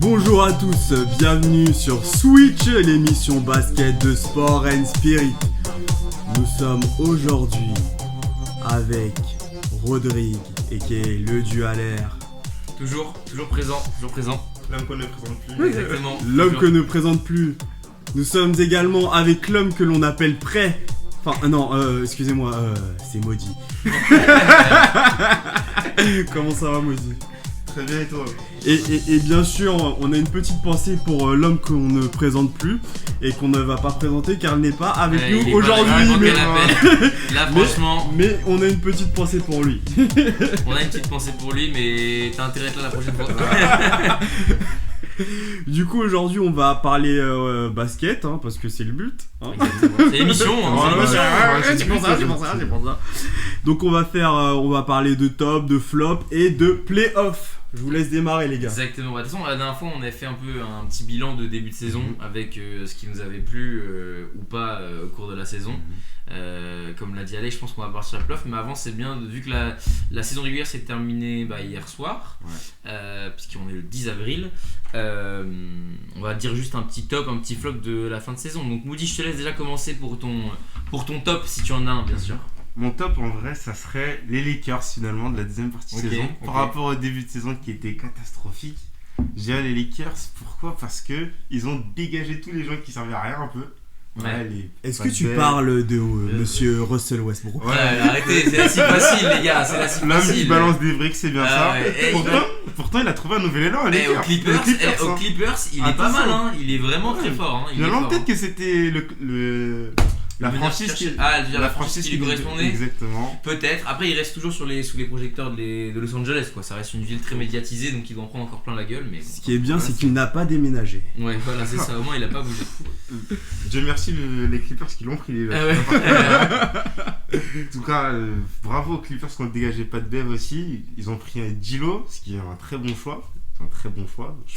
Bonjour à tous, bienvenue sur Switch, l'émission basket de Sport and Spirit. Nous sommes aujourd'hui avec Rodrigue, aka le dualaire. Toujours présent. L'homme qu'on ne présente plus. Exactement. L'homme que ne présente plus. Nous sommes également avec l'homme que l'on appelle prêt. Enfin, non, excusez-moi, c'est Maudit. Comment ça va, Maudit? Très bien, et toi? Et bien sûr, on a une petite pensée pour l'homme qu'on ne présente plus et qu'on ne va pas présenter car il n'est pas avec nous aujourd'hui. Là, franchement. Mais on a une petite pensée pour lui. On a une petite pensée pour lui, mais t'as intérêt à être là la prochaine fois. Du coup, aujourd'hui, on va parler basket, hein, parce que c'est le but. Hein. Exactement. C'est l'émission. C'est pour ça. Donc, on va parler de top, de flop et de play-off. Je vous laisse démarrer, les gars. Exactement. De toute façon, la dernière fois, on a fait un peu un petit bilan de début de saison avec ce qui nous avait plu ou pas au cours de la saison. Comme l'a dit Alex, je pense qu'on va partir sur la play-off, mais avant, c'est bien, vu que la saison régulière s'est terminée hier soir, puisqu'on est le 10 avril, on va dire juste un petit top, un petit flop de la fin de saison. Donc, Moody, je te laisse déjà commencer pour ton top, si tu en as un, bien sûr. Mon top, en vrai, ça serait les Lakers, finalement, de la deuxième partie de saison. Par rapport au début de saison qui était catastrophique, je dirais les Lakers. Pourquoi? Parce qu'ils ont dégagé tous les gens qui servaient à rien un peu. Est-ce que tu parles de monsieur Russell Westbrook? Arrêtez, c'est la si facile, les gars, c'est la si facile. L'homme qui balance des briques, c'est bien ça. Pourtant, il a trouvé un nouvel élan. Aux Clippers, il est pas mal, hein. Il est vraiment très fort. Finalement, peut-être que c'était la franchise qui lui correspondait. Exactement. Peut-être. Après, il reste toujours sous les projecteurs de Los Angeles, quoi. Ça reste une ville très médiatisée, donc il doit en prendre encore plein la gueule. Mais ce qui est bien, c'est qu'il n'a pas déménagé. Ouais, voilà, c'est ça. Au moins, il a pas bougé. Dieu merci les Clippers qui l'ont pris. En tout cas, bravo aux Clippers qui ont dégagé pas de Bev aussi. Ils ont pris D'Lo, ce qui est un très bon choix. Très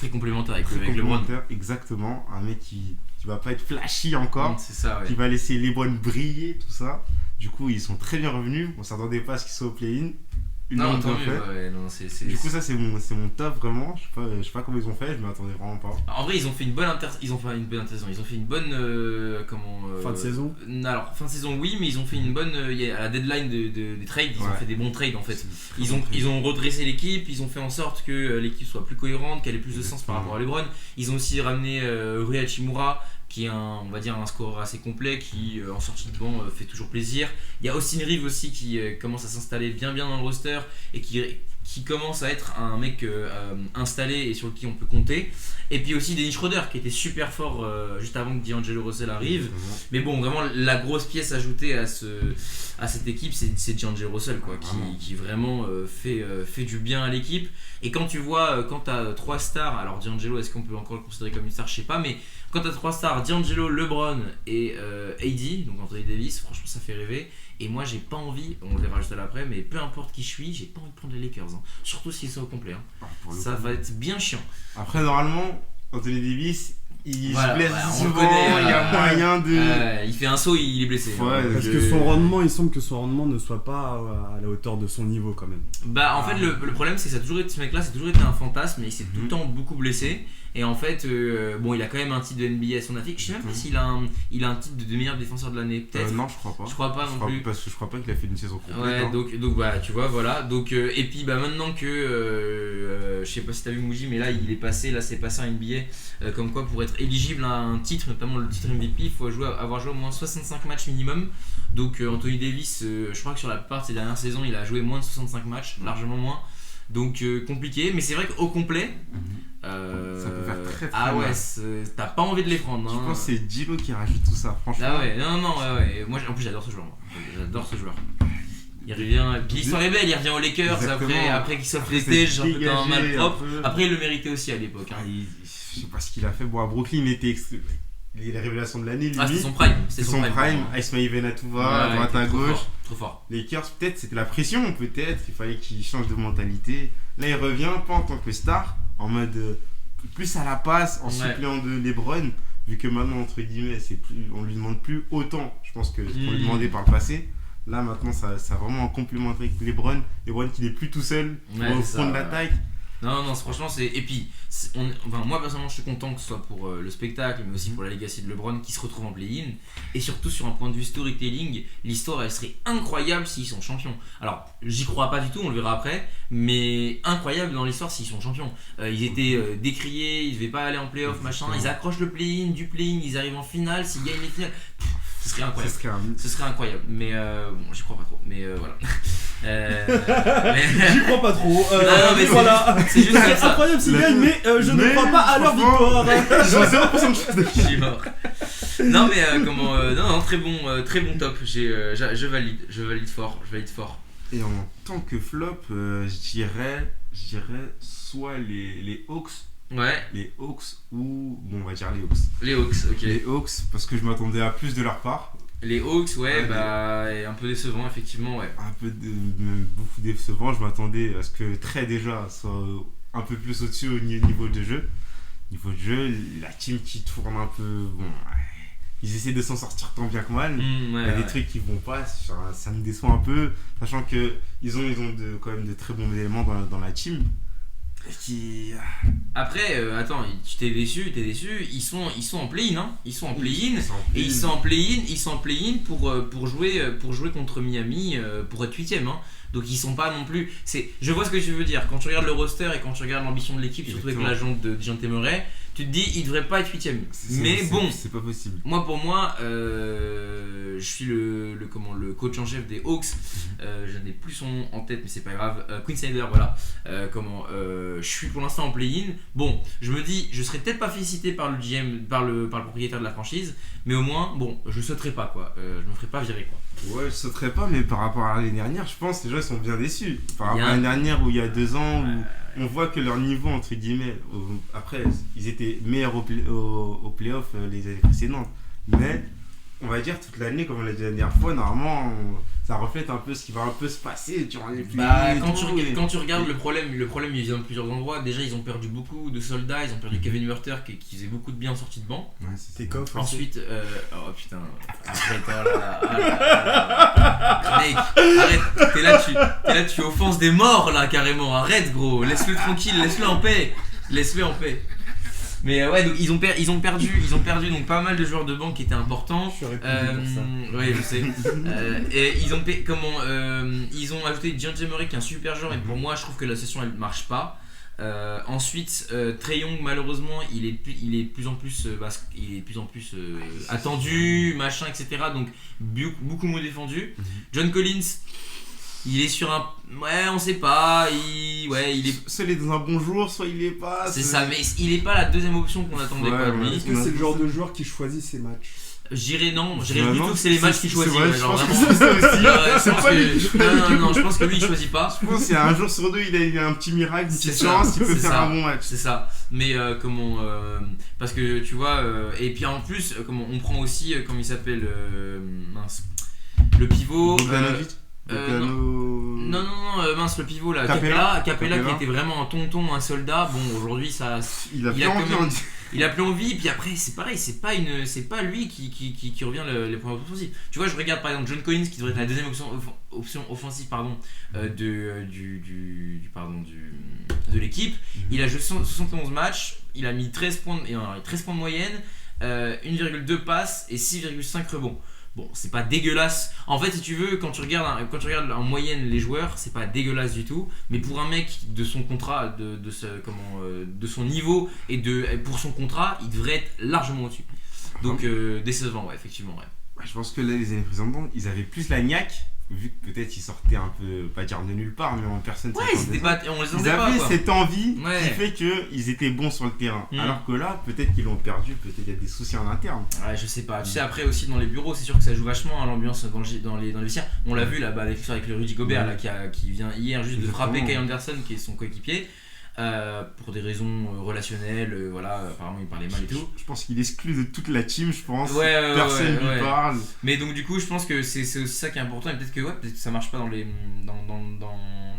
complémentaire avec LeBron. Exactement. Un mec qui va pas être flashy encore, c'est ça, qui va laisser LeBron briller, tout ça. Du coup, ils sont très bien revenus. On s'attendait pas à ce qu'ils soient au play-in. Du coup, ça c'est mon top vraiment. Je sais pas comment ils ont fait, je m'attendais vraiment pas. En vrai, ils ont fait une bonne Ils ont fait une bonne fin de saison. Alors fin de saison oui, mais ils ont fait une bonne à la deadline des trades. Ils ont fait des bons trades en fait. Ils ont redressé l'équipe. Ils ont fait en sorte que l'équipe soit plus cohérente, qu'elle ait plus de sens par rapport à LeBron. Ils ont aussi ramené Rui Hachimura, qui est un scoreur assez complet, qui en sortie de banc fait toujours plaisir. Il y a Austin Reeves aussi qui commence à s'installer bien dans le roster et qui commence à être un mec installé et sur qui on peut compter. Et puis aussi Dennis Schroeder qui était super fort juste avant que D'Angelo Russell arrive. Mais bon, vraiment la grosse pièce ajoutée à cette équipe, c'est D'Angelo Russell quoi, qui vraiment fait du bien à l'équipe. Et quand tu vois, quand tu as 3 stars, alors D'Angelo, est-ce qu'on peut encore le considérer comme une star? Je sais pas, mais quand tu as 3 stars, D'Angelo, LeBron et AD, donc Anthony Davis, franchement ça fait rêver. Et moi j'ai pas envie, on le verra juste après, mais peu importe qui je suis, j'ai pas envie de prendre les Lakers. Hein. Surtout s'ils sont au complet. Hein. Ça va être bien chiant. Après, normalement, Anthony Davis, il se blesse souvent, connaît, il y a moyen de. Il fait un saut, il est blessé. Parce que son rendement, il semble que son rendement ne soit pas à la hauteur de son niveau quand même. Bah en fait, le problème c'est que ce mec-là, ça a toujours été un fantasme, mais il s'est tout le temps beaucoup blessé. Et en fait, il a quand même un titre de NBA à son affiche. Je sais même pas s'il a un titre de meilleur défenseur de l'année, peut-être. Non, je crois pas. Je crois pas non plus. Parce que je crois pas qu'il a fait une saison complète. Ouais, hein. donc bah, tu vois, voilà. Donc, et puis maintenant que, je sais pas si t'as vu Mouji, mais là c'est passé à NBA. Comme quoi, pour être éligible à un titre, notamment le titre MVP, il faut avoir joué au moins 65 matchs minimum. Donc, Anthony Davis, je crois que sur la plupart de ses dernières saisons, il a joué moins de 65 matchs, largement moins. Donc compliqué, mais c'est vrai qu'au complet, ça peut faire très mal. T'as pas envie de les prendre. Je pense que c'est D'Lo qui rajoute tout ça, franchement. Ah ouais, non, moi en plus j'adore ce joueur. Il revient, puis l'histoire est belle, il revient aux Lakers après qu'il soit fêté, j'ai un peu un mal propre. Après il le méritait aussi à l'époque. Hein. Je sais pas ce qu'il a fait. Bon, à Brooklyn, il était les révélations de l'année, lui. C'était son prime. Ismaï Venatuva, droite à gauche. Trop fort. Les Lakers, peut-être, c'était la pression, peut-être. Il fallait qu'il change de mentalité. Là, il revient pas en tant que star, en mode plus à la passe, en suppléant de LeBron. Vu que maintenant, entre guillemets, on lui demande plus autant, je pense, que ce qu'on lui demandait par le passé. Là, maintenant, ça a vraiment un complément avec LeBron. LeBron qui n'est plus tout seul au front de l'attaque. Non, franchement, c'est. Et puis, moi personnellement, je suis content que ce soit pour le spectacle, mais aussi pour la legacy de LeBron qui se retrouve en play-in. Et surtout, sur un point de vue storytelling, l'histoire elle serait incroyable s'ils sont champions. Alors, j'y crois pas du tout, on le verra après, mais incroyable dans l'histoire s'ils sont champions. Ils étaient décriés, ils devaient pas aller en playoff, machin. Ils accrochent le play-in, du play-in, ils arrivent en finale, s'ils gagnent les finales. Ce serait incroyable. Ce serait incroyable. Mais bon, j'y crois pas trop. Mais voilà. J'y crois pas trop. Non, mais voilà. C'est juste comme ça. Incroyable s'ils gagnent, mais je ne crois pas à leur victoire. J'ai 0% de chance de Je suis mort. Non, mais non, très bon top. Je valide fort. Et en tant que flop, je dirais soit les Hawks. Ouais. Les Hawks ou. Bon, on va dire les Hawks. Les Hawks, ok. Les Hawks, parce que je m'attendais à plus de leur part. Les Hawks, ouais, et un peu décevant, effectivement, ouais. Même beaucoup décevant. Je m'attendais à ce que Trey déjà soit un peu plus au-dessus au niveau de jeu. Niveau de jeu, la team qui tourne un peu. Bon, ils essaient de s'en sortir tant bien que mal. Il y a des trucs qui vont pas, ça me déçoit un peu. Sachant qu'ils ont quand même de très bons éléments dans la team. Après, attends, t'es déçu, ils sont en play-in, hein. Ils sont en play-in et ils sont en play-in pour jouer contre Miami pour être 8ème, hein. Donc ils sont pas non plus. Je vois ce que tu veux dire. Quand tu regardes le roster et quand tu regardes l'ambition de l'équipe, surtout avec l'agent de Dejounte Murray, tu te dis il devrait pas être 8ème. Mais bon, c'est pas possible. Pour moi, je suis le coach en chef des Hawks. Je n'ai plus son nom en tête, mais c'est pas grave. Quinn Snyder, voilà. Je suis pour l'instant en play-in. Bon, je me dis, je serai peut-être pas félicité par le GM, par le propriétaire de la franchise, mais au moins, bon, je sauterai pas quoi. Je me ferai pas virer quoi. Ouais, je sauterai pas, mais par rapport à l'année dernière, je pense que les gens ils sont bien déçus. Par rapport à l'année dernière où il y a 2 ans, où on voit que leur niveau, entre guillemets, après, ils étaient meilleurs au playoff les années précédentes. Mais, on va dire, toute l'année, comme on l'a dit la dernière fois, normalement, ça reflète un peu ce qui va un peu se passer durant les playoffs. Quand tu regardes le problème il vient de plusieurs endroits. Déjà, ils ont perdu beaucoup de soldats, ils ont perdu Kevin Huerter qui faisait beaucoup de bien en sortie de banc. Ouais, c'était coffre. Ensuite, oh putain, arrête, mec, arrête, t'es là, tu offenses des morts là carrément. Arrête gros, laisse-le tranquille, laisse-le en paix. Mais ouais, donc ils ont perdu donc pas mal de joueurs de banc qui étaient importants. Ouais, je sais. Et ils ont ajouté Dejounte Murray qui est un super joueur, et pour moi je trouve que la session elle marche pas. Ensuite, Trae Young malheureusement il est de plus en plus attendu, machin, etc. Donc beaucoup moins défendu. John Collins, il est sur un. Ouais, on sait pas. Il est. Soit il est dans un bon jour, soit il est pas. C'est ça, mais il est pas la deuxième option qu'on attendait quoi de lui. Est-ce que c'est le genre de joueur qui choisit ses matchs? J'irais plutôt que c'est les matchs qu'il choisit. Vrai, genre vraiment. Je pense que lui il choisit pas. Je pense qu'il y a un jour sur deux, il a un petit miracle, une petite chance, il peut faire un bon match. C'est ça. Mais parce que tu vois, et puis en plus, on prend aussi, comment il s'appelle, le pivot. Non, le pivot là, Capella qui était vraiment un tonton, un soldat. Bon, aujourd'hui il a plus envie. Puis après c'est pareil, c'est pas lui qui revient les points offensifs. Tu vois, je regarde par exemple John Collins qui devrait être la deuxième option offensive de l'équipe. Il a joué 71 matchs, il a mis 13 points de moyenne, 1,2 passes et 6,5 rebonds. Bon, c'est pas dégueulasse. En fait, si tu veux, quand tu regardes en moyenne les joueurs, c'est pas dégueulasse du tout. Mais pour un mec de son contrat, de son niveau et pour son contrat, il devrait être largement au-dessus. Donc décevant, ouais, effectivement, ouais. Ouais, je pense que là, les années précédentes, ils avaient plus la niaque. Vu que peut-être ils sortaient un peu, pas dire de nulle part, mais en personne. Ouais, on les ils avaient pas, cette envie qui fait qu'ils étaient bons sur le terrain. Alors que là, peut-être qu'ils l'ont perdu, peut-être qu'il y a des soucis en interne. Ouais, je sais pas. Tu sais, après aussi dans les bureaux, c'est sûr que ça joue vachement, hein, l'ambiance dans les vestiaires. On l'a vu là-bas avec le Rudy Gobert là, qui vient hier juste de frapper Kyle Anderson, qui est son coéquipier. Pour des raisons relationnelles, voilà, apparemment il parlait mal et tout. Je pense qu'il exclut de toute la team, je pense. Personne lui parle. Mais donc du coup, je pense que c'est aussi ça qui est important, et peut-être que ça marche pas dans les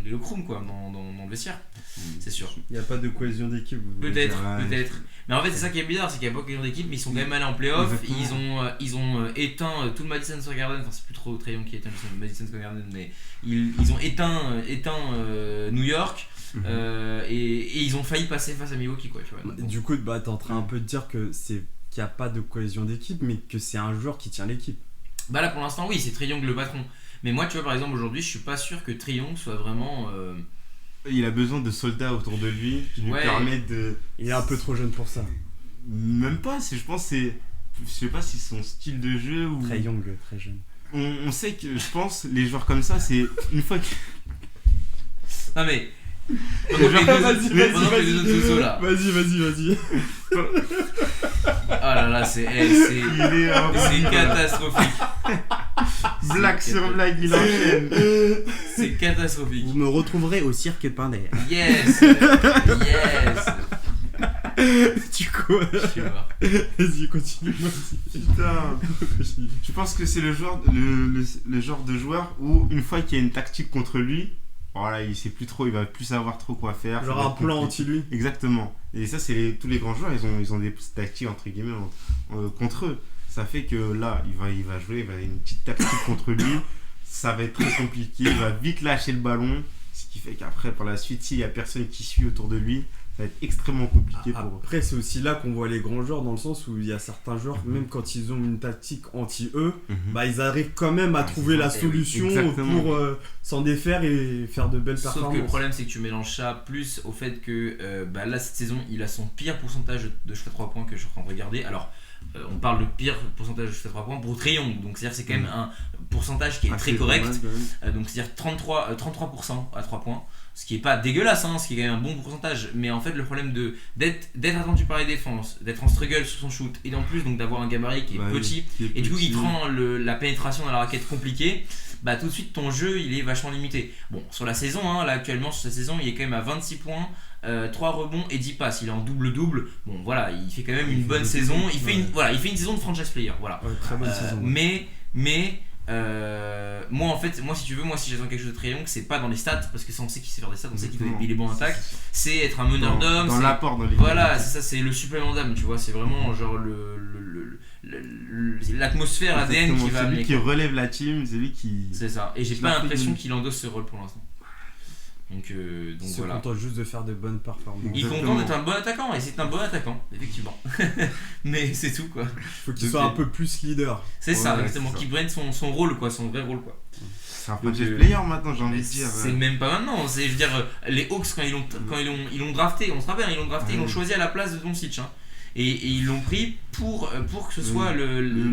locker rooms, quoi, dans le vestiaire. C'est sûr. Il n'y a pas de cohésion d'équipe. Peut-être. Mais en fait, c'est ça qui est bizarre, c'est qu'il n'y a pas de cohésion d'équipe, mais ils sont quand même allés en playoff. Ils ont éteint tout le Madison Square Garden. Enfin, c'est plus trop Trae Young qui éteint le Madison Square Garden, mais ils ont éteint New York. et ils ont failli passer face à Milwaukee, quoi, tu vois. Du coup, t'es en train un peu de dire que qu'il n'y a pas de cohésion d'équipe, mais que c'est un joueur qui tient l'équipe. Bah là pour l'instant oui, c'est Trae Young le patron. Mais moi tu vois par exemple aujourd'hui je suis pas sûr que Trae Young soit vraiment... Il a besoin de soldats autour de lui qui lui permettent de... Il est un peu trop jeune pour ça. Même pas, je sais pas si son style de jeu ou... Trae Young, très jeune. On sait que je pense les joueurs comme ça c'est une fois que... Non mais... Vas-y. Ah là là, c'est catastrophique. Blague sur blague, il enchaîne. C'est catastrophique. Vous me retrouverez au cirque Pinder. Yes. Du coup, vas-y, continue. Putain. Je pense que c'est le genre de joueur où une fois qu'il y a une tactique contre lui, voilà, il sait plus trop, il va plus savoir trop quoi faire. Genre un plan anti-lui. Exactement. Et ça, c'est tous les grands joueurs, ils ont des tactiques entre guillemets contre eux. Ça fait que là, il va jouer, il va avoir une petite tactique contre lui. Ça va être très compliqué, il va vite lâcher le ballon. Ce qui fait qu'après, par la suite, s'il y a personne qui suit autour de lui, ça va être extrêmement compliqué pour eux. Après, c'est aussi là qu'on voit les grands joueurs, dans le sens où il y a certains joueurs, même quand ils ont une tactique anti-eux, bah, ils arrivent quand même à trouver la solution pour s'en défaire et faire de belles performances. Sauf que le problème, c'est que tu mélanges ça plus au fait que là, cette saison, il a son pire pourcentage de shoot à 3 points que je suis en train de regarder. Alors, on parle de pire pourcentage de shoot à 3 points pour Trae Young, donc c'est-à-dire que c'est quand même un pourcentage qui est très correct. Donc c'est-à-dire 33% à 3 points. Ce qui est pas dégueulasse, hein, ce qui est quand même un bon pourcentage, mais en fait le problème d'être attendu par les défenses, d'être en struggle sur son shoot et en plus donc d'avoir un gabarit qui est petit et du coup qui te rend la pénétration dans la raquette compliquée, bah tout de suite ton jeu il est vachement limité. Bon, sur la saison, hein, là actuellement sur sa saison il est quand même à 26 points, 3 rebonds et 10 passes, il est en double-double. Bon voilà, il fait quand même une bonne saison, il fait une saison de franchise player, voilà. Très bonne saison. Mais moi si tu veux, si j'attends quelque chose de très long, c'est pas dans les stats parce que ça on sait qu'il sait faire des stats, on sait qu'il est bon en attaque, c'est être un meneur d'hommes, dans l'apport dans les voilà, c'est ça, c'est le supplément d'âme, tu vois, c'est vraiment genre l'atmosphère ADN qui va amener, c'est lui qui relève la team, c'est lui qui... c'est ça, et j'ai pas l'impression qu'il endosse ce rôle pour l'instant. Donc voilà. Il se contente juste de faire de bonnes performances. Il est content d'être un bon attaquant, et c'est un bon attaquant, effectivement. Mais c'est tout, quoi. Faut qu'il soit un peu plus leader. C'est ça, exactement, qu'il prenne son rôle, quoi, son vrai rôle, quoi. C'est un franchise player maintenant, j'ai envie de dire. C'est même pas maintenant, je veux dire, les Hawks, quand ils l'ont drafté, on se rappelle, ils l'ont choisi à la place de Doncic, hein. Et ils l'ont pris pour que ce soit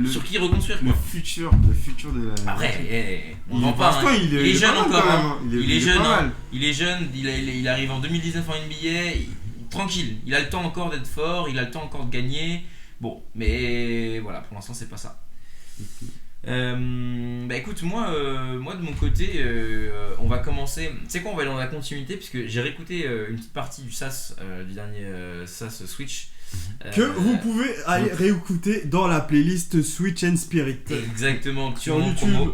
sur qui reconstruire, quoi. Le futur de la... Après, on vend pas, hein. Il est jeune encore, hein. Il est jeune, il arrive en 2019 en NBA, tranquille, il a le temps encore d'être fort, il a le temps encore de gagner. Bon, mais voilà, pour l'instant c'est pas ça. Bah écoute, moi de mon côté, on va commencer. Tu sais quoi, on va aller dans la continuité puisque j'ai réécouté une petite partie du SAS, du dernier SAS Switch. Que vous pouvez aller réécouter dans la playlist Switch and Spirit. Exactement, sur YouTube.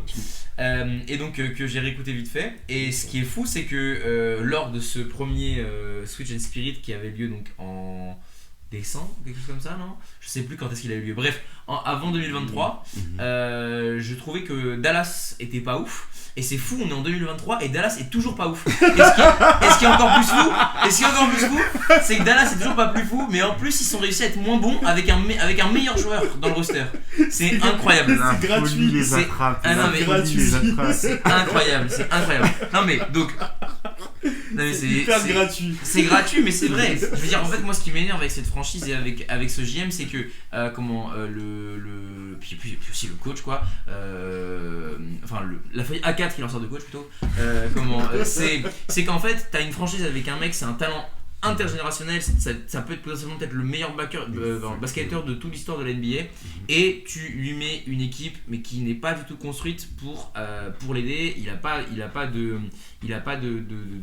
Et donc que j'ai réécouté vite fait. Et ce qui est fou, c'est que lors de ce premier Switch and Spirit qui avait lieu donc en décembre, quelque chose comme ça, non ? Je sais plus quand est-ce qu'il a eu lieu. Bref, avant 2023, je trouvais que Dallas était pas ouf. Et c'est fou, on est en 2023 et Dallas est toujours pas ouf. Et ce qui est encore plus fou, c'est que Dallas est toujours pas plus fou, mais en plus ils sont réussi à être moins bons avec un meilleur joueur dans le roster. C'est incroyable. C'est gratuit. C'est incroyable. Non mais donc. Non, mais c'est gratuit. C'est gratuit, mais c'est vrai. Je veux dire, en fait, moi, ce qui m'énerve avec cette franchise et avec ce JM, c'est que puis aussi le coach, quoi. Enfin, la feuille A4 qui est lanceur de coach plutôt. C'est qu'en fait, t'as une franchise avec un mec, c'est un talent intergénérationnel, ça peut être potentiellement peut-être le meilleur basketteur de toute l'histoire de la NBA, et tu lui mets une équipe mais qui n'est pas du tout construite pour l'aider. Il a pas de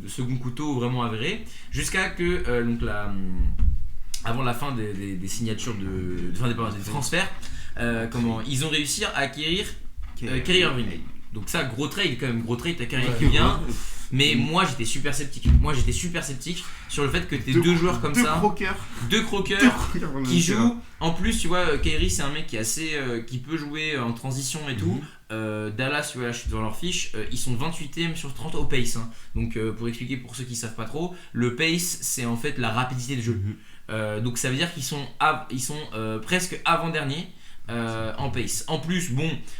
second couteau vraiment avéré jusqu'à que avant la fin des signatures des transferts, ils ont réussi à acquérir Kyrie Irving. Donc ça, gros trade quand même, t'as Kyrie qui vient. Mais moi j'étais super sceptique. Sur le fait que t'aies deux joueurs comme ça, deux croqueurs qui jouent. En plus, tu vois, Kyrie c'est un mec qui est assez, qui peut jouer en transition et tout. Dallas, tu vois, là je suis devant leur fiche, ils sont 28e sur 30 au pace. Hein. Donc pour expliquer pour ceux qui savent pas trop, le pace c'est en fait la rapidité de jeu. Donc ça veut dire qu'ils sont, presque avant-dernier. En pace. En plus,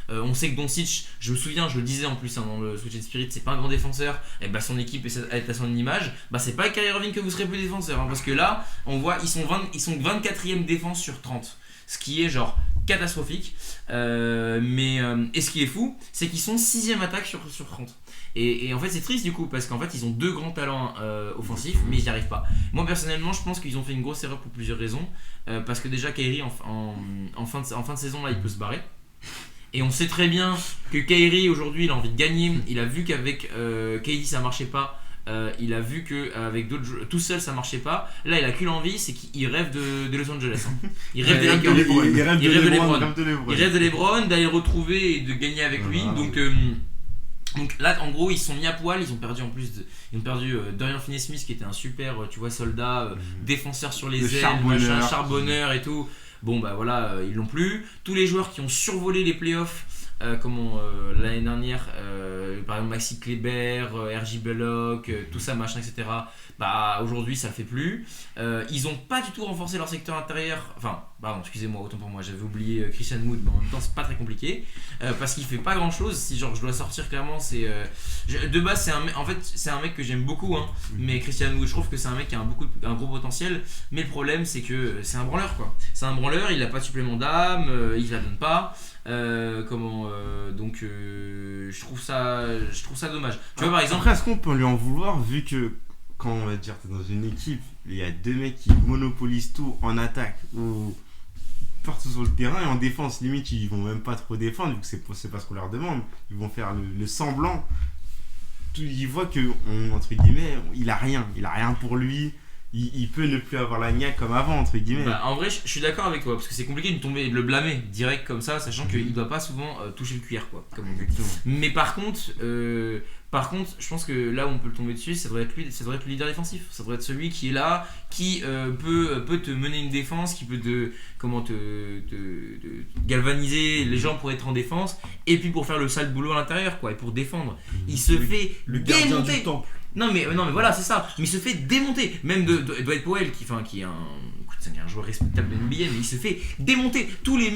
on sait que Doncic, je me souviens, je le disais en plus dans le Switch and Spirit, c'est pas un grand défenseur, et son équipe est à son image. C'est pas avec Kyrie Irving que vous serez plus défenseur, hein, parce que là, on voit, ils sont 24e défense sur 30, ce qui est genre catastrophique. Et ce qui est fou, c'est qu'ils sont 6e attaque sur 30. Et en fait c'est triste du coup parce qu'en fait ils ont deux grands talents offensifs mais ils n'y arrivent pas. Moi personnellement je pense qu'ils ont fait une grosse erreur pour plusieurs raisons, parce que déjà Kyrie en fin de saison là il peut se barrer. Et on sait très bien que Kyrie aujourd'hui il a envie de gagner. Il a vu qu'avec KD ça marchait pas. Il a vu qu'avec d'autres joueurs, tout seul ça marchait pas. Là il a qu'une envie, c'est qu'il rêve de Los Angeles. Hein. Il rêve des Lakers. Il rêve de LeBron, d'aller le retrouver et de gagner avec lui. Donc là en gros ils sont mis à poil, ils ont perdu Dorian Finney-Smith qui était un super soldat, défenseur sur les ailes, charbonneur et tout. Voilà, ils l'ont plus. Tous les joueurs qui ont survolé les playoffs l'année dernière, par exemple Maxi Kleber, RJ Bullock, tout ça machin etc. Aujourd'hui ça le fait plus. Ils ont pas du tout renforcé leur secteur intérieur. Excusez-moi, autant pour moi, j'avais oublié Christian Wood, mais en même temps c'est pas très compliqué parce qu'il fait pas grand chose. Si genre je dois sortir clairement, de base c'est un mec que j'aime beaucoup, hein, mais Christian Wood je trouve que c'est un mec qui a un gros potentiel, mais le problème c'est que c'est un branleur quoi. C'est un branleur, il a pas de supplément d'âme, il la donne pas. Donc je trouve ça dommage. Tu vois par exemple. Après est-ce qu'on peut lui en vouloir vu que quand on va dire t'es dans une équipe, il y a deux mecs qui monopolisent tout en attaque ou partout sur le terrain et en défense limite ils vont même pas trop défendre vu que c'est pas ce qu'on leur demande, ils vont faire le semblant. Ils voient que entre guillemets il a rien pour lui. Il peut ne plus avoir la niaque comme avant entre guillemets. En vrai je suis d'accord avec toi parce que c'est compliqué de le blâmer direct comme ça, sachant qu'il doit pas souvent toucher le cuir quoi, comme on dit. Mais par contre je pense que là où on peut le tomber dessus, ça devrait être le leader défensif. Ça devrait être celui qui est là, qui peut te mener une défense, qui peut te galvaniser les gens pour être en défense et puis pour faire le sale boulot à l'intérieur quoi, et pour défendre. Il se fait le gardien démonter. du temple. Non mais voilà c'est ça, mais il se fait démonter, même de Dwight Powell qui est un joueur respectable de NBA, mais il se fait démonter. Tous les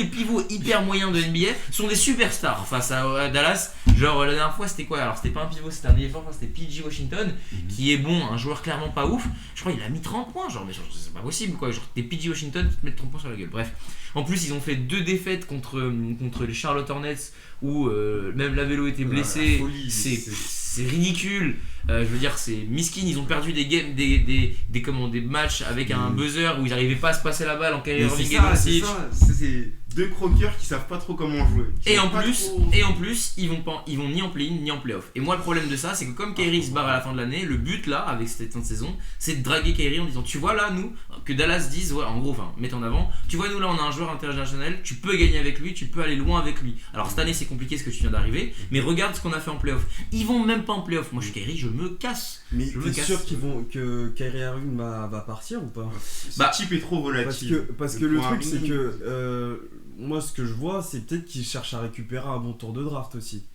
pivots hyper moyens de NBA sont des superstars face à Dallas. Genre la dernière fois c'était quoi, alors c'était pas un pivot, c'était un éléphant, c'était PG Washington qui est un joueur clairement pas ouf. Je crois qu'il a mis 30 points, mais c'est pas possible quoi, genre t'es PG Washington, tu te mets 30 points sur la gueule. Bref, en plus ils ont fait 2 défaites contre les Charlotte Hornets où même Lavelo était blessé. C'est ridicule. Je veux dire, c'est miskin. Ils ont perdu des games, des matchs avec un buzzer où ils n'arrivaient pas à se passer la balle en Kyrie Irving et Doncic. C'est deux croqueurs qui savent pas trop comment jouer. Et en plus, ils vont ni en play-in ni en play-off. Et moi, le problème de ça, c'est que comme Kyrie se barre à la fin de l'année, le but là, avec cette fin de saison, c'est de draguer Kyrie en disant tu vois là, nous, que Dallas dise, en gros, mettre en avant, tu vois, nous là, on a un joueur international, tu peux gagner avec lui, tu peux aller loin avec lui. Alors cette année, c'est compliqué ce que tu viens d'arriver, mais regarde ce qu'on a fait en play-off. Ils vont même pas en play-off. Moi, je suis Kyrie, je me casse. Mais t'es sûr que Kyrie Irving va partir ou pas? Ce type est trop volatile. Parce que le truc, c'est que moi, ce que je vois, c'est peut-être qu'il cherche à récupérer un bon tour de draft aussi.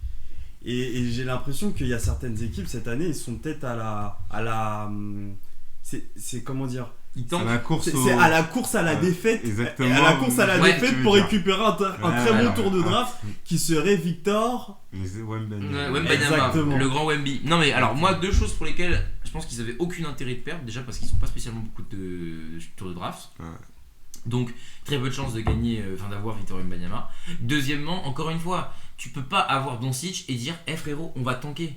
Et j'ai l'impression qu'il y a certaines équipes cette année, ils sont peut-être à la c'est comment dire, c'est à la course à la défaite. Exactement. À la course à la défaite pour récupérer un très bon tour de draft qui serait Victor Wembanyama, exactement. Le grand Wemby. Non mais alors moi, 2 choses pour lesquelles je pense qu'ils avaient aucun intérêt de perdre. Déjà parce qu'ils n'ont pas spécialement beaucoup de tours de draft. Donc très peu de chances de gagner, d'avoir Victor Wembanyama. Deuxièmement, encore une fois, tu peux pas avoir Doncic et dire frérot, on va tanker.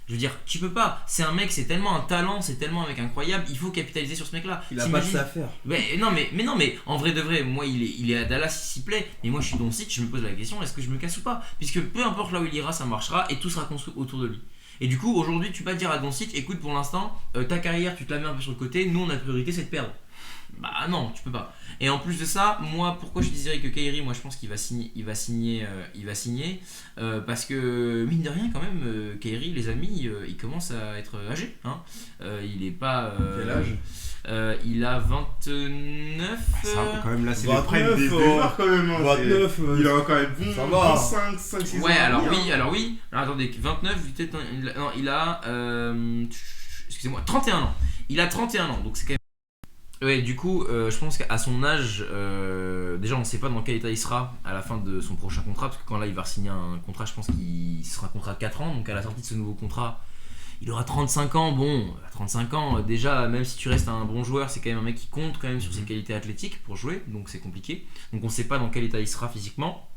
Je veux dire, tu peux pas. C'est un mec, c'est tellement un talent, c'est tellement un mec incroyable. Il faut capitaliser sur ce mec-là. Il a pas de ça à faire. Mais en vrai de vrai, moi il est à Dallas, il s'y plaît. Mais moi je suis Doncic, je me pose la question, est-ce que je me casse ou pas? Puisque peu importe là où il ira, ça marchera et tout sera construit autour de lui. Et du coup, aujourd'hui, tu peux pas dire à Doncic, écoute, pour l'instant, ta carrière, tu te la mets un peu sur le côté. Nous, notre priorité, c'est de perdre. Bah non, tu peux pas. Et en plus de ça, moi, pourquoi je dirais que Kyrie, moi je pense qu'il va signer, parce que mine de rien quand même, Kyrie, les amis, il commence à être âgé. Hein. Il est pas. Quel âge il a 29. Ça va quand même, là, c'est 29, le prime des joueurs quand même. Hein, 29, il a quand même bon, ça va. 5, 6 ans. Ouais, alors oui. Alors attendez, 29, peut-être. Non, il a. Excusez-moi, 31 ans. Il a 31 ans, donc c'est quand même. Ouais, du coup, je pense qu'à son âge, déjà on ne sait pas dans quel état il sera à la fin de son prochain contrat, parce que quand là il va signer un contrat, je pense qu'il sera un contrat de 4 ans, donc à la sortie de ce nouveau contrat, il aura 35 ans. Bon, à 35 ans, déjà, même si tu restes un bon joueur, c'est quand même un mec qui compte quand même sur ses qualités athlétiques pour jouer, donc c'est compliqué. Donc on ne sait pas dans quel état il sera physiquement.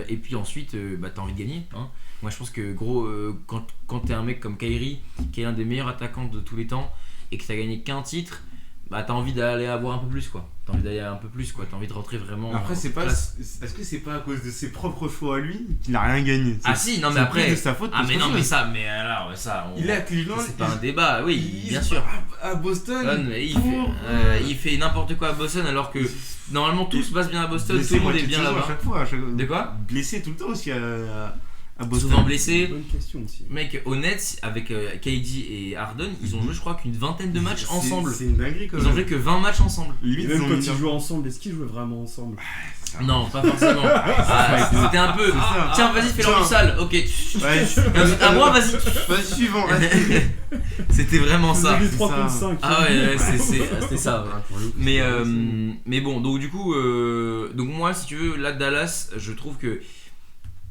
Et puis ensuite, t'as envie de gagner. Hein. Moi je pense que gros, quand t'es un mec comme Kyrie, qui est l'un des meilleurs attaquants de tous les temps, et que t'as gagné qu'un titre, bah t'as envie d'aller avoir un peu plus quoi. T'as envie de rentrer vraiment. Après c'est pas. Est-ce que c'est pas à cause de ses propres choix à lui qu'il n'a rien gagné? Ah si, non mais après. C'est de sa faute. Ah mais non mais ça, mais alors ça. Il est à Cleveland. C'est pas un débat, oui, bien sûr. À Boston. Il fait n'importe quoi à Boston alors que normalement tout se passe bien à Boston, tout le monde est bien là-bas. À chaque fois. De quoi? Blessé tout le temps aussi à Boston. Souvent blessé. Bonne question aussi. Mec, honnête, avec KD et Harden, ils ont joué je crois qu'une vingtaine de matchs ensemble. C'est une dinguerie quand même. Ils ont joué que 20 matchs ensemble. Limite, Et même quand ils jouaient ensemble, est-ce qu'ils jouaient vraiment ensemble? Non, pas forcément. C'était un peu. Tiens, vas-y, fais-leur du sale. Ok. À moi, vas-y. Vas-y, suivant. C'était vraiment ça. C'était 3 contre 5. Ah ouais, c'était ça. Ouais. Mais bon, donc du coup, donc moi, si tu veux, là, Dallas, je trouve que.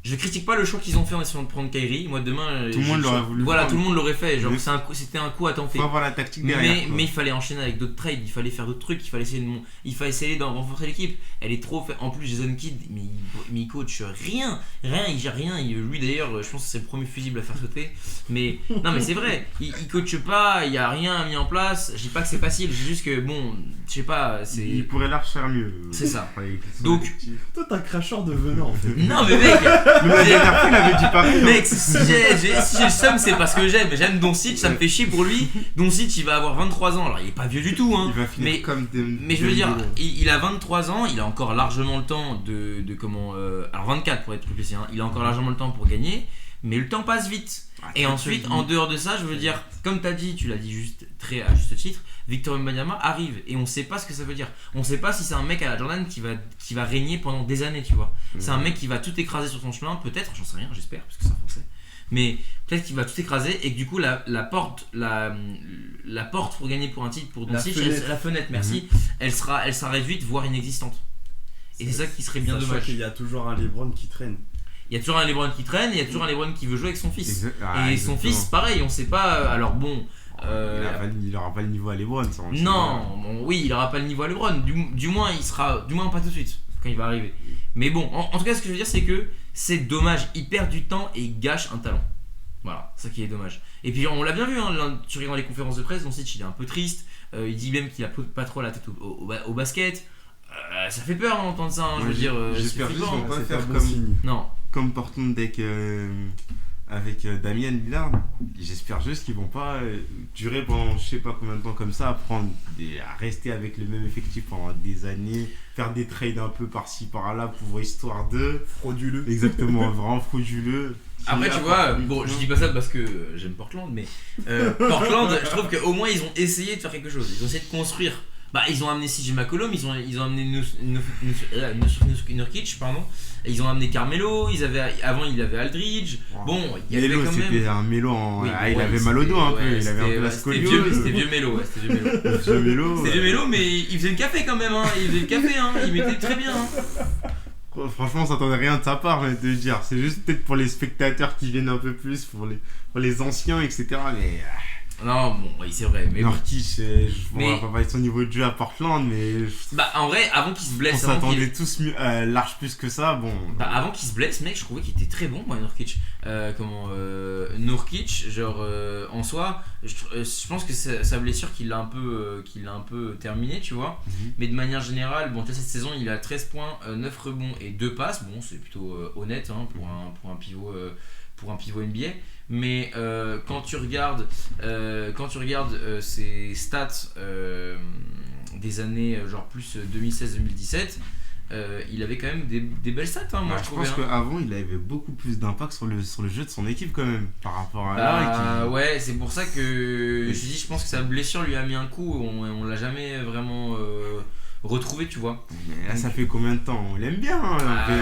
Je critique pas le choix qu'ils ont fait en essayant de prendre Kyrie. Moi demain, tout le monde l'aurait voulu. Voilà, tout le monde l'aurait fait. Genre, c'était un coup à tenter. Faut avoir la tactique derrière. Mais il fallait enchaîner avec d'autres trades. Il fallait faire d'autres trucs. Il fallait essayer de renforcer l'équipe. Elle est trop. En plus, Jason Kidd, mais il coach rien. Il gère rien. Lui d'ailleurs, je pense que c'est le premier fusible à faire sauter. Mais non, mais c'est vrai. Il coach pas. Il y a rien mis en place. Je dis pas que c'est facile. Je dis juste que bon, je sais pas. Il pourrait large faire mieux. C'est ça. Donc. Toi, t'es un cracheur de venin en fait. Non, mais mec. Mais la dernière fois, il avait dit pareil. Mec, si j'ai le seum, c'est parce que j'aime Doncic, ça me fait chier pour lui. Doncic, il va avoir 23 ans, alors il est pas vieux du tout, hein. Il va finir comme mais je veux dire, il a 23 ans, il a encore largement le temps alors 24 pour être plus précis, hein. Il a encore largement le temps pour gagner, mais le temps passe vite. Et ensuite, en dehors de ça, je veux dire, comme tu l'as dit juste à juste titre, Victor Wembanyama arrive et on sait pas ce que ça veut dire. On sait pas si c'est un mec à la Jordan qui va régner pendant des années, tu vois. C'est un mec qui va tout écraser sur son chemin, peut-être, j'en sais rien, j'espère, parce que c'est un français. Mais peut-être qu'il va tout écraser et que du coup la porte pour gagner pour un titre pour Doncic, la fenêtre, merci, elle sera réduite voire inexistante. Et c'est ça qui serait bien dommage. Il y a toujours un LeBron qui traîne. Il y a toujours un LeBron qui traîne et il y a toujours un LeBron qui veut jouer avec son fils. Et son exactement. fils, pareil, on sait pas. Alors bon. Il aura pas le niveau à LeBron. Oui, il aura pas le niveau à LeBron. Du moins, du moins pas tout de suite quand il va arriver. Mais bon, en tout cas, ce que je veux dire, c'est que c'est dommage. Il perd du temps et il gâche un talent. Voilà, ça qui est dommage. Et puis on l'a bien vu, hein, tu regardes les conférences de presse, Doncic il est un peu triste. Il dit même qu'il a pas trop la tête au basket. Ça fait peur d'entendre ça. Hein, je veux dire. J'espère juste qu'on va pas faire comme Portland avec Damian Lillard. J'espère juste qu'ils vont pas durer pendant je sais pas combien de temps comme ça, à rester avec le même effectif pendant des années, faire des trades un peu par-ci par-là pour histoire de frauduleux. Exactement, vraiment frauduleux. Après tu vois, bon je dis pas ça parce que j'aime Portland, mais Portland, je trouve qu'au moins ils ont essayé de faire quelque chose, ils ont essayé de construire. Bah ils ont amené CJ McCollum, ils ont amené Nurkic, pardon. Ils ont amené Carmelo, avant il avait Aldridge. Bon, il y avait quand même. C'était un Mélo il avait mal au dos un peu, il avait un peu la scoliose. C'était vieux Mélo, C'était vieux Mélo, mais il faisait le café quand même, hein. Il mettait très bien. Hein. Franchement, on s'attendait rien de sa part, j'ai envie de te dire. C'est juste peut-être pour les spectateurs qui viennent un peu plus, pour les anciens, etc. Mais. Non, bon, oui, c'est vrai. Mais Nurkic, on va pas parler de son niveau de jeu à Portland, mais. Bah, en vrai, avant qu'il se blesse. On s'attendait tous large plus que ça, bon. Bah, avant qu'il se blesse, mec, je trouvais qu'il était très bon, moi, Nurkic. Nurkic, genre, en soi, je pense que sa blessure qu'il l'a un peu terminé, tu vois. Mais de manière générale, bon, cette saison, il a 13 points, 9 rebonds et 2 passes. Bon, c'est plutôt honnête hein, pour un pivot NBA. Mais quand tu regardes ses stats des années genre plus 2016-2017, il avait quand même des belles stats, hein, moi je trouvais. Je pense qu'avant il avait beaucoup plus d'impact sur le jeu de son équipe quand même par rapport à là. Ouais, c'est pour ça que je pense que sa blessure lui a mis un coup, on l'a jamais vraiment retrouvé, tu vois. Mais là, ça fait combien de temps? On l'aime bien, hein,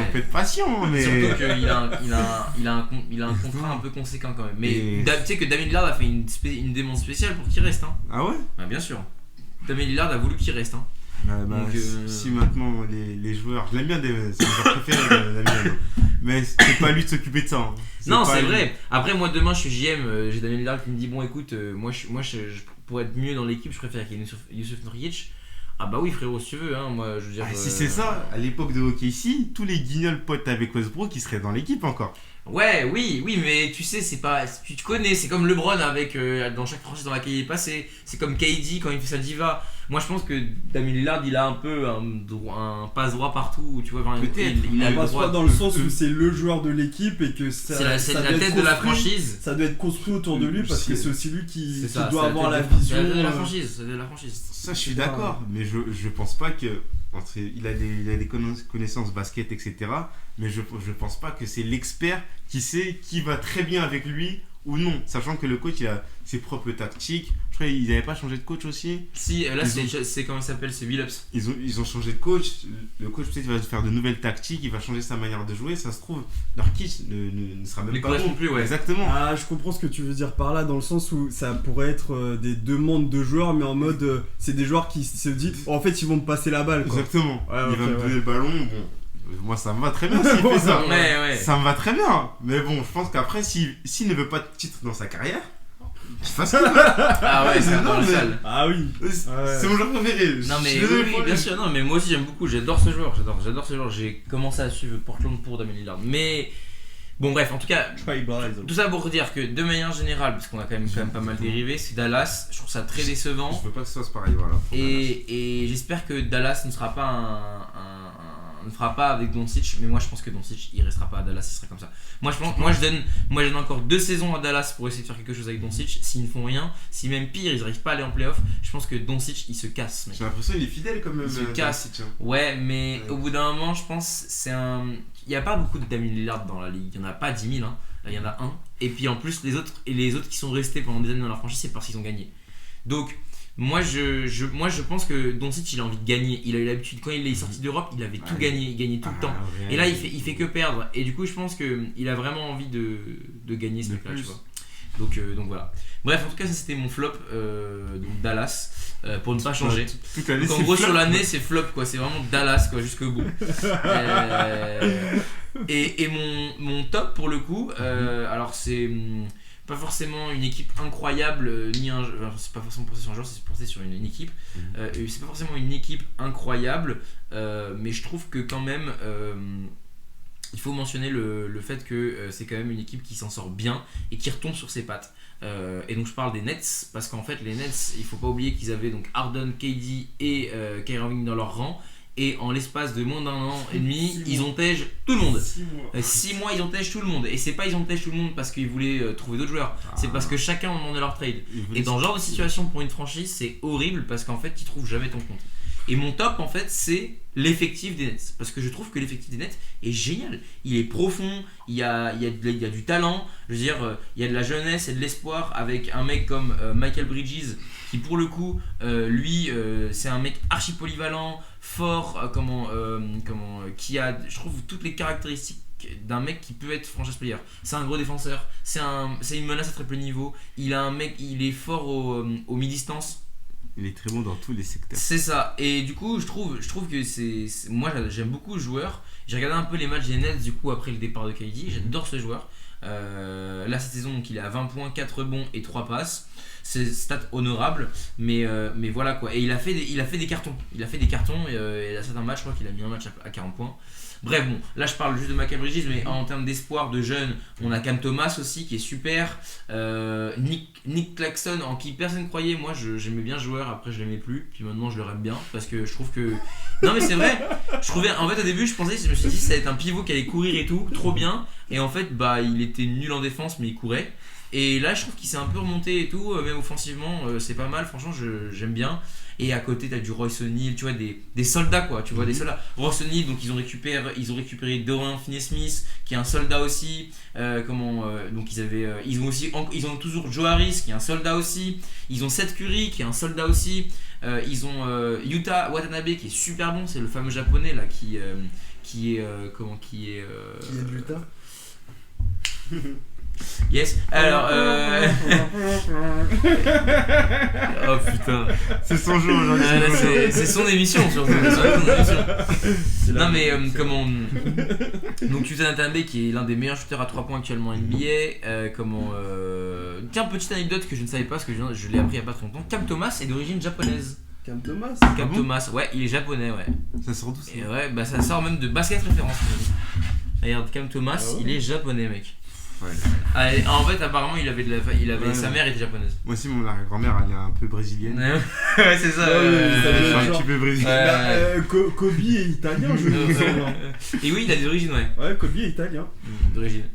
on peut être patient, mais... Surtout qu'il a un contrat un peu conséquent quand même. Mais tu sais que Damien Lillard a fait une demande spéciale pour qu'il reste. Hein. Ah ouais? Bah bien sûr. Damien Lillard a voulu qu'il reste. Hein. Donc, si maintenant les joueurs... Je l'aime bien, c'est mon joueur préféré, Damien, mais c'est pas lui de s'occuper de ça. Hein. Non, c'est vrai. Après, moi demain, je suis JM, j'ai Damien Lillard qui me dit, bon écoute, moi pour être mieux dans l'équipe, je préfère qu'il y ait Jusuf Nurkic. Ah bah oui frérot, si tu veux, hein, moi je veux dire... si c'est ça, à l'époque de OKC, tous les guignols potes avec Westbrook, ils seraient dans l'équipe encore. Ouais, oui, mais tu sais, c'est pas... Tu te connais, c'est comme LeBron avec... dans chaque franchise dans laquelle il est passé. C'est comme KD quand il fait sa diva. Moi je pense que Damien Lillard, il a un peu un passe-droit partout, tu vois. Peut-être, il a un passe-droit dans le sens où c'est le joueur de l'équipe et que c'est la tête de la franchise. Ça doit être construit autour de lui parce que c'est aussi lui qui doit avoir la vision. C'est la tête de la franchise. Ça je suis d'accord, mais je pense pas que... Il a des connaissances basket, etc. Mais je pense pas que c'est l'expert qui sait qui va très bien avec lui ou non. Sachant que le coach, il a ses propres tactiques. Je crois qu'ils n'avaient pas changé de coach aussi. Si, là, c'est comment il s'appelle, c'est Billups. Ils ont changé de coach. Le coach, peut-être, va faire de nouvelles tactiques. Il va changer sa manière de jouer. Ça se trouve, Nurkic ne sera même pas bon. Plus, ouais. Exactement. Ah, je comprends ce que tu veux dire par là, dans le sens où ça pourrait être des demandes de joueurs, mais en mode, c'est des joueurs qui se disent, en fait, ils vont me passer la balle. Quoi. Exactement. Il va me donner le ballon. Bon. Moi ça me va très bien s'il fait ça. Ouais. Ça me va très bien. Mais bon, je pense qu'après, s'il ne veut pas de titre dans sa carrière, qu'il fasse comme ça. Ah ouais, c'est un sale. Ah oui. C'est mon joueur préféré. Non mais oui, bien sûr. Non mais moi aussi j'aime beaucoup. J'adore ce joueur. J'adore ce joueur. J'ai commencé à suivre Portland pour Damien Lillard. Mais bon bref, en tout cas, tout ça pour dire que de manière générale, parce qu'on a quand même pas mal dérivé, c'est Dallas. Je trouve ça très décevant. Je veux pas que ce soit pareil, voilà. Et j'espère que Dallas ne sera pas ne fera pas avec Doncic, mais moi je pense que Doncic il restera pas à Dallas, il serait comme ça. Moi je donne encore 2 saisons à Dallas pour essayer de faire quelque chose avec Doncic. S'ils ne font rien, si même pire ils n'arrivent pas à aller en playoff, je pense que Doncic il se casse. J'ai l'impression qu'il est fidèle quand même. Il se casse. Ouais, mais au bout d'un moment je pense il n'y a pas beaucoup de Damien Lillard dans la ligue, il n'y en a pas 10 000, hein. Là il y en a un. Et puis en plus les autres qui sont restés pendant des années dans la franchise, c'est parce qu'ils ont gagné. Donc moi je pense que Doncic il a envie de gagner. Il a eu l'habitude, quand il est sorti d'Europe, il avait tout gagné, il gagnait tout le temps. Et là il fait que perdre. Et du coup je pense qu'il a vraiment envie de gagner ce truc-là, tu vois. Donc voilà. Bref, en tout cas ça c'était mon flop, donc Dallas, pour ne pas changer. Donc en gros sur l'année c'est flop quoi, c'est vraiment Dallas quoi jusqu'au bout. Et mon top pour le coup, alors c'est pas forcément une équipe incroyable, c'est pas forcément porté sur un joueur, c'est porté sur une équipe. C'est pas forcément une équipe incroyable, mais je trouve que quand même il faut mentionner le fait que c'est quand même une équipe qui s'en sort bien et qui retombe sur ses pattes. Et donc je parle des Nets parce qu'en fait les Nets, il faut pas oublier qu'ils avaient donc Harden, KD et Kyrie Irving dans leur rang. Et en l'espace de moins d'un an et demi, ils ont tège tout le monde. 6 mois, ils ont tège tout le monde. Et c'est pas ils ont tège tout le monde parce qu'ils voulaient trouver d'autres joueurs. C'est parce que chacun a demandé leur trade. Et dans ce genre de situation pour une franchise, c'est horrible parce qu'en fait, tu trouves jamais ton compte. Et mon top, en fait, c'est l'effectif des Nets. Parce que je trouve que l'effectif des Nets est génial. Il est profond, il y a du talent. Je veux dire, il y a de la jeunesse et de l'espoir avec un mec comme Michael Bridges qui, pour le coup, lui, c'est un mec archi polyvalent, fort, qui a, je trouve, toutes les caractéristiques d'un mec qui peut être franchise player. C'est un gros défenseur, c'est une menace à triple niveau. Il est fort au mi-distance. Il est très bon dans tous les secteurs. C'est ça. Et du coup, je trouve que moi j'aime beaucoup le joueur. J'ai regardé un peu les matchs des Nets du coup après le départ de KD. J'adore ce joueur. Là cette saison donc il est à 20 points, 4 rebonds et 3 passes. C'est stats honorables, mais voilà quoi. Et il a fait des cartons. Et là c'est un match, je crois qu'il a mis un match à 40 points. Bref, bon, là je parle juste de Michael Bridges, mais en termes d'espoir de jeunes, on a Cam Thomas aussi qui est super. Nick Claxton en qui personne croyait. Moi j'aimais bien ce joueur, après je l'aimais plus, puis maintenant je le aime bien parce que je trouve que. Non mais c'est vrai, en fait au début je me suis dit ça allait être un pivot qui allait courir et tout, trop bien. Et en fait il était nul en défense mais il courait. Et là je trouve qu'il s'est un peu remonté et tout, même offensivement c'est pas mal, franchement j'aime bien. et à côté t'as du Royce O'Neal, tu vois, des soldats quoi, tu vois, des soldats. Royce O'Neal, donc ils ont récupéré Dorian Finney-Smith qui est un soldat aussi, donc ils ont toujours Joe Harris qui est un soldat aussi, ils ont Seth Curry qui est un soldat aussi, ils ont Yuta Watanabe qui est super bon, c'est le fameux japonais là qui est de l'Utah. Yes, alors oh putain, C'est son jour aujourd'hui. c'est son émission surtout. Non mais donc Yuta Watanabe qui est l'un des meilleurs shooters à 3 points actuellement NBA. Tiens, petite anecdote que je ne savais pas parce que je l'ai appris il y a pas très longtemps. Cam Thomas est d'origine japonaise. Cam Thomas. Thomas, ouais, il est japonais, ouais. Ça sort d'où ça? Et ouais, bah ça sort même de Basket Référence. Regarde, Cam Thomas, il est japonais, mec. Ouais. En fait, apparemment, sa mère était japonaise. Moi aussi, mon arrière-grand-mère, elle est un peu brésilienne. Ouais, c'est ça. Je suis un petit peu brésilien. Kobe est italien, je me souviens. Et oui, il a des origines, ouais. Ouais, Kobe est italien. D'origine.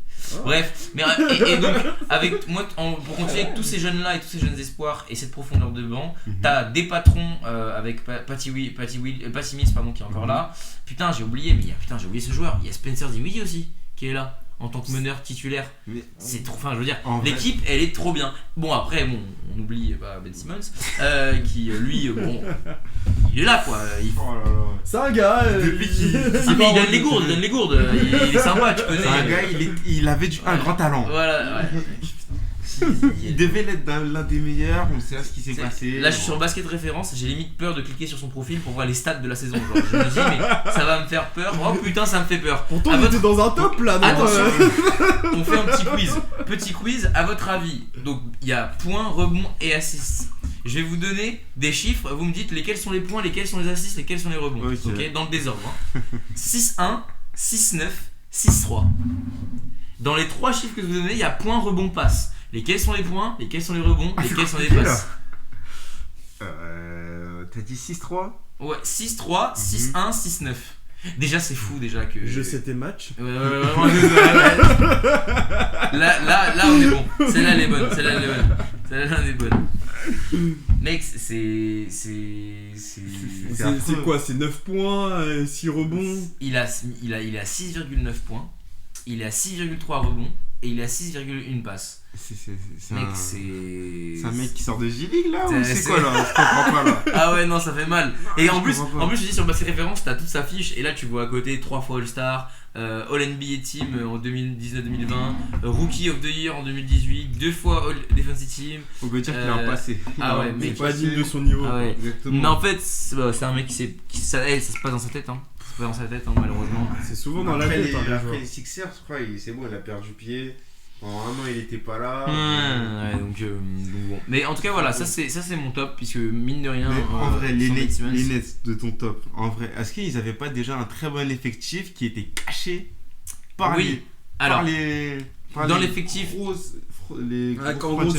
Bref, mais et donc avec moi pour continuer avec tous ces jeunes là et tous ces jeunes espoirs et cette profondeur de banc, t'as des patrons avec Patty Mills pardon qui est encore là. Putain, j'ai oublié ce joueur. Il y a Spencer Dinwiddie aussi qui est là en tant que meneur titulaire. Mais c'est trop, enfin je veux dire, l'équipe elle est trop bien. Bon après on oublie Ben Simmons qui lui il est là quoi. C'est un gars. Depuis il donne les gourdes. Il est sympa, tu connais. C'est un gars, il avait un grand talent. Voilà, ouais. Il devait l'être l'un des meilleurs, on sait ce qui s'est passé. Là je suis sur Basket Référence, j'ai limite peur de cliquer sur son profil pour voir les stats de la saison. Genre, je me dis mais ça va me faire peur. Oh putain, ça me fait peur. Pourtant on était dans un top là, non? Attention, on fait un petit quiz à votre avis. Donc il y a points, rebonds et assists. Je vais vous donner des chiffres, vous me dites lesquels sont les points, lesquels sont les assists, lesquels sont les rebonds. Ok, dans le désordre. 6-1, 6-9, 6-3. Dans les 3 chiffres que je vous donnez, il y a points, rebonds, passes. Lesquels sont les points, lesquels sont les rebonds, lesquels sont les passes. T'as dit 6-3? Ouais, 6-3, 6-1, 6-9. Déjà c'est fou déjà que... Je sais tes matchs. Ouais. Là on est bon. Celle-là elle est bonne. Celle-là elle est bonne. Mec, c'est quoi? C'est 9 points, 6 rebonds. Il est à 6,9 points. Il est à 6,3 rebonds. Et il est à 6,1 passes. C'est un mec qui sort de J-League là ou c'est quoi là? Je comprends pas là. Ah ouais, non, ça fait mal. Et en plus, je dis sur Basket Référence, t'as toute sa fiche. Et là, tu vois à côté 3 fois All-Star, All-NBA Team en 2019-2020, Rookie of the Year en 2018, 2 fois All-Defensive Team. On peut dire qu'il a un passé. Ah ouais, mais pas digne de son niveau. Ah ouais. Exactement. Mais en fait, c'est un mec ça se passe dans sa tête. Malheureusement. C'est souvent dans la tête. Après les Sixers, je crois, c'est bon, il a perdu pied. En un an, il était pas là. Ouais, donc bon. Mais en tout cas, voilà, ça c'est mon top, puisque mine de rien. En vrai, les Nets de ton top, en vrai, est-ce qu'ils avaient pas déjà un très bon effectif qui était caché par dans l'effectif. En gros,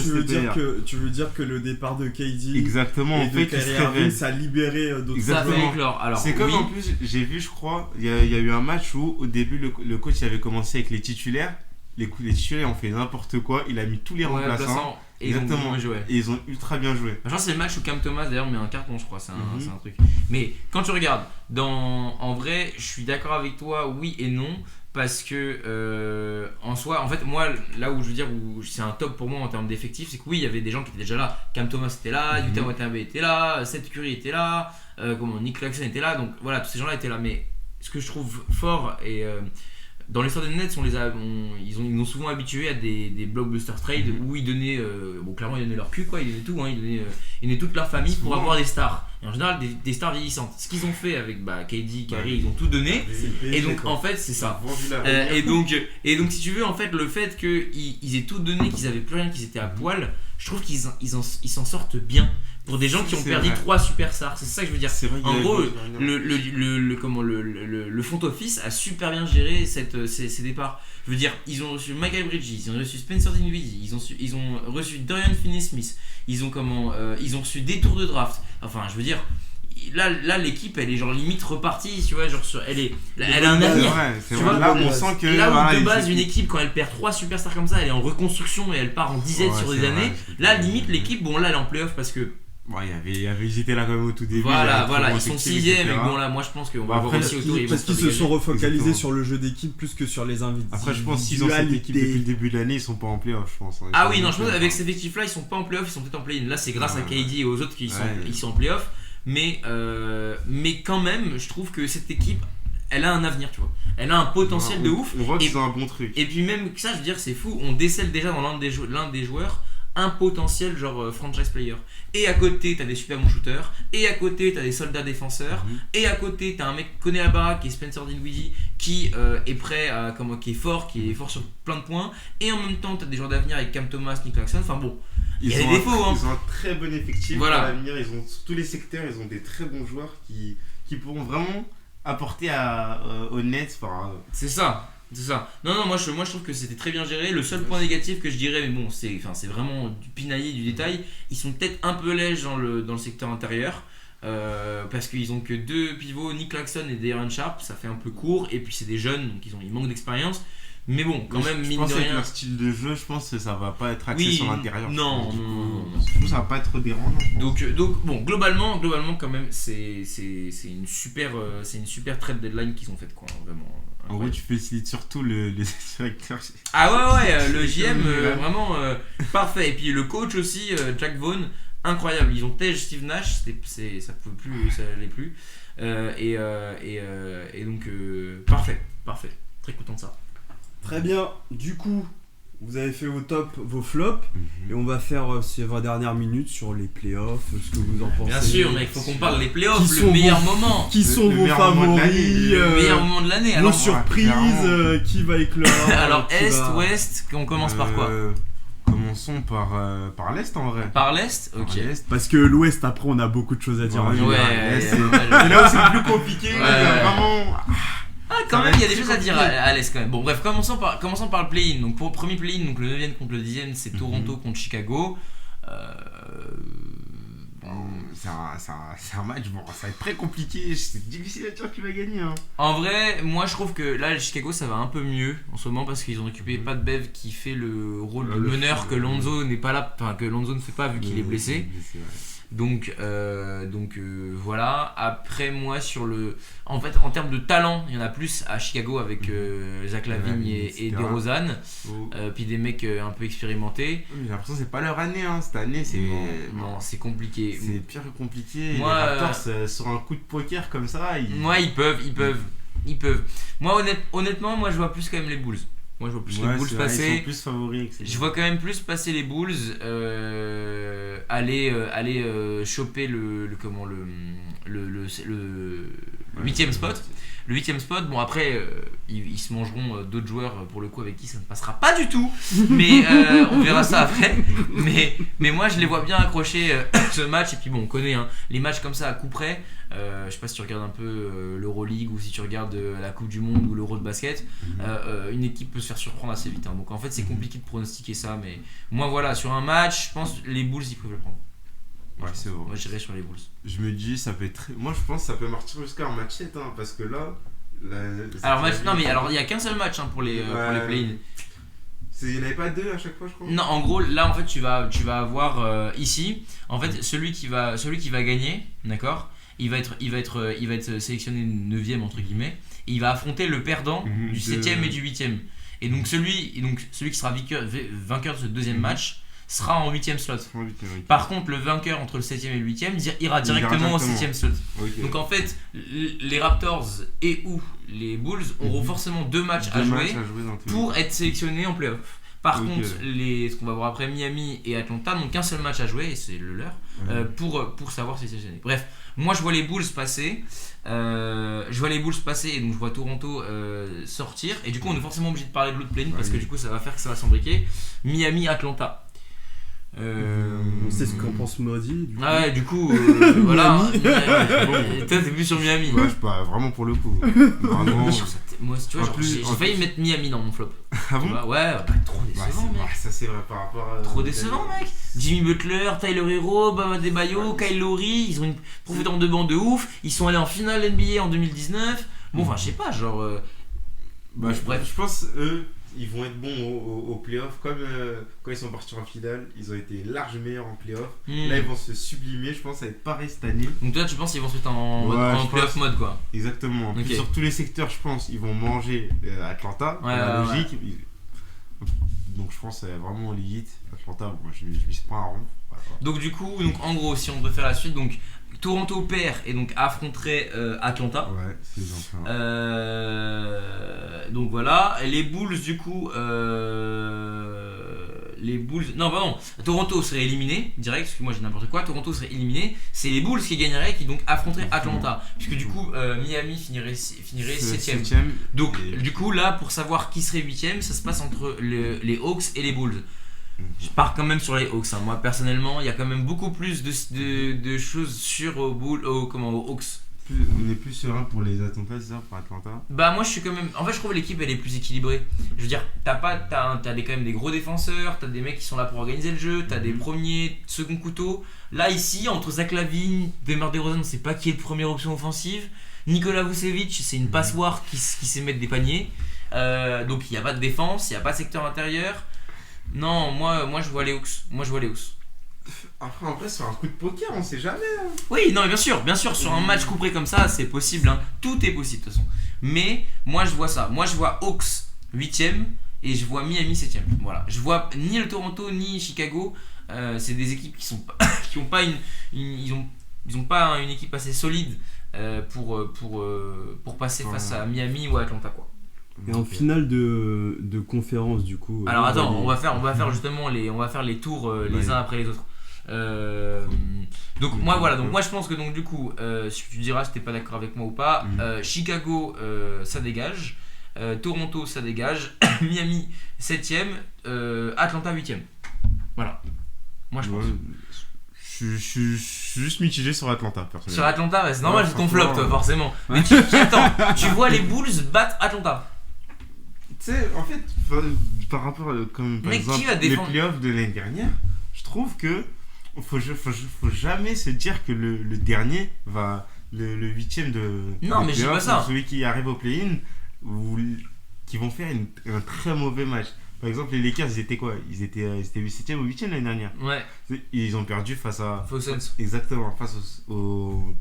tu veux dire que le départ de KD exactement, et de Kyrie Irving, ça a libéré d'autres joueurs. Ça fait éclore. Alors, c'est comme en plus, j'ai vu, je crois, il y a eu un match où au début le coach avait commencé avec les titulaires. Les titulaires ont fait n'importe quoi, il a mis tous les remplaçants. Et exactement. Ils ont ultra bien joué. Je pense que c'est le match où Cam Thomas d'ailleurs met un carton, je crois, c'est un truc. Mais quand tu regardes, en vrai, je suis d'accord avec toi, oui et non. Parce que en soi, en fait, moi, là où je veux dire, où c'est un top pour moi en termes d'effectifs, c'est que oui, il y avait des gens qui étaient déjà là. Cam Thomas était là, Yuta Watanabe était là, Seth Curry était là, Nick Claxton était là, donc voilà, tous ces gens-là étaient là. Mais ce que je trouve fort et dans l'histoire des Nets, ils nous ont souvent habitués à des blockbuster trades où ils donnaient, clairement ils donnaient leur cul quoi, ils donnaient tout, ils donnaient toute leur famille pour avoir des stars. Et en général des stars vieillissantes. Ce qu'ils ont fait avec KD, Kyrie, ils ont tout donné. Et donc en fait c'est ça. Et donc si tu veux en fait le fait qu'ils aient tout donné, qu'ils avaient plus rien, qu'ils étaient à poil, je trouve qu'ils s'en sortent bien. Pour des gens qui ont perdu 3 superstars, c'est ça que je veux dire. En gros, le front office a super bien géré ces départs. Je veux dire, ils ont reçu Michael Bridges, ils ont reçu Spencer Dinwiddie, ils ont reçu Dorian Finney-Smith, ils ont reçu des tours de draft. Enfin, je veux dire, là l'équipe elle est genre limite repartie, tu vois, genre elle a un avenir. Tu vois, là on sent que là où de base une équipe quand elle perd 3 superstars comme ça, elle est en reconstruction et elle part en disette sur des années. Là limite l'équipe, bon là elle est en playoff parce que Bon, ils étaient là quand même au tout début. Voilà, ils sont 6ème, mais bon là moi je pense qu'on va voir aussi autour. Parce qu'ils se sont refocalisés sur le jeu d'équipe plus que sur les individus. Après je pense qu'ils ont cette équipe depuis le début de l'année, ils sont pas en playoff, je pense. Ah oui, non, je pense qu'avec cet effectif là ils sont pas en playoff, ils sont peut-être en play-in. Là c'est grâce à KD et aux autres qu'ils sont en playoff. Mais quand même, je trouve que cette équipe, elle a un avenir, tu vois. Elle a un potentiel de ouf. On voit qu'ils ont un bon truc. Et puis même ça, je veux dire, c'est fou. On décèle déjà dans l'un des joueurs un potentiel genre franchise player. Et à côté, t'as des super bons shooters. Et à côté, t'as des soldats défenseurs. Et à côté, t'as un mec qui connaît la baraque, qui est Spencer Dinwiddie, qui est prêt à, qui est fort sur plein de points. Et en même temps, t'as des joueurs d'avenir avec Cam Thomas, Nick Claxton. Enfin bon. Il y a des défauts. Ils ont un très bon effectif voilà. À l'avenir. Ils ont sur tous les secteurs, ils ont des très bons joueurs qui pourront vraiment apporter aux Nets. C'est ça. Non, moi je trouve que c'était très bien géré. Le seul point négatif que je dirais, mais bon, c'est vraiment du pinailler du détail. Ils sont peut-être un peu lèges dans le secteur intérieur. Parce qu'ils ont que 2 pivots, Nick Claxton et De'Aaron Sharp. Ça fait un peu court. Et puis c'est des jeunes, donc ils manquent d'expérience. Mais bon, quand même, mine de rien. Avec leur style de jeu, je pense que ça va pas être axé sur l'intérieur. Non. Je pense que ça va pas être dérangeant. Donc bon, globalement, quand même, c'est une super trade deadline qu'ils ont faite, quoi. Vraiment. En gros, tu félicites surtout le directeur. Ah ouais, le JM, vraiment parfait. Et puis le coach aussi, Jack Vaughn, incroyable. Ils ont tège Steve Nash, ça pouvait plus, ça allait plus. Et donc, parfait. Très content de ça. Très bien, du coup, vous avez fait vos tops, vos flops, et on va faire ces 20 dernières minutes sur les playoffs, ce que vous en pensez. Bien sûr, mec, faut qu'on parle des playoffs, le meilleur moment. Qui sont vos favoris, le meilleur moment de l'année. Vos surprises, qui va éclore. Alors, Ouest, on commence par quoi? Commençons par l'Est en vrai. Par l'Est, ok. Parce que l'Ouest, après, on a beaucoup de choses à dire. C'est là où c'est le plus compliqué, vraiment. Quand même, il y a des choses à dire à l'Est quand même. Bon, bref, commençons par le play-in. Donc, pour le premier play-in, donc le 9ème contre le 10ème, c'est Toronto contre Chicago. C'est un match, bon, ça va être très compliqué. C'est difficile à dire qui va gagner. En vrai, moi je trouve que là, le Chicago, ça va un peu mieux en ce moment parce qu'ils ont récupéré Pat Bev qui fait le rôle de meneur que Lonzo n'est pas là, enfin que Lonzo ne fait pas vu qu'il est blessé. Donc voilà. Après moi en termes de talent, il y en a plus à Chicago avec Zach LaVine et DeRozan, puis des mecs un peu expérimentés. J'ai l'impression que c'est pas leur année, cette année c'est c'est compliqué. C'est pire que compliqué. Les Raptors sur un coup de poker comme ça, ils peuvent. Moi honnêtement, moi je vois plus quand même les Bulls. Moi je vois plus les Bulls passer. Ils sont plus favoris. Je vois quand même plus passer les Bulls aller choper le 8ème spot. Le 8ème spot, bon après ils se mangeront d'autres joueurs pour le coup avec qui ça ne passera pas du tout, mais on verra ça après. Mais moi je les vois bien accrocher ce match, et puis bon on connaît les matchs comme ça à coup près. Je sais pas si tu regardes un peu l'Euroleague ou si tu regardes la Coupe du Monde ou l'Euro de basket, une équipe peut se faire surprendre assez vite, donc en fait c'est compliqué de pronostiquer ça, mais moi voilà, sur un match je pense les Bulls ils peuvent le prendre. C'est bon. Moi j'irai sur les Bulls. Je me dis ça peut être moi je pense que ça peut marcher jusqu'à un match 7 parce que là alors il y a qu'un seul match pour les play-in. Il n'y en avait pas 2 à chaque fois je crois. Non, en gros là en fait tu vas avoir ici en fait celui qui va gagner, d'accord, il va être sélectionné 9ème entre guillemets, et il va affronter le perdant du 7ème et du 8ème, et donc celui qui sera vainqueur de ce deuxième match sera en 8ème slot. Par contre, le vainqueur entre le 7ème et le 8ème ira directement au 7ème slot. Okay. Donc en fait, les Raptors et ou les Bulls auront forcément 2 matchs à jouer pour être sélectionnés en playoff. Par contre, ce qu'on va voir après, Miami et Atlanta n'ont qu'un seul match à jouer, et c'est le leur, pour savoir si c'est sélectionné. Bref, moi je vois les Bulls passer. Et donc je vois Toronto sortir. Et du coup, on est forcément obligé de parler de l'autre play-in parce que du coup, ça va faire que ça va s'embriquer. Miami, Atlanta. On sait ce qu'en pense Maudit. Du coup, voilà. Toi, t'es plus sur Miami. Ouais, je sais pas, vraiment pour le coup. Moi, tu vois, j'ai failli mettre Miami dans mon flop. Ah bon? Trop décevant, mec. Ça, c'est vrai par rapport à. Trop décevant, mec. Jimmy Butler, Tyler Hero, Bam Adebayo, Kyle Lowry, ils ont une profondeur de banc de ouf. Ils sont allés en finale NBA en 2019. Bon, enfin, je sais pas, genre. Bref, je pense, eux. ils vont être bons au playoff. Comme quand ils sont partis en finale, ils ont été large meilleurs en playoff. Là, ils vont se sublimer. Je pense que ça va être pareil cette année. Donc, toi, tu penses qu'ils vont se mettre en playoff mode, quoi. Exactement. Okay. Puis sur tous les secteurs, je pense, ils vont manger Atlanta. La logique. Ouais. Donc, je pense que c'est vraiment legit. Atlanta, moi, je mise pas un rond. Voilà. Donc, du coup, en gros, si on devait faire la suite, donc Toronto perd et donc affronterait Atlanta. Ouais, c'est bien. Donc voilà, les Bulls du coup, non pardon, Toronto serait éliminé direct, parce que moi j'ai n'importe quoi. Toronto serait éliminé, c'est les Bulls qui gagneraient, qui donc affronteraient Atlanta, puisque du coup Miami finirait 7ème. Donc du coup là, pour savoir qui serait 8ème, ça se passe entre les Hawks et les Bulls. Je pars quand même sur les Hawks. Moi personnellement, il y a quand même beaucoup plus de choses sur aux Hawks. On est plus serein pour les Atlanta, c'est ça, pour Atlanta. Bah moi je suis quand même. En fait je trouve l'équipe elle est plus équilibrée. Je veux dire, t'as quand même des gros défenseurs, t'as des mecs qui sont là pour organiser le jeu, t'as des premiers, seconds couteaux. Là ici, entre Zach LaVine, DeMar DeRozan, on sait pas qui est le première option offensive. Nikola Vucevic, c'est une passoire qui sait mettre des paniers. Donc il n'y a pas de défense, il n'y a pas de secteur intérieur. Non, moi je vois les Hawks. Après, en vrai, c'est un coup de poker, on sait jamais. Hein. Oui, non, mais bien sûr, sur un match couperé comme ça, c'est possible. Hein. Tout est possible de toute façon. Mais moi je vois ça. Moi je vois Hawks 8ème et je vois Miami 7ème. Voilà. Je vois ni le Toronto ni Chicago. C'est des équipes qui ont pas ils ont pas une équipe assez solide pour passer face à Miami ou à Atlanta, quoi. Et en finale de conférence du coup. Alors attends, on va faire justement les tours les uns après les autres. Donc moi je pense que donc du coup si tu diras si t'es pas d'accord avec moi ou pas, Chicago ça dégage, Toronto ça dégage, Miami 7ème, Atlanta 8ème. Voilà. Moi je pense. Je suis juste mitigé sur Atlanta personnellement. Sur Atlanta, c'est normal, c'est ton flop toi forcément. Mais attends, tu vois les Bulls battre Atlanta. Tu sais, en fait, par rapport comme par exemple les playoffs de l'année dernière, je trouve que faut jamais se dire que le dernier va le 8ème de non mais je dis pas ça. Celui qui arrive au play-in ou qui vont faire un très mauvais match. Par exemple, les Lakers, ils étaient quoi? Ils étaient 7ème ou 8ème l'année dernière. Ouais. Ils ont perdu face à aux Suns. Exactement, face aux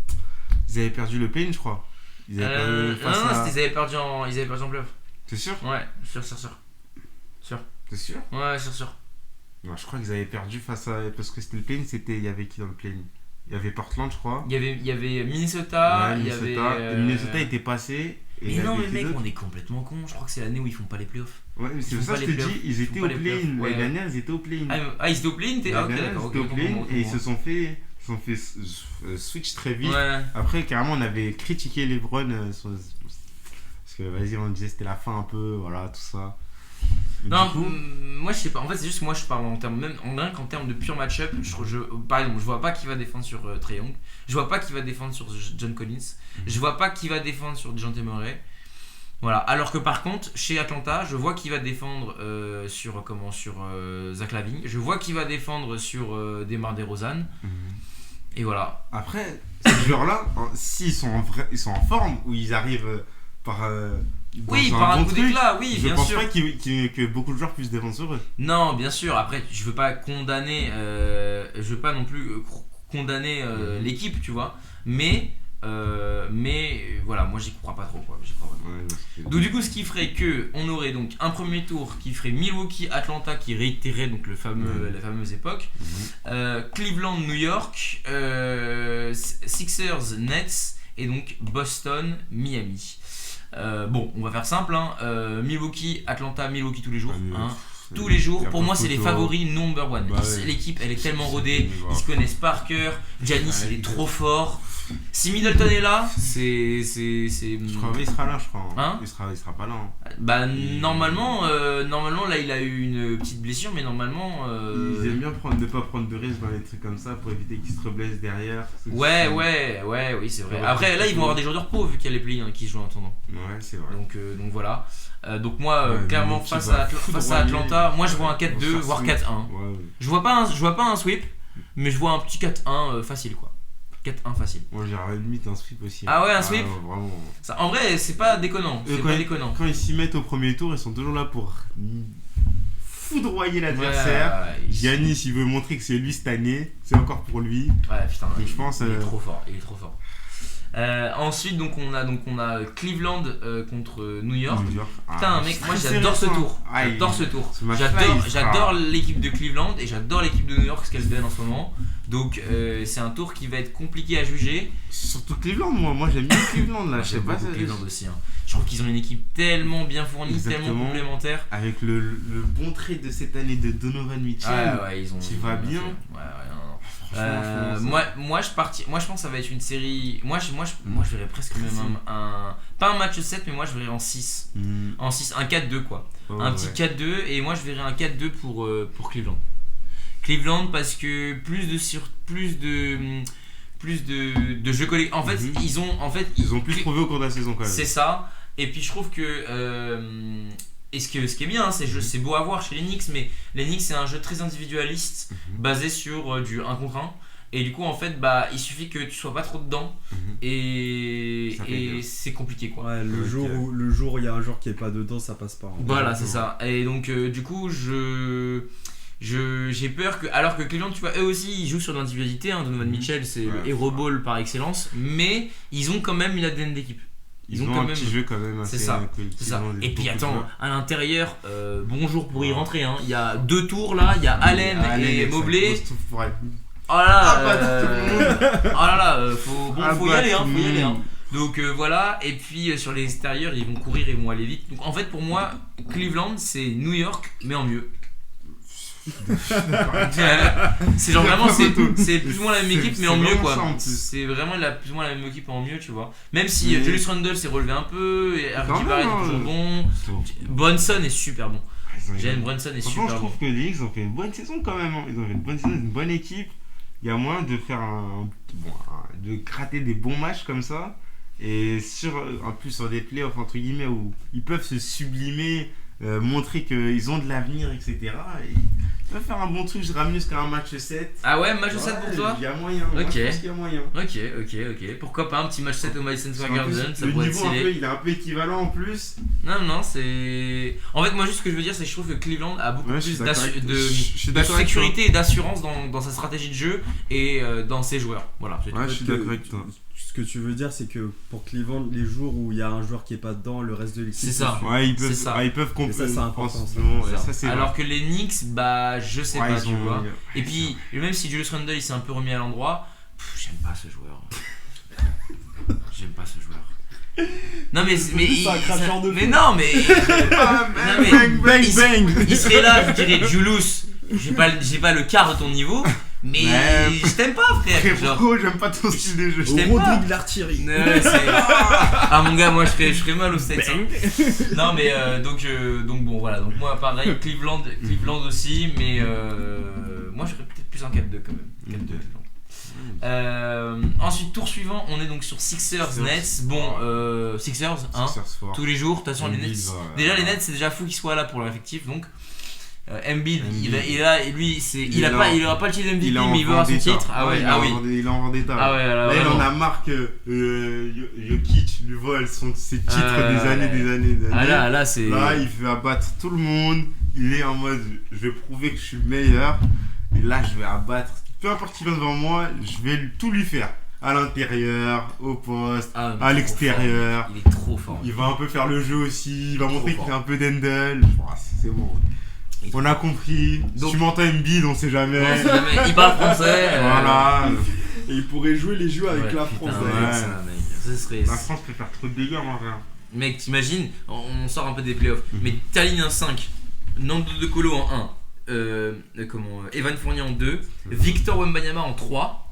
ils avaient perdu le play-in, je crois. Ils avaient perdu en playoff. T'es sûr? Ouais, sûr. T'es sûr? Ouais, sûr. Non, je crois qu'ils avaient perdu face à. Parce que c'était le play-in, il y avait qui dans le play-in? Il y avait Portland, je crois. Il y avait Minnesota. Ouais, il y avait. Minnesota était passé. Mais non, mais mec, on est complètement con. Je crois que c'est l'année où ils font pas les playoffs. Ouais, mais c'est pour ça que je te dis, ils étaient au play-in. L'année dernière, ils étaient au play-in. Ah, ils étaient au play-in? Ok, d'accord. Ils étaient au play-in et ils se sont fait switch très vite. Ouais. Après, carrément, on avait critiqué LeBron parce que vas-y, on disait c'était la fin un peu, voilà, tout ça. Non, moi je sais pas, en fait c'est juste que moi je parle en termes, même en termes de pur match-up, par exemple, je vois pas qui va défendre sur Trae Young, je vois pas qui va défendre sur John Collins, je vois pas qui va défendre sur DeJounte Murray. Voilà, alors que par contre, chez Atlanta, je vois qui va défendre sur Zach LaVine, je vois qui va défendre sur DeMar DeRozan. Et voilà. Après, ces joueurs-là, s'ils sont en forme, ou ils arrivent par un coup d'éclat, oui, bien sûr. Je pense pas que beaucoup de joueurs puissent défendre sur eux. Non, bien sûr. Après, je veux pas condamner, je veux pas non plus condamner l'équipe, tu vois. Mais voilà, moi j'y crois pas trop, quoi. Donc du coup, ce qui ferait que on aurait donc un premier tour qui ferait Milwaukee-Atlanta, qui réitérait donc la fameuse époque, Cleveland-New York, Sixers-Nets et donc Boston-Miami. Bon, on va faire simple, hein. Milwaukee, Atlanta, Milwaukee tous les jours. Tous les jours, pour moi c'est les favoris number one. L'équipe elle est tellement rodée, ils se connaissent par cœur. Giannis il est trop fort. Si Middleton est là, c'est. Je crois qu'il sera là, je crois. Hein, il sera pas là. Hein. Bah normalement là il a eu une petite blessure, mais normalement. Ils aiment bien ne pas prendre de risques dans les trucs comme ça pour éviter qu'ils se reblessent derrière. Oui c'est vrai. Après là ils vont avoir des jours de repos vu qu'il y a les play-ins qui se jouent en attendant. Ouais c'est vrai. Donc voilà. Donc moi clairement face à Atlanta, moi je vois un 4-2 voire 4-1. Je vois pas un sweep, mais je vois un petit 4-1 facile quoi. 4-1 facile. Moi j'aurais limite un sweep aussi. Ah ouais, un sweep vraiment. Ça, en vrai, c'est pas déconnant. Quand ils s'y mettent au premier tour, ils sont toujours là pour foudroyer l'adversaire. Ouais, Giannis, il veut montrer que c'est lui cette année, c'est encore pour lui. Ouais, putain, je pense, il est trop fort. Ensuite, donc on a Cleveland contre New York. Putain, mec, moi j'adore ce tour. J'adore l'équipe de Cleveland et j'adore l'équipe de New York, ce qu'elle donne en ce moment. Donc c'est un tour qui va être compliqué à juger. Surtout Cleveland, moi j'aime bien Cleveland là. J'aime pas Cleveland aussi. Hein. Je trouve qu'ils ont une équipe tellement bien fournie, exactement, tellement complémentaire. Avec le bon trade de cette année de Donovan Mitchell, qui va bien. Moi je pense que ça va être une série. Moi je verrais presque même pas un match 7, mais moi je verrais en 6. En 6, un 4-2 quoi. Petit 4-2, et moi je verrais un 4-2 pour Cleveland. Cleveland, parce que plus de jeux collectifs. En fait, ils ont plus prouvé au cours de la saison quand même. C'est ça. Et puis je trouve que et ce qui est bien, c'est beau à voir chez les Knicks, mais les Knicks c'est un jeu très individualiste, basé sur du 1 contre 1. Et du coup en fait il suffit que tu sois pas trop dedans, et c'est compliqué quoi. Ouais, le jour où il y a un joueur qui est pas dedans, ça passe pas. Voilà, c'est ça. Et donc du coup j'ai peur que, alors que Cleveland, tu vois, eux aussi ils jouent sur l'individualité, hein. Donovan Mitchell c'est le hero ball par excellence, mais ils ont quand même une ADN d'équipe. Ils ont quand même un petit jeu quand même assez. C'est ça. Et puis attends, à l'intérieur, bonjour pour y rentrer, hein. Il y a 2 tours là, il y a Allen et Mobley. Oh là là, faut y aller, hein. Donc voilà, et puis sur les extérieurs, ils vont courir, ils vont aller vite. Donc en fait pour moi, Cleveland c'est New York mais en mieux. C'est genre vraiment c'est plus ou moins la même équipe mais en mieux quoi. C'est vraiment plus ou moins la même équipe en mieux, tu vois. Même si Julius Randle s'est relevé un peu, et R.J. Barrett est toujours bon. Brunson est super bon. Jalen Brunson est super bon. Je trouve que les Knicks ont fait une bonne saison quand même. Ils ont fait une bonne saison, une bonne équipe. Il y a moyen de faire de gratter des bons matchs comme ça. Et en plus sur des playoffs entre guillemets où ils peuvent se sublimer, montrer qu'ils ont de l'avenir, etc. Et ils peuvent faire un bon truc, je ramène jusqu'à un match 7. Ah ouais, match 7 pour toi? Il y a moyen, je pense qu'il y a moyen. Ok. Pourquoi pas un petit match 7 au Madison Square Garden, ça pourrait être stylé. Il est un peu équivalent en plus. Non, c'est... En fait, moi juste ce que je veux dire, c'est que je trouve que Cleveland a beaucoup plus de sécurité et d'assurance dans sa stratégie de jeu et dans ses joueurs. Voilà. Je suis d'accord avec toi. Ce que tu veux dire, c'est que pour Cleveland, les jours où il y a un joueur qui est pas dedans, le reste de l'équipe. C'est ça. Ouais, ils peuvent comprendre. Ça, c'est important. Alors que les Knicks, je sais pas, tu vois. Et puis, même si Julius Randle il s'est un peu remis à l'endroit, j'aime pas ce joueur. Non mais il serait là, je dirais Julius, j'ai pas le quart de ton niveau. Mais je t'aime pas, frère. Frérot, j'aime pas ton style de jeu. Je t'aime pas. Rodrigue l'artillerie. Ah mon gars, moi je ferais mal au States. Non mais donc bon voilà. Donc moi pareil, Cleveland aussi, mais moi je ferais peut-être plus un 4-2 quand même. 4-2. Ensuite tour suivant, on est donc sur Sixers Nets. Bon Sixers tous les jours. De toute façon les Nets. Déjà les Nets c'est déjà fou qu'ils soient là pour leur effectif donc. Embiid, il aura pas le titre MVP, mais il veut avoir son titre. Il est en vendetta. Là, il en a marre que Jokic lui vole ses titres des années. Là, c'est... Là, il veut abattre tout le monde. Il est en mode, je vais prouver que je suis le meilleur. Et là, je vais abattre. Peu importe qui vient devant moi, je vais tout lui faire. À l'intérieur, au poste, à l'extérieur. Il est trop fort. Il va un peu faire le jeu aussi. Il va montrer qu'il fait un peu d'handle. C'est bon. On a compris. Donc, si tu m'entends Embiid, on sait jamais. Il parle français. Voilà. Et il pourrait jouer les jeux avec la France. La France peut faire trop de dégâts, mon frère. Mec, t'imagines, on sort un peu des playoffs, mais t'alignes un 5, Nando De Colo en 1, Evan Fournier en 2, Victor Wembanyama en 3,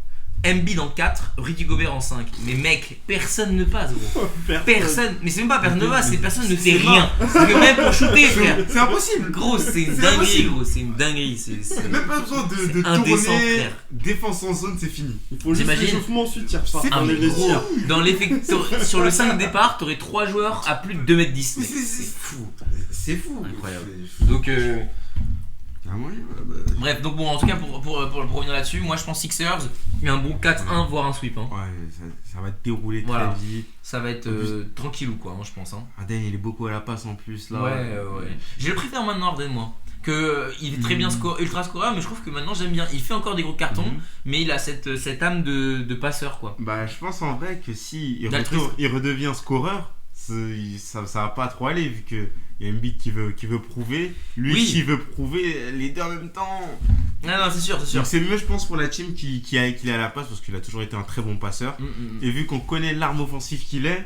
Embiid en 4, Rudy Gobert en 5. Mais mec, personne ne passe, gros. Personne. Mais c'est même pas personne ne passe, c'est personne ne fait rien. C'est que même pour shooter, frère. C'est impossible. Gros, c'est une dinguerie, gros. C'est une dinguerie. C'est même pas besoin de tourner. Frère. Défense en zone, c'est fini. Il faut juste l'échauffement, ensuite tu repars. Dans sur le 5 départ, t'aurais 3 joueurs à plus de 2m10. C'est fou. Incroyable. Donc Bref, donc bon, en tout cas, pour revenir là-dessus, moi je pense Sixers, il y a un bon 4-1, voire un sweep. Hein. Ouais, ça va dérouler très vite. Ça va être tranquillou, quoi, moi je pense. Hein. Harden, il est beaucoup à la passe en plus là. Ouais. Je le préfère maintenant, Harden, moi. Il est très bien ultra scoreur, mais je trouve que maintenant j'aime bien. Il fait encore des gros cartons, mais il a cette âme de passeur, quoi. Bah, je pense en vrai que si il redevient scoreur, ça va pas trop aller vu que il y a Embiid qui veut prouver, lui qui veut prouver, les deux en même temps. Non, c'est sûr. Donc c'est mieux, je pense, pour la team qu'il est à la passe parce qu'il a toujours été un très bon passeur. Et vu qu'on connaît l'arme offensive qu'il est,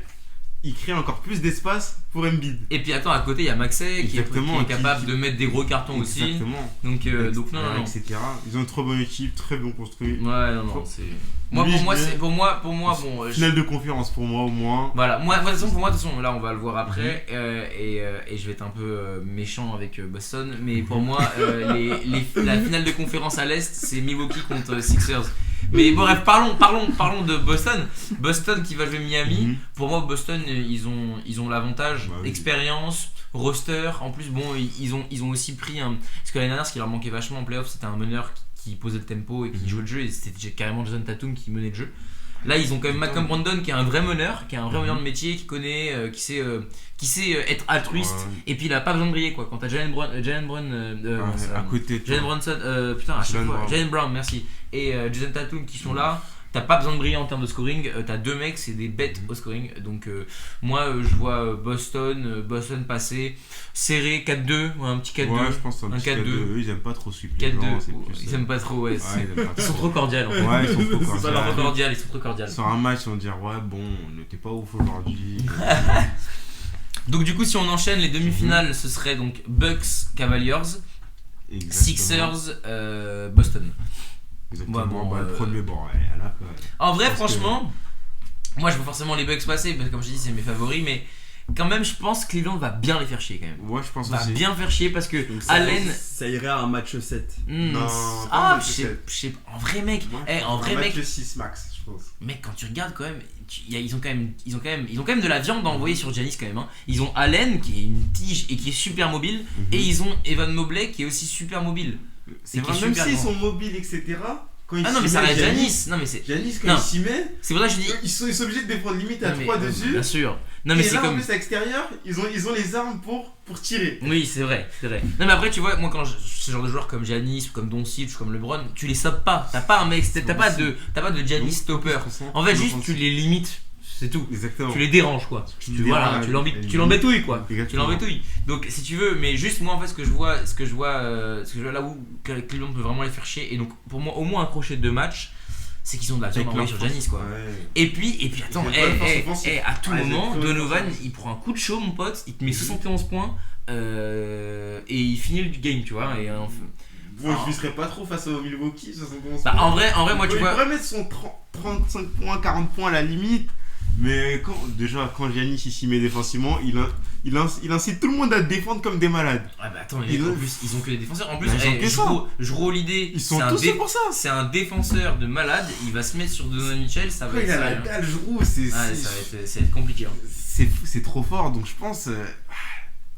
il crée encore plus d'espace pour Embiid. Et puis attends, à côté il y a Maxey qui est capable de mettre des gros cartons aussi. Exactement. Donc non. Etc. Ils ont une très bonne équipe, très bien construite. Ouais, non, c'est. Pour moi, bon. Finale de conférence pour moi au moins. Voilà, de toute façon, là on va le voir après, et je vais être un peu méchant avec Boston, mais pour moi, la finale de conférence à l'Est, c'est Milwaukee contre Sixers. Mais bref, parlons de Boston. Boston qui va jouer Miami. Pour moi, Boston, ils ont l'avantage, expérience, roster. En plus, bon, ils ont aussi pris parce que l'année dernière, ce qui leur manquait vachement en playoff, c'était un meneur qui posait le tempo et qui jouait le jeu. Et c'était carrément Jason Tatum qui menait le jeu. Là, ils ont quand même Malcolm Brogdon qui est un vrai meneur, qui est un vrai meneur de métier, qui connaît, qui sait être altruiste. Et puis il a pas besoin de briller, quoi. Quand t'as Jalen Brown, à côté. Jalen Bronson, à chaque fois. Jalen Brown, merci. Et Jason Tatum qui sont là. T'as pas besoin de briller en termes de scoring, t'as deux mecs, c'est des bêtes au scoring. Donc moi je vois Boston passer serré 4-2, ou un petit 4-2. Ouais, je pense un petit 4-2. Eux, ils aiment pas trop sweep. 4-2, ils aiment pas trop, ouais. Ils sont trop cordiales en fait. Ouais, ils sont trop cordiales. Sur un match, ils vont dire ouais, bon, on était pas ouf aujourd'hui. Donc du coup, si on enchaîne les demi-finales, ce serait donc Bucks Cavaliers, Sixers Boston. Exactement, le premier bon, là, en vrai, franchement, moi je vois forcément les Bucks passer, parce que comme je dis, c'est mes favoris, mais quand même, je pense que Cleveland va bien les faire chier quand même. Ouais, je pense va bien faire chier parce que Allen. Ça irait à un match 7. Non, je sais pas. En vrai, mec. Match 6 max, je pense. Mec, quand tu regardes quand même. Ils ont quand même de la viande à envoyer sur Giannis quand même. Hein. Ils ont Allen qui est une tige et qui est super mobile, et ils ont Evan Mobley qui est aussi super mobile. C'est vrai, même s'ils sont mobiles, etc. Non mais ça reste Giannis. Giannis quand il s'y met, c'est pour ça que je dis ils sont obligés de défendre limite à 3 dessus. Bien sûr. Non mais et c'est là, comme en plus à l'extérieur, ils ont les armes pour tirer. Oui, c'est vrai. Non mais après tu vois, moi quand ce genre de joueurs comme Giannis ou comme Doncic ou comme LeBron, tu les stoppes pas. T'as pas un mec, t'as pas de Giannis stopper. En fait, juste tu les limites. C'est tout. Exactement. Tu les déranges quoi. Tu l'embêtouilles quoi. Exactement. Tu l'embêtouilles. Donc si tu veux, mais juste moi en fait ce que je vois là où Cleveland peut vraiment les faire chier, et donc pour moi au moins un crochet de 2 matchs, c'est qu'ils ont de la viande envoyée sur Giannis quoi. Ouais. Et puis attends, à tout moment Donovan il prend un coup de chaud mon pote, il te met 71 points et il finit le game, tu vois. Et bon, je lui serais pas trop face au Milwaukee, 71 points. En vrai moi tu vois, il pourrait mettre son 35 points, 40 points à la limite. Mais quand Giannis s'y met défensivement, il incite tout le monde à défendre comme des malades. Ah bah attends, en plus ils ont que des défenseurs. En plus, je roule l'idée. Ils sont tous pour ça. C'est un défenseur de malade. Il va se mettre sur Donovan Mitchell. Ça va être. Il a la dalle, je roule. Ça va être compliqué. Hein. C'est trop fort. Donc je pense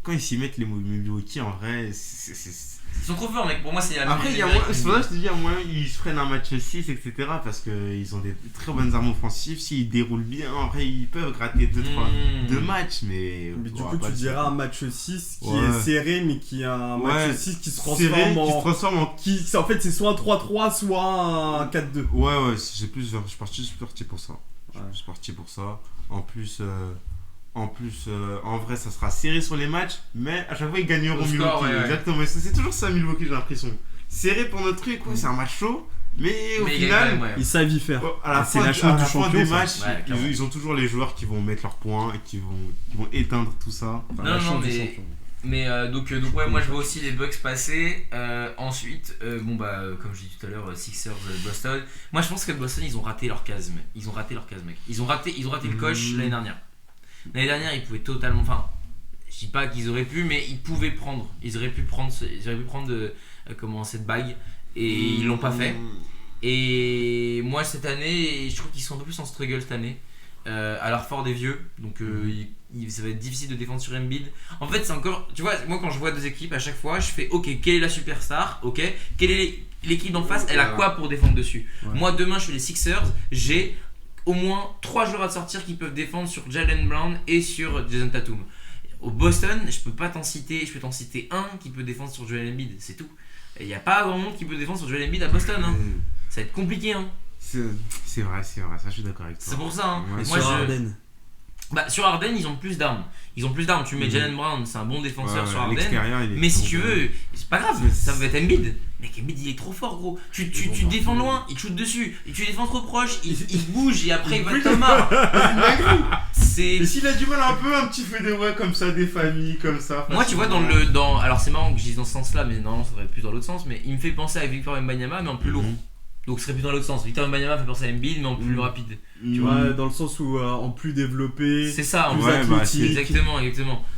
quand ils s'y mettent les Milwaukee, en vrai, ils sont trop forts, mec. Pour moi, c'est la Après, c'est pour ça que je te dis, à moins ils se prennent un match 6, etc. Parce qu'ils ont des très bonnes armes offensives. S'ils déroulent bien, après, ils peuvent gratter 2 matchs. Mais du coup, tu dirais un match 6 qui est serré, mais qui a un match 6 qui se transforme en fait, c'est soit un 3-3, soit un 4-2. Ouais, je suis parti pour ça. Je suis parti pour ça. En plus, en vrai, ça sera serré sur les matchs, mais à chaque fois, ils gagneront Milwaukee. Exactement, c'est toujours ça, Milwaukee, j'ai l'impression. Serré pour notre truc, c'est un match chaud, mais au final, ils savent y faire. À la fin des matchs, ils ont toujours les joueurs qui vont mettre leurs points et qui vont éteindre tout ça. Mais donc ouais, moi je vois aussi les Bucks passer. Ensuite, comme je dis tout à l'heure, Sixers, Boston. Moi je pense que Boston, ils ont raté leur case, mec. Ils ont raté le coche l'année dernière. L'année dernière, ils pouvaient totalement. Enfin, je dis pas qu'ils auraient pu, mais ils pouvaient prendre. Ils auraient pu prendre cette bague, et ils l'ont pas fait. Et moi, cette année, je trouve qu'ils sont un peu plus en struggle cette année. à l'art fort des vieux, donc ça va être difficile de défendre sur Embiid. En fait, c'est encore, tu vois, moi quand je vois deux équipes, à chaque fois, je fais ok, quelle est la superstar, ok, quelle est l'équipe d'en face, elle a quoi pour défendre dessus. Moi demain, je suis les Sixers, j'ai au moins 3 joueurs à sortir qui peuvent défendre sur Jaylen Brown et sur Jason Tatum. Au Boston, je peux t'en citer un qui peut défendre sur Joel Embiid, c'est tout. Il n'y a pas grand monde qui peut défendre sur Joel Embiid à Boston, hein. Ça va être compliqué, hein. C'est vrai, ça je suis d'accord avec toi. C'est pour ça, hein. Et Moi, sur Harden. Sur Harden, ils ont plus d'armes. Tu mets Jaylen Brown, c'est un bon défenseur sur Harden. Il est Mais si tu veux, c'est pas grave, ça va être Embiid. Mec, Embiid il est trop fort, gros. Tu défends loin, il te shoot dessus. Et tu défends trop proche, il bouge et après il va te marre. Et s'il a du mal un petit feu de ouais comme ça, des familles comme ça. Moi, tu vois, alors c'est marrant que je dise dans ce sens-là, mais normalement ça devrait être plus dans l'autre sens. Mais il me fait penser à Victor Wembanyama, mais en plus lourd. Donc ce serait plus dans l'autre sens. Victor Wembanyama fait penser à Embiid, mais en plus rapide. Tu vois, dans le sens où en plus développé, c'est ça, en plus plus athlétique, exactement.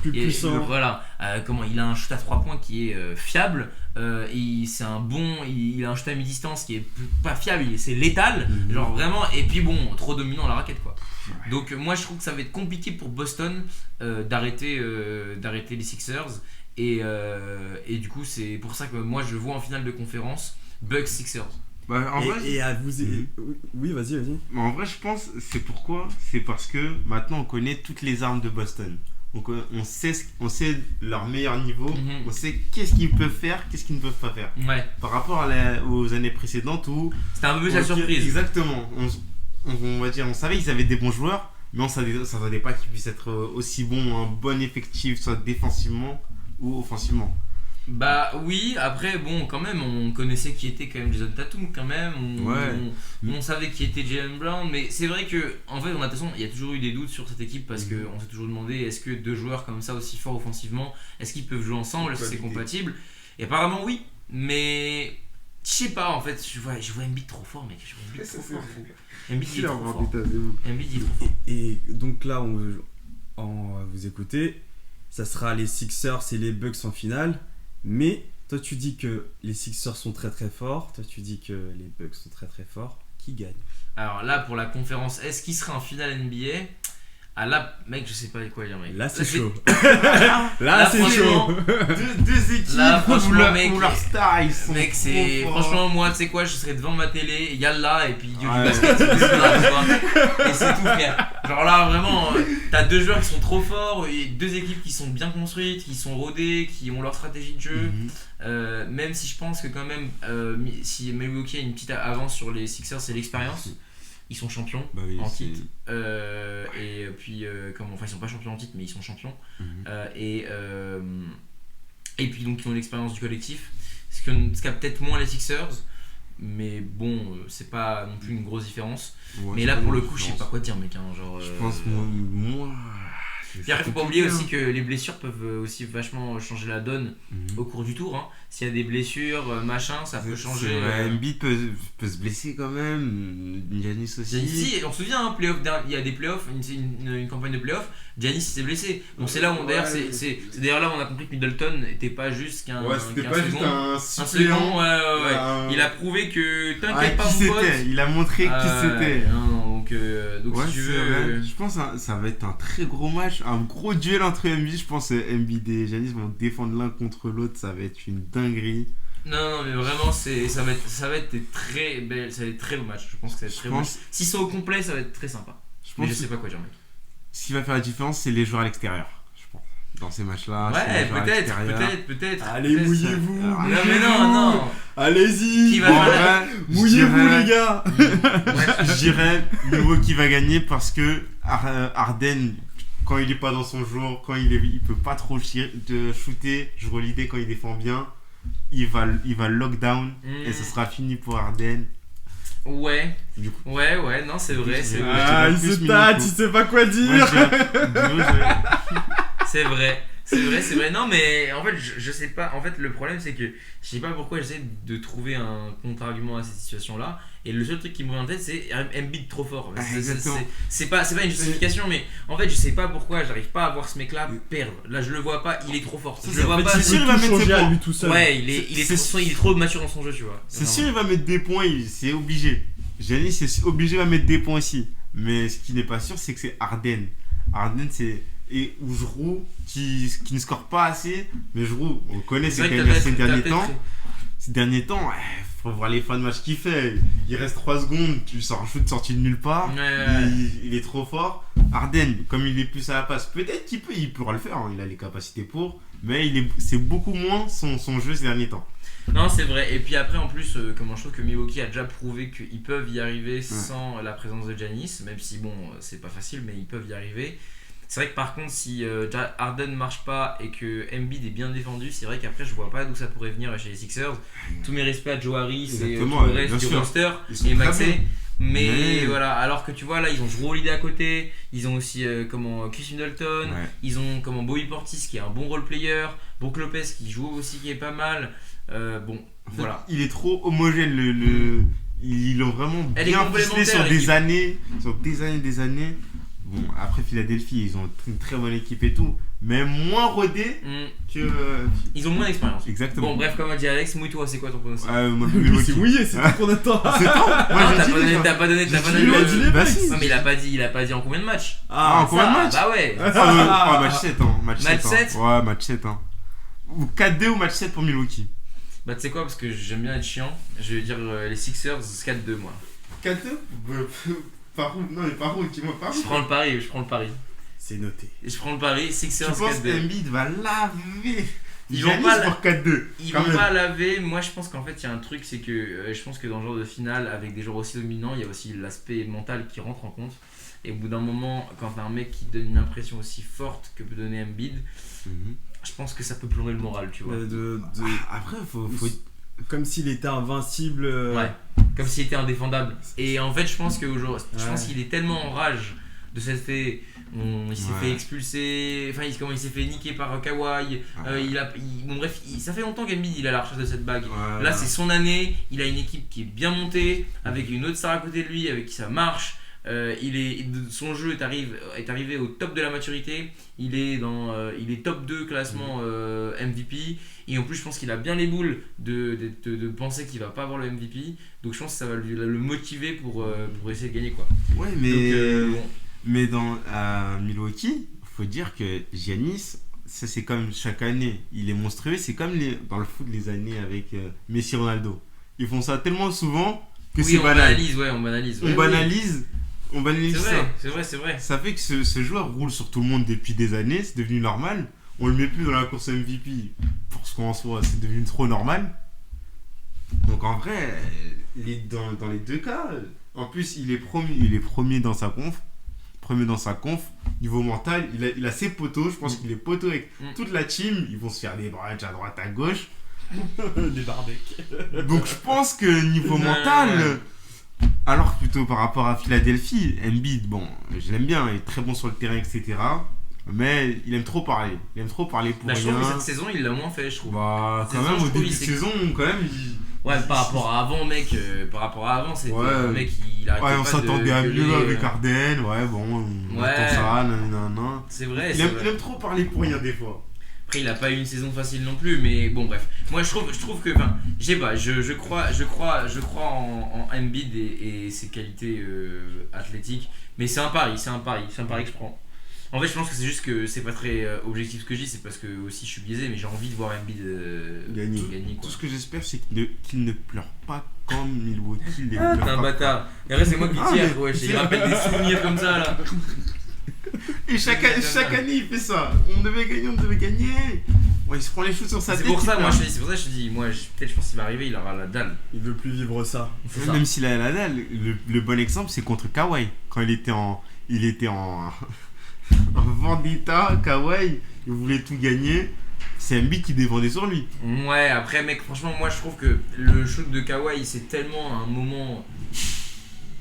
plus puissant. Voilà, il a un shoot à 3 points qui est fiable. Il a un shoot à mi-distance qui est pas fiable, c'est létal, genre vraiment. Et puis bon, trop dominant à la raquette, quoi. Donc moi je trouve que ça va être compliqué pour Boston d'arrêter les Sixers. Et du coup c'est pour ça que moi je vois en finale de conférence Bucks Sixers. Oui, vas-y. Mais en vrai, je pense, c'est parce que maintenant on connaît toutes les armes de Boston. Donc on sait leur meilleur niveau, on sait qu'est-ce qu'ils peuvent faire, qu'est-ce qu'ils ne peuvent pas faire. Ouais. Par rapport aux années précédentes où c'était un peu plus la surprise. Exactement. On va dire, on savait qu'ils avaient des bons joueurs, mais on s'attendait pas qu'ils puissent être aussi bons, un bon effectif, soit défensivement ou offensivement. Bah oui, après bon, quand même on connaissait qui était quand même Jason Tatum quand même, on savait qui était Jaylen Brown, mais c'est vrai que en fait il y a toujours eu des doutes sur cette équipe parce qu'on s'est toujours demandé est-ce que deux joueurs comme ça aussi forts offensivement, est-ce qu'ils peuvent jouer ensemble, est-ce que c'est compatible, et apparemment oui, mais je sais pas en fait, je vois Embiid trop fort mec, Embiid il est trop fort. Et donc là on vous écoutez, ça sera les Sixers et les Bucks en finale. Mais toi tu dis que les Sixers sont très très forts, toi tu dis que les Bucks sont très très forts, qui gagne? Alors là pour la conférence est-ce qu'il sera en finale NBA? Ah là mec je sais pas quoi dire mec. Là c'est chaud. Là c'est chaud. Deux équipes là, franchement où leurs stars ils sont mec c'est franchement moi tu sais quoi, je serais devant ma télé, Yallah et puis du basket et c'est tout frère. Genre là vraiment t'as deux joueurs qui sont trop forts, et deux équipes qui sont bien construites, qui sont rodées, qui ont leur stratégie de jeu. Même si je pense que quand même si Milwaukee a une petite avance sur les Sixers, c'est l'expérience. Ils sont champions en titre et puis ils sont pas champions en titre mais ils sont champions et puis donc ils ont l'expérience du collectif, ce qu'a peut-être moins les Sixers, mais bon c'est pas non plus une grosse différence. Mais là pour le coup je sais pas quoi dire mec, genre je pense moi il faut pas oublier aussi que les blessures peuvent aussi vachement changer la donne au cours du tour. S'il y a des blessures, machin, ça peut changer. Embiid peut se blesser quand même. Giannis aussi. Si, on se souvient, il y a des playoffs, une campagne de playoffs. Giannis s'est blessé. Donc c'est là où d'ailleurs, c'est d'ailleurs là où on a compris que Middleton n'était pas juste qu'un second. Il a prouvé que t'inquiète pas mon pote. Il a montré qui c'était. Donc si tu veux, je pense que ça va être un très gros match, un gros duel entre Embiid. Je pense que Embiid et Giannis vont défendre l'un contre l'autre, ça va être une dinguerie. Non mais vraiment ça va être des très belles, ça va être très beau match. Je pense que ça va être très beau match. S'ils sont au complet, ça va être très sympa. Mais je sais pas quoi dire mec. Ce qui va faire la différence, c'est les joueurs à l'extérieur, je pense. Dans ces matchs-là. Ouais, peut-être. Allez, mouillez-vous. Non mais non. Allez-y. Mouillez-vous les gars. Je dirais Milwaukee va gagner parce que Harden, quand il est pas dans son jour, quand il peut pas trop shooter, je relidais quand il défend bien, il va lockdown et ce sera fini pour Harden. Ouais, non c'est vrai. Il se tâte, il sait pas quoi dire. C'est vrai. Non mais en fait je sais pas. En fait le problème c'est que je sais pas pourquoi j'essaie de trouver un contre-argument à cette situation là. Et le seul truc qui me vient en tête c'est Embiid trop fort. C'est pas une justification mais en fait je sais pas pourquoi j'arrive pas à voir ce mec là perdre. Là je le vois pas, il est trop fort. Je le vois pas. C'est sûr il va mettre ses points lui tout seul. Ouais il est trop mature dans son jeu tu vois. C'est sûr il va mettre des points, c'est obligé. Giannis c'est obligé va mettre des points aussi. Mais ce qui n'est pas sûr, c'est que c'est Harden. Harden, c'est. Et Giroud qui ne score pas assez. Mais Giroud, on connaît ses derniers temps. Faut voir les fins de match qu'il fait. Il reste 3 secondes, tu sors un shoot sorti de nulle part. Il est trop fort. Harden, comme il est plus à la passe, peut-être il pourra le faire. Hein. Il a les capacités pour. Mais c'est beaucoup moins son jeu ces derniers temps. Non, c'est vrai. Et puis après, en plus, comment je trouve que Milwaukee a déjà prouvé qu'ils peuvent y arriver sans la présence de Giannis, même si bon, c'est pas facile, mais ils peuvent y arriver. C'est vrai que par contre, si Harden ne marche pas et que Embiid est bien défendu, c'est vrai qu'après, je vois pas d'où ça pourrait venir chez les Sixers. Tous mes respects à Joe Harris et tout le reste du roster et Maxey. Mais voilà, alors que tu vois là, ils ont Jrue Holiday à côté, ils ont aussi Chris Middleton, ils ont Bobby Portis qui est un bon role player, Brook Lopez qui joue aussi qui est pas mal. Voilà. Il est trop homogène, ils l'ont vraiment bien ficelé sur des années. Bon, après Philadelphie, ils ont une très bonne équipe et tout, mais moins rodés que. Ils ont moins d'expérience. Exactement. Bon, bref, comme a dit Alex, mouille-toi, c'est quoi ton pronostic? C'est mouillé, c'est tout qu'on attend. C'est temps. T'as pas donné. Bah si. Non, mais il a pas dit en combien de matchs? En combien de matchs? Bah ouais. Match 7. Match 7. Ouais, match 7. Ou 4-2 ou match 7 pour Milwaukee. Bah, tu sais quoi, parce que j'aime bien être chiant, je vais dire les Sixers 4-2, moi. 4-2 Par où? Non, mais par où? Dis-moi par où? Je prends le pari. C'est noté. Je prends le pari, Sixers 4-2. Tu penses qu'Embiid va laver? Ils vont pas pour 4-2. Ils vont pas laver. Moi, je pense qu'en fait, il y a un truc, c'est que je pense que dans le genre de finale, avec des joueurs aussi dominants, il y a aussi l'aspect mental qui rentre en compte. Et au bout d'un moment, quand t'as un mec qui donne une impression aussi forte que peut donner Embiid, je pense que ça peut plomber le moral, tu vois. Après, faut... Comme s'il était invincible. Ouais, comme s'il était indéfendable. Et en fait, je pense qu'il est tellement en rage de cette fait. Il s'est fait expulser, enfin il s'est fait niquer par Kawhi. Bref, ça fait longtemps qu'Embiid il a la recherche de cette bague. Là, c'est son année. Il a une équipe qui est bien montée, avec une autre star à côté de lui, avec qui ça marche. Son jeu est arrivé au top de la maturité. Il est top 2 classement MVP. Et en plus, je pense qu'il a bien les boules de penser qu'il va pas avoir le MVP. Donc je pense que ça va le motiver pour essayer de gagner, quoi. Ouais, mais à Milwaukee, faut dire que Giannis, ça c'est comme chaque année, il est monstrueux. C'est comme dans le foot les années avec Messi, Ronaldo. Ils font ça tellement souvent que c'est banal. On banalise. On banalise ça. C'est vrai. Ça fait que ce joueur roule sur tout le monde depuis des années, c'est devenu normal. On le met plus dans la course MVP parce qu'en soi c'est devenu trop normal. Donc en vrai, dans les deux cas, en plus il est premier dans sa conf. Niveau mental, il a ses poteaux. Je pense qu'il est poteau avec toute la team. Ils vont se faire des brunchs à droite, à gauche. Des barbecues. Donc je pense que niveau mental. Alors plutôt par rapport à Philadelphie, Embiid, bon, je l'aime bien, il est très bon sur le terrain, etc. Mais il aime trop parler. Pour rien. Je trouve que cette saison, il l'a moins fait, je trouve. Bah, quand même, au début de saison, quand même, Ouais, par rapport à avant, mec. Par rapport à avant, c'était un mec, il arrêtait pas de... on s'attendait à mieux avec Harden, on attend ça, nanana. C'est vrai, il aime trop parler pour rien, des fois. Après, il a pas eu une saison facile non plus, mais bon, bref. Moi, je trouve que, enfin, je sais pas, je crois en Embiid et ses qualités athlétiques, mais c'est un pari que je prends. En fait, je pense que c'est juste que c'est pas très objectif ce que je dis, c'est parce que aussi je suis biaisé, mais j'ai envie de voir Embiid gagner. Tout ce que j'espère, c'est qu'il ne pleure pas comme Milwaukee. T'es un bâtard. Et après, c'est moi qui tire, ouais, il rappelle des souvenirs comme ça là. Et chaque année il fait ça. On devait gagner. Ouais, il se prend les shoots sur sa tête. C'est pour ça que je te dis, peut-être je pense qu'il va arriver, il aura la dalle. Il veut plus vivre ça. Même s'il a la dalle, le bon exemple c'est contre Kawhi. Quand il était en vendetta, Kawhi, il voulait tout gagner. C'est Embiid qui défendait sur lui. Ouais, après mec, franchement, moi je trouve que le shoot de Kawhi c'est tellement un moment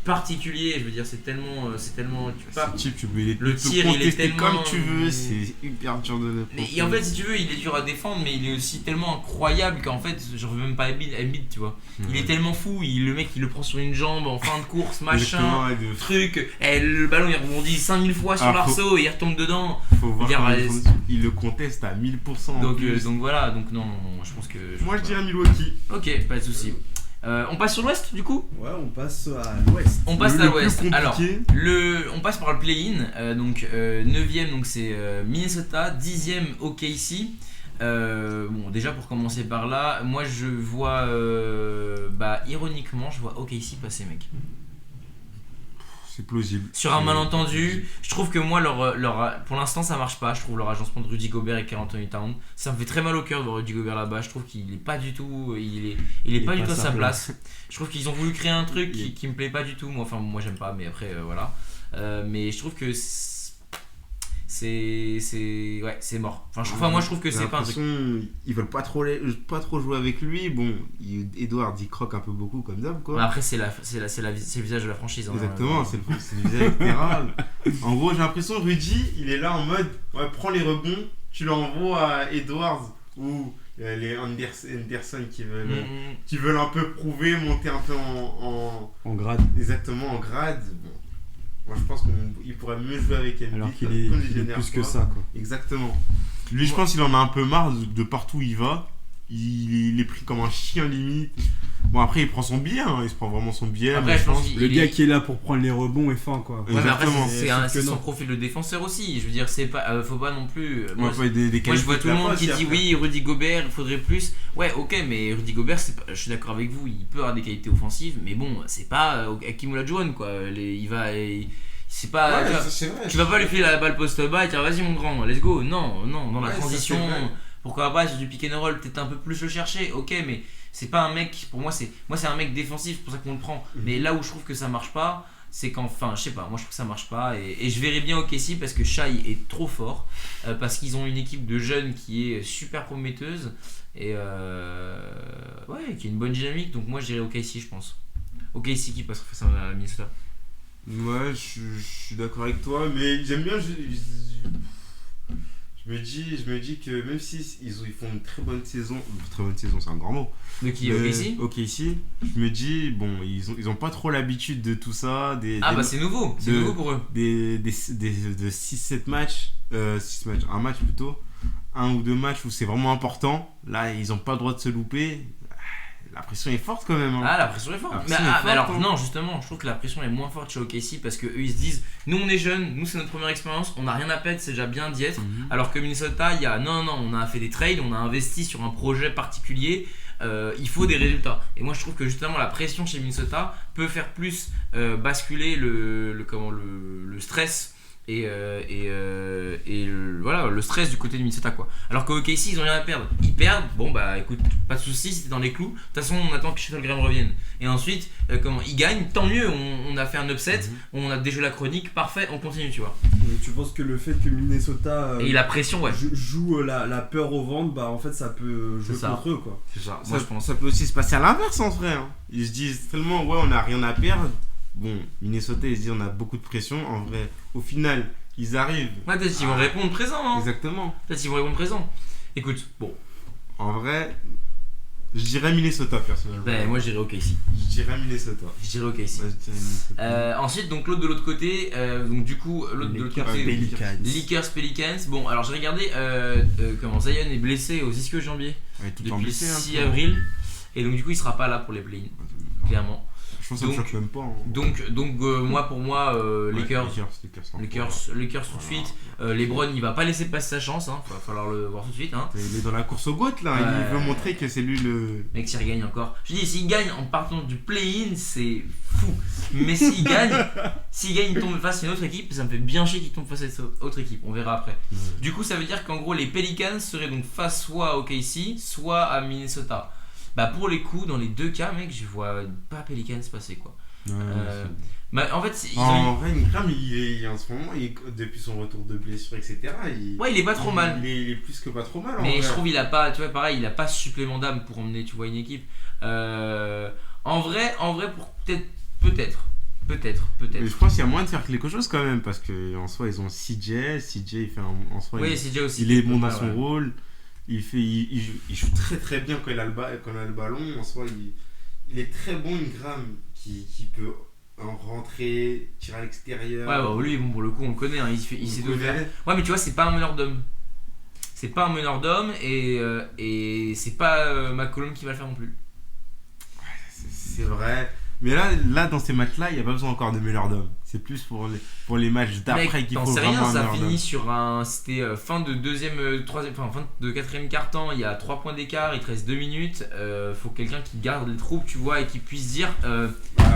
particulier, je veux dire, c'est tellement tu peux le tir il est tellement comme tu veux, c'est hyper dur de le mais en fait si tu veux, il est dur à défendre, mais il est aussi tellement incroyable qu'en fait je veux même pas Embiid, tu vois. Il est tellement fou, le mec il le prend sur une jambe en fin de course, machin, truc, le ballon il rebondit 5000 fois sur l'arceau et il retombe dedans. Faut voir il le conteste à 1000%. Donc voilà, donc non, je pense que moi je dirais Milwaukee. OK, pas de souci. On passe sur l'ouest du coup. Ouais, on passe à l'ouest. On passe à l'ouest. Alors, compliqué. on passe par le play-in. Donc 9ème, donc c'est Minnesota. 10ème OKC. Bon, déjà pour commencer par là, moi je vois, ironiquement, je vois OKC passer, mec. C'est plausible. Sur un malentendu, je trouve que moi, pour l'instant, ça marche pas. Je trouve leur agencement de Rudy Gobert et Karl Anthony Towns, ça me fait très mal au cœur de voir Rudy Gobert là-bas. Je trouve qu'il est pas du tout, il est pas du tout à sa place. Je trouve qu'ils ont voulu créer un truc qui me plaît pas du tout. Moi j'aime pas, mais après voilà. Mais je trouve que c'est mort. Moi je trouve que c'est pas un truc. Ils veulent pas trop jouer avec lui. Bon, Edward il croque un peu beaucoup comme d'hab quoi. Après c'est le visage de la franchise. Exactement, c'est le visage littéral. En gros, j'ai l'impression Rudy, il est là en mode prends les rebonds, tu l'envoies à Edwards ou les Anderson qui veulent un peu prouver, monter un peu en grade. Exactement, en grade. Bon. Moi je pense qu'il pourrait mieux jouer avec Embiid. Alors qu'il est plus que ça quoi. Exactement. Lui je pense qu'il en a un peu marre de partout où il va. Il est pris comme un chien limite. Bon après il prend son billet, il se prend vraiment son billet. Après je pense le gars qui est là pour prendre les rebonds est fin quoi. Ouais, mais après c'est son profil de défenseur aussi. Je veux dire c'est pas faut pas non plus. Moi je vois tout le monde qui dit oui Rudy Gobert il faudrait plus. Ouais ok mais Rudy Gobert je suis d'accord avec vous, il peut avoir des qualités offensives mais bon c'est pas Hakeem Olajuwon quoi. C'est pas tu vas pas lui filer la balle post bas et dire vas-y mon grand let's go. Non dans la transition. Pourquoi pas sur du pick and roll peut-être un peu plus le chercher, ok mais c'est pas un mec, pour moi c'est un mec défensif, c'est pour ça qu'on le prend. Mais là où je trouve que ça marche pas, c'est qu'enfin, je sais pas, moi je trouve que ça marche pas et je verrais bien OKC parce que Shai est trop fort, parce qu'ils ont une équipe de jeunes qui est super prometteuse et qui a une bonne dynamique, donc moi je dirais OKC je pense. OKC qui passerait face à Minnesota. Ouais, je suis d'accord avec toi, mais j'aime bien. Je me dis que même si ils font une très bonne saison, c'est un grand mot. De qui OKC, je me dis bon, ils ont pas trop l'habitude de tout ça. C'est nouveau, c'est nouveau pour eux. De 6-7 matchs, un match plutôt, un ou deux matchs où c'est vraiment important. Là, ils ont pas le droit de se louper. La pression est forte quand même. La pression est forte. Non, justement, je trouve que la pression est moins forte chez OKC parce qu'eux ils se disent nous on est jeunes, nous c'est notre première expérience, on n'a rien à perdre, c'est déjà bien d'y être. Alors que Minnesota, on a fait des trades, on a investi sur un projet particulier, il faut des résultats. Et moi je trouve que justement la pression chez Minnesota peut faire plus basculer le stress. Et le stress du côté de Minnesota quoi. Alors qu'au OKC ils ont rien à perdre, ils perdent, bon bah écoute pas de soucis, c'était dans les clous, de toute façon on attend que Shuttlegram revienne et ensuite ils gagnent, tant mieux, on a fait un upset, on a déjoué la chronique, parfait, on continue tu vois. Tu penses que le fait que Minnesota et la pression joue la peur au ventre, en fait ça peut jouer contre eux quoi. C'est ça. Moi je pense ça peut aussi se passer à l'inverse en vrai Ils se disent tellement on a rien à perdre. Bon, Minnesota, ils se disent on a beaucoup de pression. En vrai, au final, ils arrivent. Peut-être qu'ils vont répondre présent. Exactement. Peut-être qu'ils vont répondre présent. Écoute, bon. En vrai, je dirais Minnesota personnellement. Moi, je dirais OKC. Je dirais Minnesota. Ensuite, donc l'autre de l'autre côté, donc du coup, l'autre de l'autre côté, Pelicans. Bon, alors j'ai regardé comment Zion est blessé aux ischio-jambiers depuis 6 avril. Et donc, du coup, il sera pas là pour les play-ins, clairement. Je pense que ça me choque même pas. Donc pour moi, Lakers tout de suite. LeBron il va pas laisser passer sa chance, va falloir le voir tout de suite. Il est dans la course au GOAT là, il veut montrer que c'est lui le. Mec, s'il gagne encore. Je dis, s'il gagne en partant du play-in, c'est fou. Mais s'il gagne, il tombe face à une autre équipe, ça me fait bien chier qu'il tombe face à cette autre équipe. On verra après. Du coup, ça veut dire qu'en gros, les Pelicans seraient donc face soit à OKC, soit à Minnesota. Pour les coups, dans les deux cas, mec, je vois pas Pelicans passer quoi. En fait, en vrai, Ingram, il est en ce moment, depuis son retour de blessure, etc. Il est pas trop mal. Il est plus que pas trop mal. Mais je trouve il a pas, tu vois, pareil, il a pas ce supplément d'âme pour emmener, tu vois, une équipe. En vrai, pour peut-être. Mais je pense qu'il y a moyen de faire quelque chose quand même parce que en soi, ils ont CJ, il fait en soi. Oui, CJ aussi. Il est bon dans son rôle. Il joue très très bien quand il a le ballon. En soi, il est très bon, Ingram, qui peut en rentrer, tirer à l'extérieur. Lui, pour le coup, on le connaît, il sait tout faire. Ouais, mais tu vois, c'est pas un meneur d'homme. Et c'est pas McCollum qui va le faire non plus. c'est vrai. Mais là, dans ces matchs-là, il n'y a pas besoin encore de meneur d'homme. C'est plus pour les matchs d'après qu'il faut vraiment vraiment un ça meneur finit d'homme. sur un. C'était fin de fin de quatrième quart-temps, il y a 3 points d'écart, il te reste 2 minutes. Faut quelqu'un qui garde les troupes, tu vois, et qui puisse dire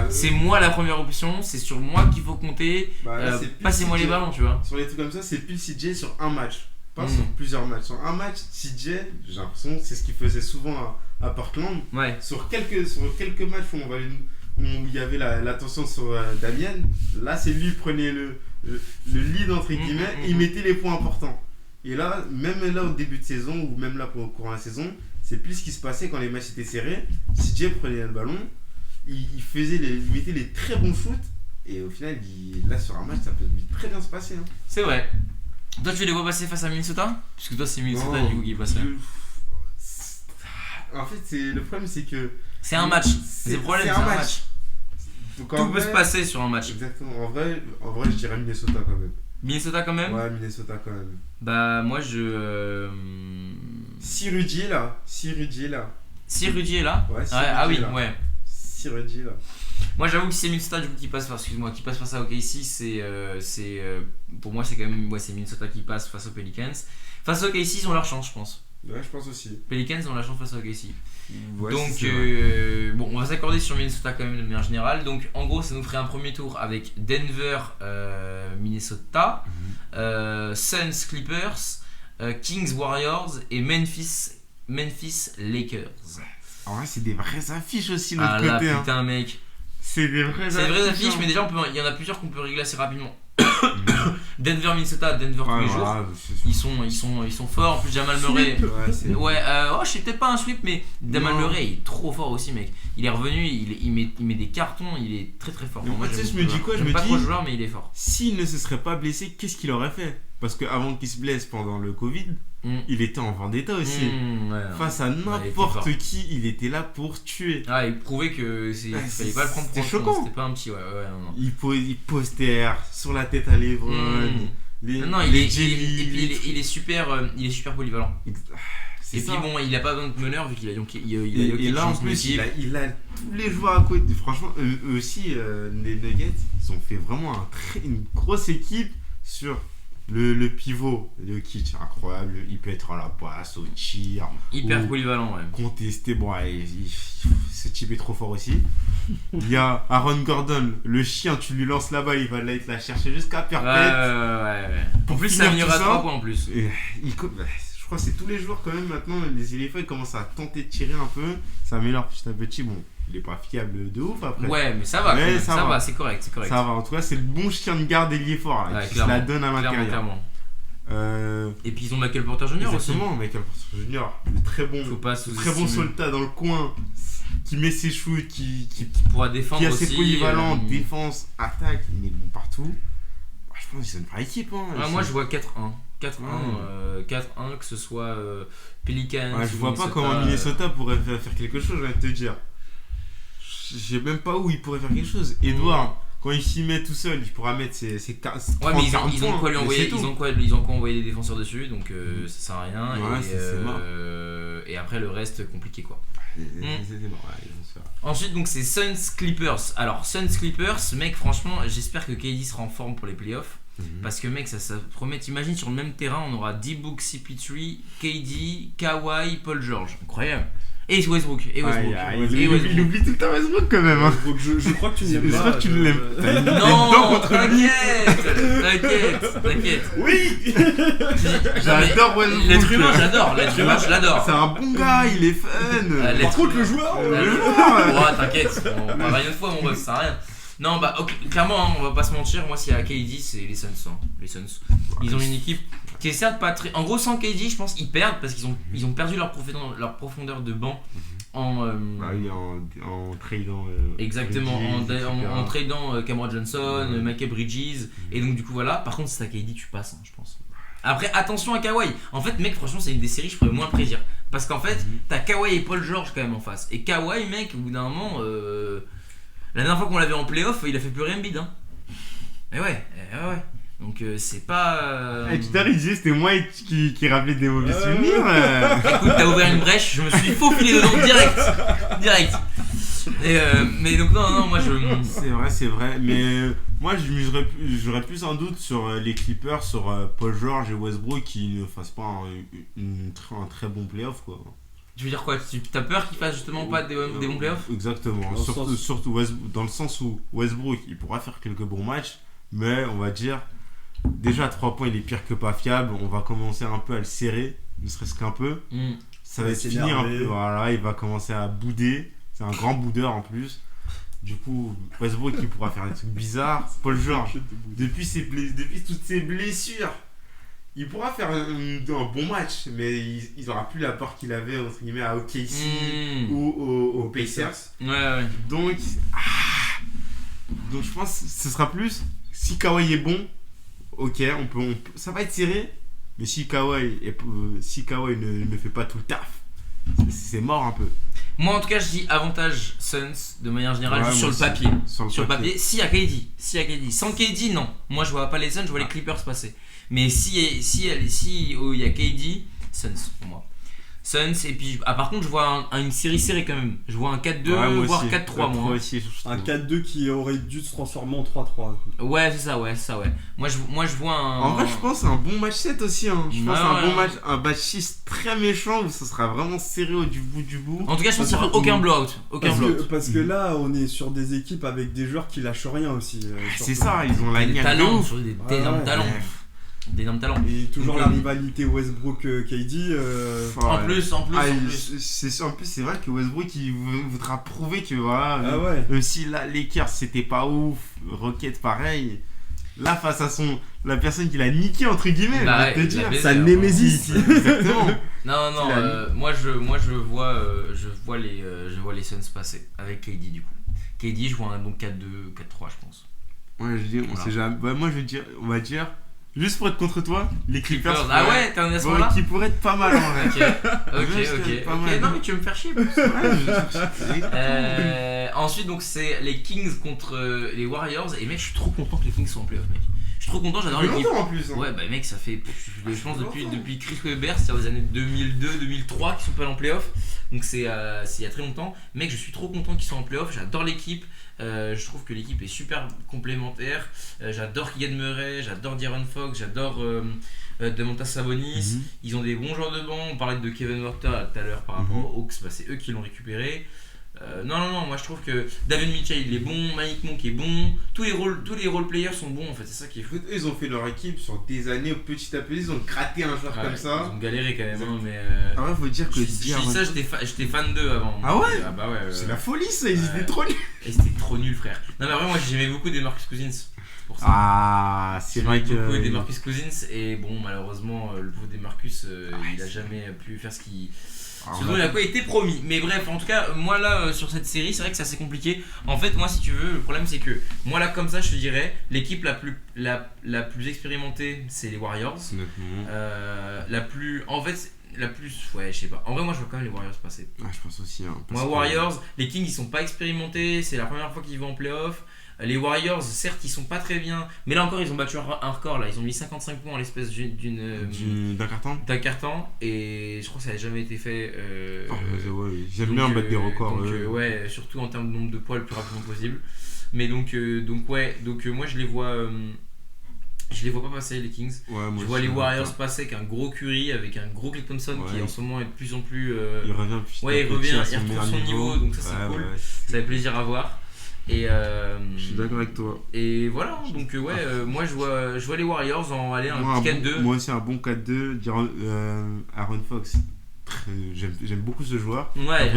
c'est moi la première option, c'est sur moi qu'il faut compter, Là, c'est plus passez-moi CJ. les ballons, tu vois. Sur les trucs comme ça, c'est plus CJ sur un match. Pas Mm. sur plusieurs matchs. Sur un match, CJ, j'ai l'impression que c'est ce qu'il faisait souvent à Portland. Ouais. Sur quelques matchs où il y avait l'attention sur Damien, là c'est lui qui prenait le lead entre guillemets et il mettait les points importants. Et là, même là au début de saison ou même là pour le courant de la saison, c'est plus ce qui se passait quand les matchs étaient serrés. CJ prenait le ballon, il mettait les très bons shoots et au final, là sur un match ça peut très bien se passer. Hein. C'est vrai. Toi, tu les vois passer face à Minnesota? Puisque toi, c'est Minnesota Non, du coup qui passe. En fait, le problème c'est que C'est un match. C'est le problème, c'est un match. Donc, Tout peut se passer sur un match. Exactement. En vrai, je dirais Minnesota quand même. Minnesota quand même? Ouais, Minnesota quand même. Bah, moi je. Si Rudy est là. Si Rudy est là? Ouais, si Ah Rudy oui, est là. ouais. Si Rudy est là. Moi j'avoue que si c'est Minnesota du coup qui passe, qui passe face à OKC, pour moi c'est quand même c'est Minnesota qui passe face aux Pelicans. Face aux OKC ils ont leur chance je pense. Ouais, je pense aussi. Pelicans ont la chance face aux OKC. Ouais, Donc c'est vrai. bon on va s'accorder sur Minnesota quand même de manière générale. Donc en gros ça nous ferait un premier tour avec Denver, Minnesota, Suns, Clippers, Kings, Warriors et Memphis Lakers. En vrai, c'est des vraies affiches aussi de l'autre Ah là côté. Hein. putain mec. C'est des vraies C'est des vraies affiches, hein. mais déjà il y en a plusieurs qu'on peut régler assez rapidement. Denver, Minnesota, Denver tous les jours. Ils sont forts. En plus, Jamal Murray. Ouais, c'est. Ouais, je sais peut-être pas un sweep, mais Jamal Non. Murray il est trop fort aussi, mec. Il est revenu, il met des cartons, il est très très fort. Mais moi, tu sais, j'aime je me beaucoup dis quoi, le je joueur. me J'aime pas dis- trop le joueur, mais il est fort. S'il ne se serait pas blessé, qu'est-ce qu'il aurait fait? Parce qu'avant qu'il se blesse pendant le Covid, Mm. il était en vendetta aussi. Ouais, non. Face à il était n'importe fort. qui, il était là pour tuer. Ah, il prouvait que il fallait pas le prendre pour c'était un con, choquant. C'était pas un petit, ouais, non. Il postait sur la tête à LeBron. Non, il est super polyvalent. C'est Et ça. puis bon, il a pas besoin de meneur vu qu'il a Jokic Et là dans en son plus, équipe. il a tous les joueurs à côté. Franchement, eux aussi, les Nuggets, ils ont fait vraiment une grosse équipe sur le pivot. Le Jokic, incroyable. Il peut être à la passe, au tir. Hyper polyvalent, ouais. Contesté. Bon, ce type est trop fort aussi. Il y a Aaron Gordon, le chien, tu lui lances la balle, il va te la chercher jusqu'à perpète. Ouais. En Pour plus, finir ça finira tout ça, 3 points en plus. Et je crois que c'est tous les jours quand même maintenant, les éléphants ils commencent à tenter de tirer un peu, ça améliore petit à petit. Bon, il est pas fiable de ouf après. Ouais, mais ça va, Ouais, quand même. ça Ça va. va, c'est correct. Ça va, en tout cas, c'est le bon chien de garde ailier fort là, Ouais, qui se la clairement. donne à l'intérieur. Clairement. Euh, Et puis ils ont Michael Porter Jr. aussi. exactement, Michael Porter Junior, le très bon, Faut pas très bon soldat dans le coin, qui met ses shoots, qui pourra défendre est aussi. assez polyvalent, défense, attaque, il est bon partout. Je pense que c'est une vraie équipe. Hein. Moi je vois 4-1. 4-1, que ce soit Pelicans. Ouais, je ou vois pas comment Minnesota pourrait faire quelque chose, j'ai envie de te dire. Je sais même pas où il pourrait faire quelque chose. Edouard, quand il s'y met tout seul, il pourra mettre ses 30, Ouais, mais ils 40 ont points, quoi lui mais envoyer. c'est tout. Ils ont quoi envoyer des défenseurs dessus, donc ça sert à rien. Ouais, c'est mort. Et après le reste compliqué quoi. C'est mort, ouais, ils vont se faire. Ensuite donc c'est Suns Clippers. Alors Suns Clippers, mec franchement j'espère que KD sera en forme pour les playoffs. Parce que mec ça promet, t'imagines sur le même terrain on aura D-Book, CP3, KD, Kawhi, Paul George. Incroyable. Et Westbrook. Il oublie tout le temps Westbrook quand même. Hein. Donc je crois que tu l'aimes Je pas. crois que tu l'aimes. T'as une Non, dent contre lui. t'inquiète. Oui. Non, J'adore mais Westbrook. L'être humain je l'adore. C'est un bon gars, il est fun. Par contre, le joueur. Ouais, t'inquiète, on parlera une fois, mon ref, ça sert à rien. Non, bah, okay, clairement, hein, on va pas se mentir. Moi, s'il y a KD, c'est les Suns. Hein. Les Suns. Ils ont une équipe qui est certes pas très. En gros, sans KD, je pense qu'ils perdent parce qu'ils ont perdu leur profondeur de banc en. Bah oui, en tradant. Exactement, Bridges, en tradant Cameron Johnson, Ouais. Michael Bridges. Et donc, du coup, voilà. Par contre, si t'as KD, tu passes, hein, je pense. Après, attention à Kawhi. En fait, mec, franchement, c'est une des séries que je pourrais moins prédire. Parce qu'en fait, t'as Kawhi et Paul George quand même en face. Et Kawhi, mec, au bout d'un moment. La dernière fois qu'on l'avait en playoff, il a fait pleurer Embiid. Hein. Et ouais. Donc c'est pas. Tu t'as réalisé, c'était moi qui rappelait des mauvais souvenirs. Écoute, t'as ouvert une brèche, je me suis faufilé dedans direct. Mais donc non, moi je. C'est vrai. Mais moi, j'aurais plus un doute sur les Clippers, sur Paul George et Westbrook qui ne fassent pas un très bon playoff, quoi. Tu veux dire quoi? T'as peur qu'ils fassent justement pas des bons playoffs? Exactement. Surtout dans le sens où Westbrook, il pourra faire quelques bons matchs, mais on va dire, déjà à 3 points, il est pire que pas fiable. On va commencer un peu à le serrer, ne serait-ce qu'un peu. Ça va se finir un peu. Voilà, il va commencer à bouder. C'est un grand boudeur en plus. Du coup, Westbrook, il pourra faire des trucs bizarres. Paul George, depuis toutes ses blessures, il pourra faire un bon match, mais il n'aura plus l'apport qu'il avait entre guillemets à OKC ou aux Pacers. Ouais. Donc je pense que ce sera plus si Kawhi est bon, ok, ça va être serré, mais si Kawhi ne fait pas tout le taf, c'est mort un peu. Moi en tout cas je dis avantage Suns de manière générale, juste sur le papier. Sur le papier, si à KD. Sans KD, non. Moi je vois pas les Suns, je vois les Clippers passer. Mais si il y a KD, Suns pour moi. Suns, et puis par contre je vois une série serrée quand même. Je vois un 4-2, voire 4-3 moi. Aussi, un 4-2 qui aurait dû se transformer en 3-3. Ouais, c'est ça. Moi je vois un. En vrai, je pense à un bon match 7 aussi. Je pense à un bon match, un match 6 très méchant où ça sera vraiment serré du bout. En tout cas, je pense qu'il n'y aura aucun blowout. Parce que là, on est sur des équipes avec des joueurs qui lâchent rien aussi. C'est ça, ils ont la des talents, sur des énormes talents. D'énormes talents. Et toujours la rivalité Westbrook-KD. En plus. En plus, c'est vrai que Westbrook il voudra prouver que voilà, même si là, Lakers c'était pas ouf, Rockets pareil. Là, face à la personne qui l'a niqué entre guillemets, je vais te dire, sa némésis. Exactement. Non, moi je vois les Suns passer avec KD du coup. KD, je vois un bon 4-2, 4-3 je pense. Ouais, je dis, on sait jamais. Moi on va dire. Juste pour être contre toi, les Clippers. Ah ouais, t'en es à ce moment-là qui pourraient être pas mal en vrai. Ok. Non mais tu veux me faire chier. Ensuite donc c'est les Kings contre les Warriors et mec je suis trop content que les Kings soient en playoff mec. Je suis trop content, j'adore l'équipe. En plus. Ouais bah mec ça fait je pense depuis Chris Webber, c'est aux années 2002-2003 qu'ils sont pas en playoff. Donc c'est il y a très longtemps. Mec je suis trop content qu'ils soient en playoff, j'adore l'équipe. Je trouve que l'équipe est super complémentaire. J'adore Keegan Murray, j'adore De'Aaron Fox, j'adore Domantas Sabonis. Ils ont des bons joueurs de banc. On parlait de Kevin Porter tout à l'heure par rapport aux Hawks, c'est eux qui l'ont récupéré. Non, moi je trouve que David Mitchell il est bon, Malik Monk est bon, tous les role players sont bons en fait, c'est ça qui est fou. Ils ont fait leur équipe sur des années, petit à petit, ils ont gratté un joueur comme ça. Ils ont galéré quand même, mais. En vrai, faut dire que. Je dis ça, j'étais fan d'eux avant. Ah ouais? Ah bah ouais. C'est la folie ça, ils étaient trop nuls. Et c'était trop nul, frère. Non, mais vraiment, moi j'aimais beaucoup des Marcus Cousins. Pour ça. Ah, c'est vrai que. Beaucoup des Marcus Cousins, et bon, malheureusement, le pauvre des Marcus, il a jamais pu faire ce dont il a été promis. Mais bref, en tout cas, moi là sur cette série, c'est vrai que c'est assez compliqué. En fait, moi, si tu veux, le problème c'est que moi là, comme ça, je te dirais, l'équipe la plus expérimentée, c'est les Warriors. Ouais, je sais pas. En vrai, moi, je vois quand même les Warriors passer. Ah, je pense aussi. Moi, Warriors, les Kings, ils sont pas expérimentés. C'est la première fois qu'ils vont en playoff. Les Warriors, certes, ils sont pas très bien, mais là encore, ils ont battu un record. Là, ils ont mis 55 points en l'espèce d'un carton, et je crois que ça n'a jamais été fait. J'aime bien battre des records. Ouais, surtout en termes de nombre de points le plus rapidement possible. Mais donc moi, je les vois pas passer les Kings. Je vois les Warriors passer avec un gros Curry, avec un gros Klay Thompson qui en ce moment est de plus en plus. Il revient, il retrouve son niveau, donc ça c'est cool. Ça fait plaisir à voir. Et je suis d'accord avec toi. Et voilà, donc moi je vois les Warriors en aller un petit 4-2. Moi aussi un bon 4-2. Aaron Fox, j'aime beaucoup ce joueur. Ouais,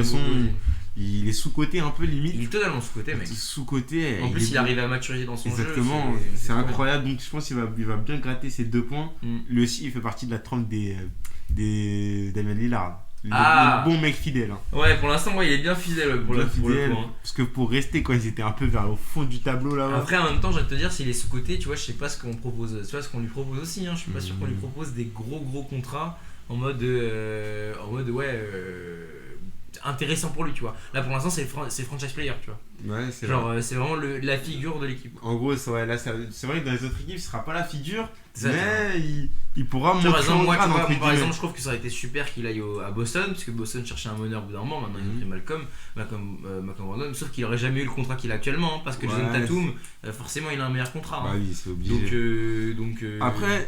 il est sous-coté un peu limite. Il est totalement sous-coté mec. Sous-coté. En plus il arrive à maturiser dans son jeu. Exactement, c'est incroyable. Donc je pense qu'il va bien gratter ses 2 points. Lui aussi il fait partie de la trempe des Damian Lillard. Le bon mec fidèle. Ouais, pour l'instant, il est bien fidèle pour le coup. Parce que pour rester, quand ils étaient un peu vers le fond du tableau là-bas. Après, en même temps, je vais te dire, s'il est sous-côté, tu vois, je sais pas ce qu'on propose. Tu vois, ce qu'on lui propose aussi. Je suis pas sûr qu'on lui propose des gros contrats en mode intéressant pour lui, tu vois. Là, pour l'instant, c'est franchise player, tu vois. Ouais, c'est Genre, vrai. c'est vraiment la figure de l'équipe. En gros, c'est vrai, là, c'est vrai que dans les autres équipes, ce sera pas la figure, C'est ça, mais il pourra Tu vois, montrer en grade, entre par guillemets. exemple, je trouve que ça aurait été super qu'il aille à Boston, parce que Boston cherchait un meneur au bout d'un moment. Maintenant, ils ont pris Malcolm Brogdon, sauf qu'il aurait jamais eu le contrat qu'il a actuellement, hein, parce que Jason Ouais. Tatum, forcément, il a un meilleur contrat. Bah Hein. oui, c'est obligé. Donc, Après,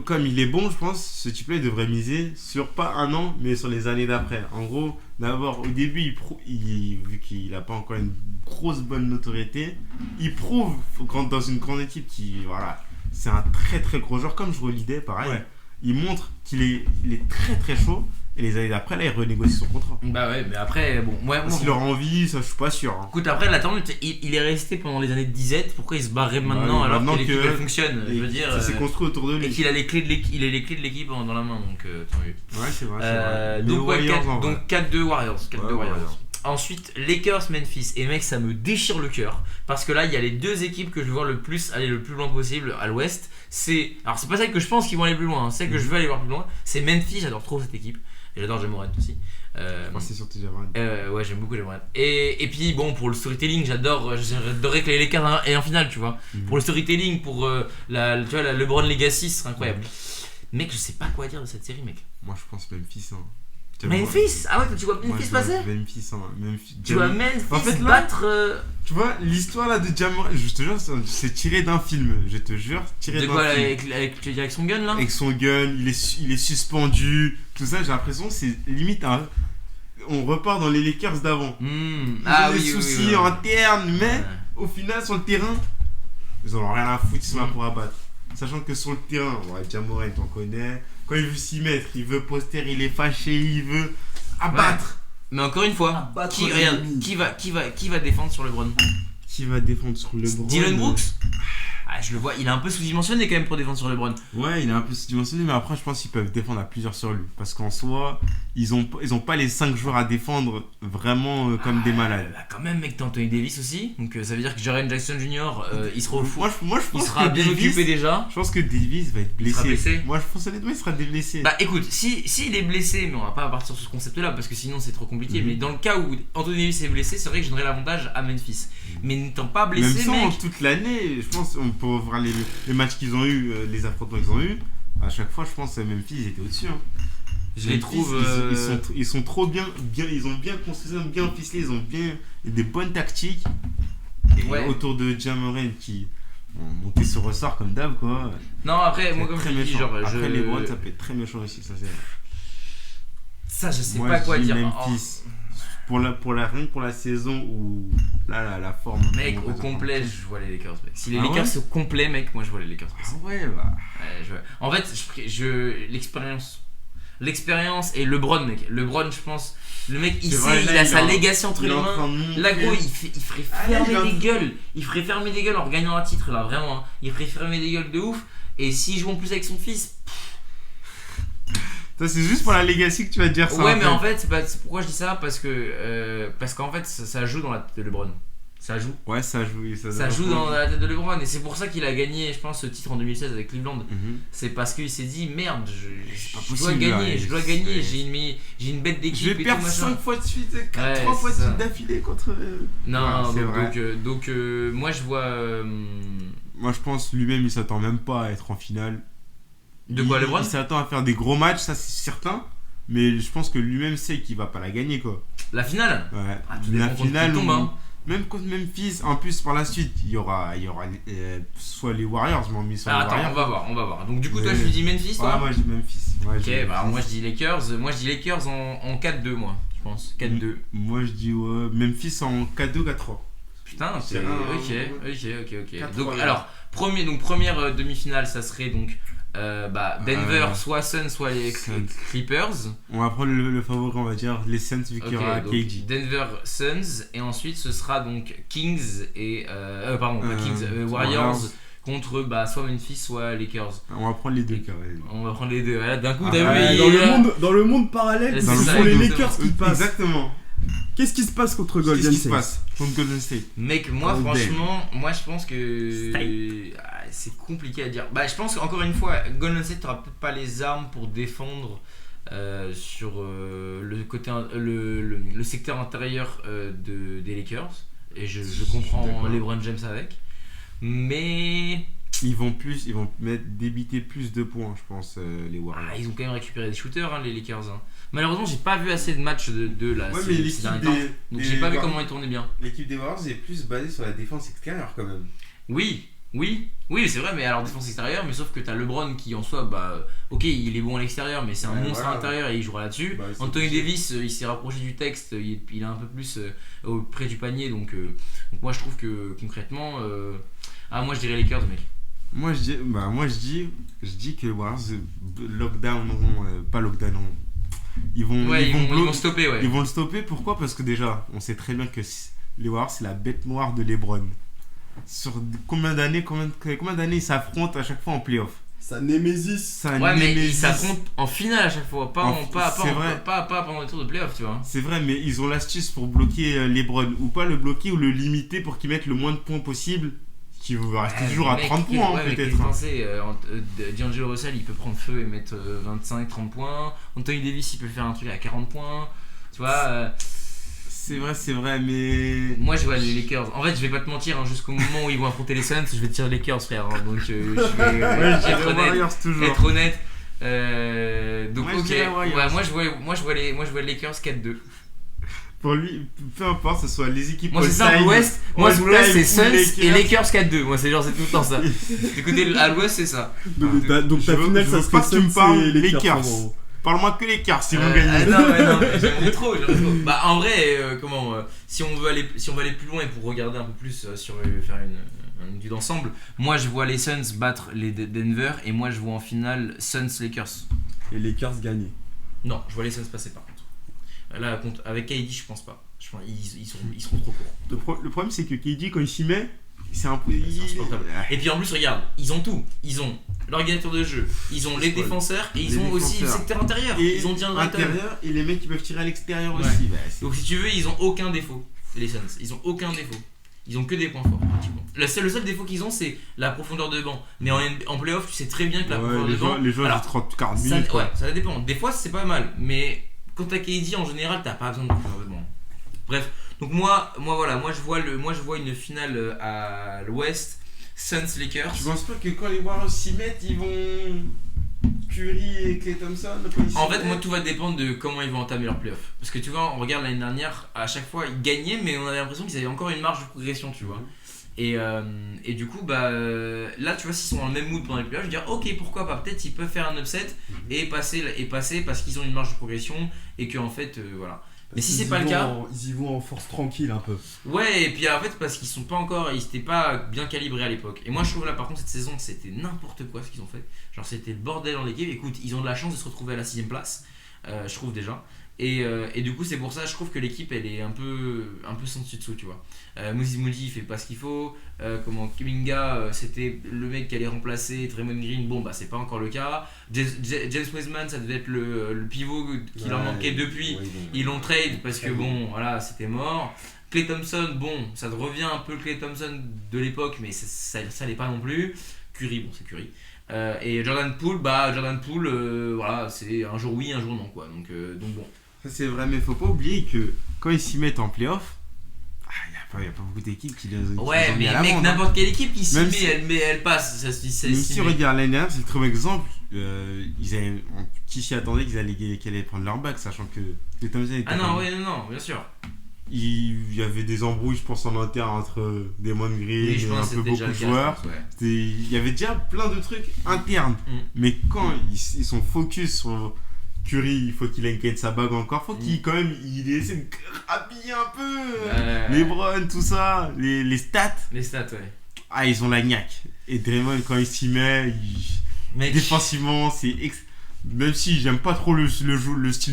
comme il est bon, je pense, ce type-là, il devrait miser sur pas un an, mais sur les années d'après. En gros, d'abord, au début, vu qu'il n'a pas encore une grosse bonne notoriété, il prouve dans une grande équipe voilà, c'est un très très gros joueur, comme je relidais, pareil. Ouais. Il montre qu'il est très très chaud, et les années d'après, là, il renégocie son contrat. bah ouais, mais après, bon, Parce qu'il aura envie, ça, je suis pas sûr. Hein. Écoute, après, l'attente, il est resté pendant les années de disette. Pourquoi il se barrerait maintenant oui, alors maintenant que l'équipe que elle fonctionne Je veux dire, ça s'est construit autour de lui. et qu'il a les clés de l'équipe, il a les clés de l'équipe dans la main, donc tant mieux. Ouais, c'est vrai. Mais Donc, ouais, Warriors, en vrai. 4-2 Warriors. 4-2 Ouais, Warriors. Warriors. Ensuite, Lakers, Memphis. Et mec, ça me déchire le cœur. Parce que là, il y a les deux équipes que je veux voir le plus aller le plus loin possible à l'ouest. Alors, c'est pas celle que je pense qu'ils vont aller plus loin. Hein. Celle que je veux aller voir plus loin, c'est Memphis. J'adore trop cette équipe. Et j'adore Ja Morant aussi. Moi, c'est surtout Jamal. Ouais, j'aime beaucoup Ja Morant. Et puis, bon, pour le storytelling, j'adorerais que les Lakers aient en finale, tu vois. Pour le storytelling, pour la LeBron Legacy, ce serait incroyable. Mec, je sais pas quoi dire de cette série, mec. Moi, je pense Memphis. Hein. Memphis? Ah ouais, tu vois Moi, Memphis je vois passer? Memphis, hein. Tu vois Memphis En fait, là, battre. Tu vois, l'histoire là de Jamal, je te jure, c'est tiré d'un film. Je te jure, tiré De d'un quoi, film. avec son gun là? Avec son gun, il est suspendu, tout ça, j'ai l'impression que c'est limite on repart dans les Lakers d'avant. Ils ont des soucis internes, mais au final, sur le terrain, ils en ont rien à foutre, ils sont là pour abattre. Sachant que sur le terrain, ouais, Ja Morant, on connaît. Quand il veut s'y mettre, il veut poster, il est fâché, il veut abattre. Mais encore une fois, Abattre regarde, l'ennemi. qui va défendre sur LeBron? Qui va défendre sur LeBron? Dylan Brooks? Ah, je le vois, il est un peu sous-dimensionné quand même pour défendre sur LeBron. Ouais, il est un peu sous-dimensionné, mais après, je pense qu'ils peuvent défendre à plusieurs sur lui. Parce qu'en soi, ils ont pas les 5 joueurs à défendre vraiment comme des malades. Bah, quand même, mec, t'as Anthony Davis aussi. Donc ça veut dire que Jaren Jackson Jr., il sera au fou. Moi, je Il pense sera que bien Davis, occupé déjà. je pense que Davis va être blessé. sera blessé. Moi, je pense honnêtement, il sera blessé. Bah écoute, si il est blessé, mais on va pas partir sur ce concept là parce que sinon c'est trop compliqué. Mais dans le cas où Anthony Davis est blessé, c'est vrai que je donnerais l'avantage à Memphis. Mais n'étant pas Même blessé, sans mec. toute l'année, je pense on peut voir les matchs qu'ils ont eu, les affrontements qu'ils ont eu. À chaque fois, je pense que Memphis ils étaient au-dessus. Hein. Je les trouve. Ils sont trop bien, ils ont bien construit, bien ficelé, ils ont bien des bonnes tactiques. Et Ouais. autour de Ja Morant qui ont monté ce ressort comme d'hab quoi. Non, après, moi comme très je te dis, méchant. genre. Après les Browns, ça peut être très méchant aussi, ça c'est. Ça, je sais Moi, pas quoi je dis dire. Memphis. Rien que pour la saison où là la forme. Mec, comment au ça complet, prend. je vois les Lakers. Mec. Si les Ah Lakers ouais sont complets, mec, moi je vois les Lakers. Ah ouais bah. Ouais, en fait, l'expérience et LeBron, mec. LeBron, je pense, le mec, il C'est sait, vrai, il là, a sa legacy entre il les est en train mains. de montrer. Là, gros, il ferait Ah, là, fermer il est en des gueules. Il ferait fermer des gueules en regagnant un titre, là, vraiment. Hein. Il ferait fermer des gueules de ouf. Et s'il joue en plus avec son fils. Ça, c'est juste pour la legacy que tu vas te dire ça. Ouais, mais en fait, c'est pourquoi je dis ça parce qu'en fait, ça joue dans la tête de LeBron. Ça joue. Ouais, ça joue. Ça joue dans la tête de LeBron. Et c'est pour ça qu'il a gagné, je pense, ce titre en 2016 avec Cleveland. Mhm. C'est parce qu'il s'est dit merde, pas je dois possible, gagner, là, je dois c'est- gagner. J'ai une bête d'équipe. Je vais et perdre tout, machin. 5 fois de suite, Ouais, 3 fois de c'est ça. suite d'affilée contre. Non, Ouais, c'est vrai. donc moi je vois. Moi, je pense lui-même, il s'attend même pas à être en finale. De quoi, LeBron? Il s'attend à faire des gros matchs, ça c'est certain. Mais je pense que lui-même sait qu'il va pas la gagner quoi. La finale. Ouais. Ah, tout La dépend contre finale, qui tombe, hein. même contre Memphis, en plus par la suite, il y aura soit les Warriors, mais on met sur Alors, les attends, Warriors. on va voir. Donc du coup, toi, Ouais. tu dis Memphis, toi? Ouais, moi je dis Memphis. Ouais, Ok, je dis bah alors Memphis. moi je dis Lakers. Moi je dis Lakers en 4-2, moi, je pense. 4-2. Moi je dis Memphis en 4-2, 4-3. Putain, c'est. C'est un- Ok. 4-3, Donc, là. alors, première demi-finale, ça serait donc Denver, soit Suns, soit les Suns. Clippers. On va prendre le favori, on va dire les Suns vu qu'il y aura donc KD. Denver Suns, et ensuite ce sera donc Kings et. Pardon, pas Kings, Warriors Warriors. contre soit Memphis, soit Lakers. On va prendre les deux cas. Ouais. On va prendre les deux. Voilà, d'un coup, Ah, t'as vu, Ouais, dans le monde parallèle, C'est ce ça, sont les exactement. Lakers qui passent. Exactement. Qu'est-ce qui se passe contre Qu'est-ce Golden qui se State? passe contre Golden State? Mec, moi Oh, franchement, moi je pense que c'est compliqué à dire. Bah, je pense qu'encore une fois, Golden State n'aura peut-être pas les armes pour défendre sur le côté le secteur intérieur des Lakers. Et je comprends LeBron James avec. Mais. Ils vont débiter plus de points, je pense, les Warriors. Ils ont quand même récupéré des shooters, les Lakers. Malheureusement, j'ai pas vu assez de matchs de la Ouais, mais ces derniers temps. Donc j'ai pas vu comment ils tournaient bien. L'équipe des Warriors est plus basée sur la défense extérieure quand même. Oui, c'est vrai, mais alors défense extérieure, mais sauf que t'as LeBron qui en soi, ok, il est bon à l'extérieur, mais c'est un monstre à l'intérieur et il jouera là-dessus. Anthony Davis, il s'est rapproché du texte, il est un peu plus près du panier, donc moi je trouve que concrètement, moi je dirais Lakers, mec. Moi je dis que les Warriors ils vont stopper, ouais. Ils vont le stopper, pourquoi ? Parce que déjà, on sait très bien que les Warriors c'est la bête noire de LeBron. Sur combien d'années ils s'affrontent à chaque fois en playoff. Ça némésis. Mais ils s'affrontent en finale à chaque fois, pas pendant les tours de playoff, tu vois. C'est vrai, mais ils ont l'astuce pour bloquer LeBron, ou pas le bloquer ou le limiter pour qu'il mette le moins de points possible. Qui va rester toujours à 30 points, peut-être. D'Angelo Russell, il peut prendre feu et mettre 25-30 points. Anthony Davis, il peut faire un truc à 40 points. Tu vois. C'est vrai, mais. Moi, je vois les Lakers. En fait, je vais pas te mentir, jusqu'au moment où ils vont affronter les Suns, je vais tirer les Lakers, frère. Donc, je vais être honnête. Donc, moi, je vois les Lakers 4-2. Pour lui, peu importe, ce soit les équipes. Moi, c'est ça, à l'ouest, c'est Suns et Lakers 4-2. Moi, c'est tout le temps ça. Du côté à l'ouest, c'est ça. Donc, ta finale, ça serait Suns et Lakers. Parle-moi que les Lakers si vous gagnez. Non, j'aimerais trop. En vrai, si on veut aller plus loin et pour regarder un peu plus faire une étude d'ensemble, moi je vois les Suns battre les Denver et moi je vois en finale Suns Lakers. Et Lakers gagner. Non, je vois les Suns passer par contre. Là, avec KD, je pense pas. Je pense ils seront trop courts. Le problème, c'est que KD, quand il s'y met, c'est un peu. Et puis en plus, regarde, ils ont tout. Ils ont l'organisateur de jeu, ils ont les défenseurs et ils ont aussi le secteur intérieur. Et ils ont DeAndre intérieur et les mecs qui peuvent tirer à l'extérieur aussi. Donc si tu veux, ils ont aucun défaut. Les Suns, ils ont aucun défaut. Ils ont que des points forts pratiquement. Le seul défaut qu'ils ont, c'est la profondeur de banc. Mais en playoff, tu sais très bien que la profondeur de banc. Les joueurs de 30-40 minutes. Ça dépend. Des fois, c'est pas mal. Mais quand t'as KD, en général, t'as pas besoin de profondeur de banc. Bref. Donc moi je vois une finale à l'ouest, Suns Lakers. Tu penses pas que quand les Warriors s'y mettent, ils vont Curry et Klay Thompson En fait, moi tout va dépendre de comment ils vont entamer leur playoff. Parce que tu vois, on regarde l'année dernière, à chaque fois ils gagnaient, mais on avait l'impression qu'ils avaient encore une marge de progression, tu vois. Et du coup, là, tu vois, s'ils sont dans le même mood pendant les playoffs, je vais dire, ok, pourquoi pas, peut-être ils peuvent faire un upset et passer parce qu'ils ont une marge de progression et que en fait, voilà. Mais si c'est pas le cas, ils y vont en force tranquille un peu. Ouais, et puis en fait parce qu'ils s'étaient pas bien calibrés à l'époque. Et moi je trouve là par contre cette saison c'était n'importe quoi ce qu'ils ont fait. Genre c'était le bordel dans l'équipe. Écoute, ils ont de la chance de se retrouver à la 6ème place, je trouve déjà. Et du coup c'est pour ça je trouve que l'équipe elle est un peu sans dessus dessous, tu vois. Moses Moody il fait pas ce qu'il faut. Kuminga c'était le mec qui allait remplacer Draymond Green, c'est pas encore le cas. James Wiseman ça devait être le pivot qui leur manquait depuis. Ils l'ont trade parce que voilà c'était mort. Klay Thompson ça revient un peu le Klay Thompson de l'époque mais ça l'est pas non plus. Curry c'est Curry. Et Jordan Poole voilà c'est un jour oui un jour non quoi donc bon. Ça c'est vrai, mais faut pas oublier que quand ils s'y mettent en playoff, il n'y a pas beaucoup d'équipes qui les ont. Ouais, mais mec, n'importe quelle équipe qui s'y met, elle passe. Même si on regarde l'année dernière, c'est le très bon exemple. Qui s'y attendait qu'ils allaient prendre leur bac, sachant que les Thompson étaient. Non, bien sûr. Il y avait des embrouilles, je pense, en interne entre Damon Green et un peu beaucoup de joueurs. Il y avait déjà plein de trucs internes. Mais quand ils sont focus sur Curry, il faut qu'il gagne sa bague encore. Faut qu'il quand même il essaie de habiller un peu les LeBron, tout ça, les stats. Les stats, ouais. Ils ont la niaque. Et Draymond, quand il s'y met, défensivement, c'est même si j'aime pas trop le style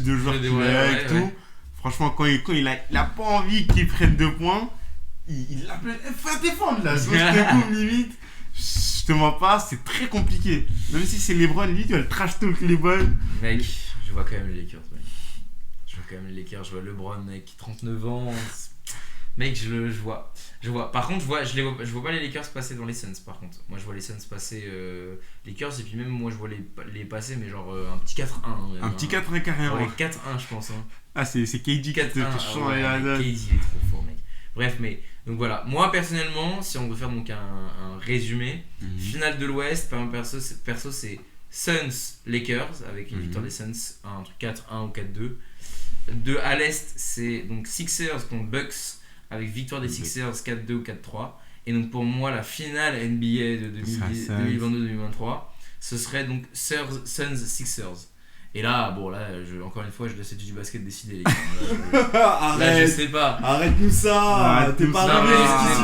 de joueur qu'il a avec tout. Franchement, quand il a pas envie qu'il prenne 2 points, il l'appelle. Faut défendre là. Sur ce coup, limite. Je te mens pas, c'est très compliqué. Même si c'est LeBron, lui, tu vas le trash talk LeBron. Mec, je vois quand même les Lakers, mec. Je vois LeBron, mec, 39 ans. Mec, je vois. Par contre, je vois pas les Lakers passer dans les Suns, par contre. Moi, je vois les Suns passer Lakers, et puis même, moi, je vois les passer, mais genre un petit 4-1. Un petit 4-1 carrément. Ouais, 4-1, je pense. C'est KD qui te change KD, il est trop fort, mec. Bref, mais Donc voilà, moi personnellement, si on veut faire donc un résumé, finale de l'Ouest, perso c'est Suns Lakers avec une victoire des Suns, un truc 4-1 ou 4-2. De à l'Est, c'est donc Sixers contre Bucks avec victoire des Sixers 4-2 ou 4-3. Et donc pour moi, la finale NBA de 2022-2023, ce serait donc Suns Sixers. Et là, bon, encore une fois, je laisse du basket décider, les gars. Là, je sais pas. Arrête-nous ça. T'es pas arrivé jusqu'ici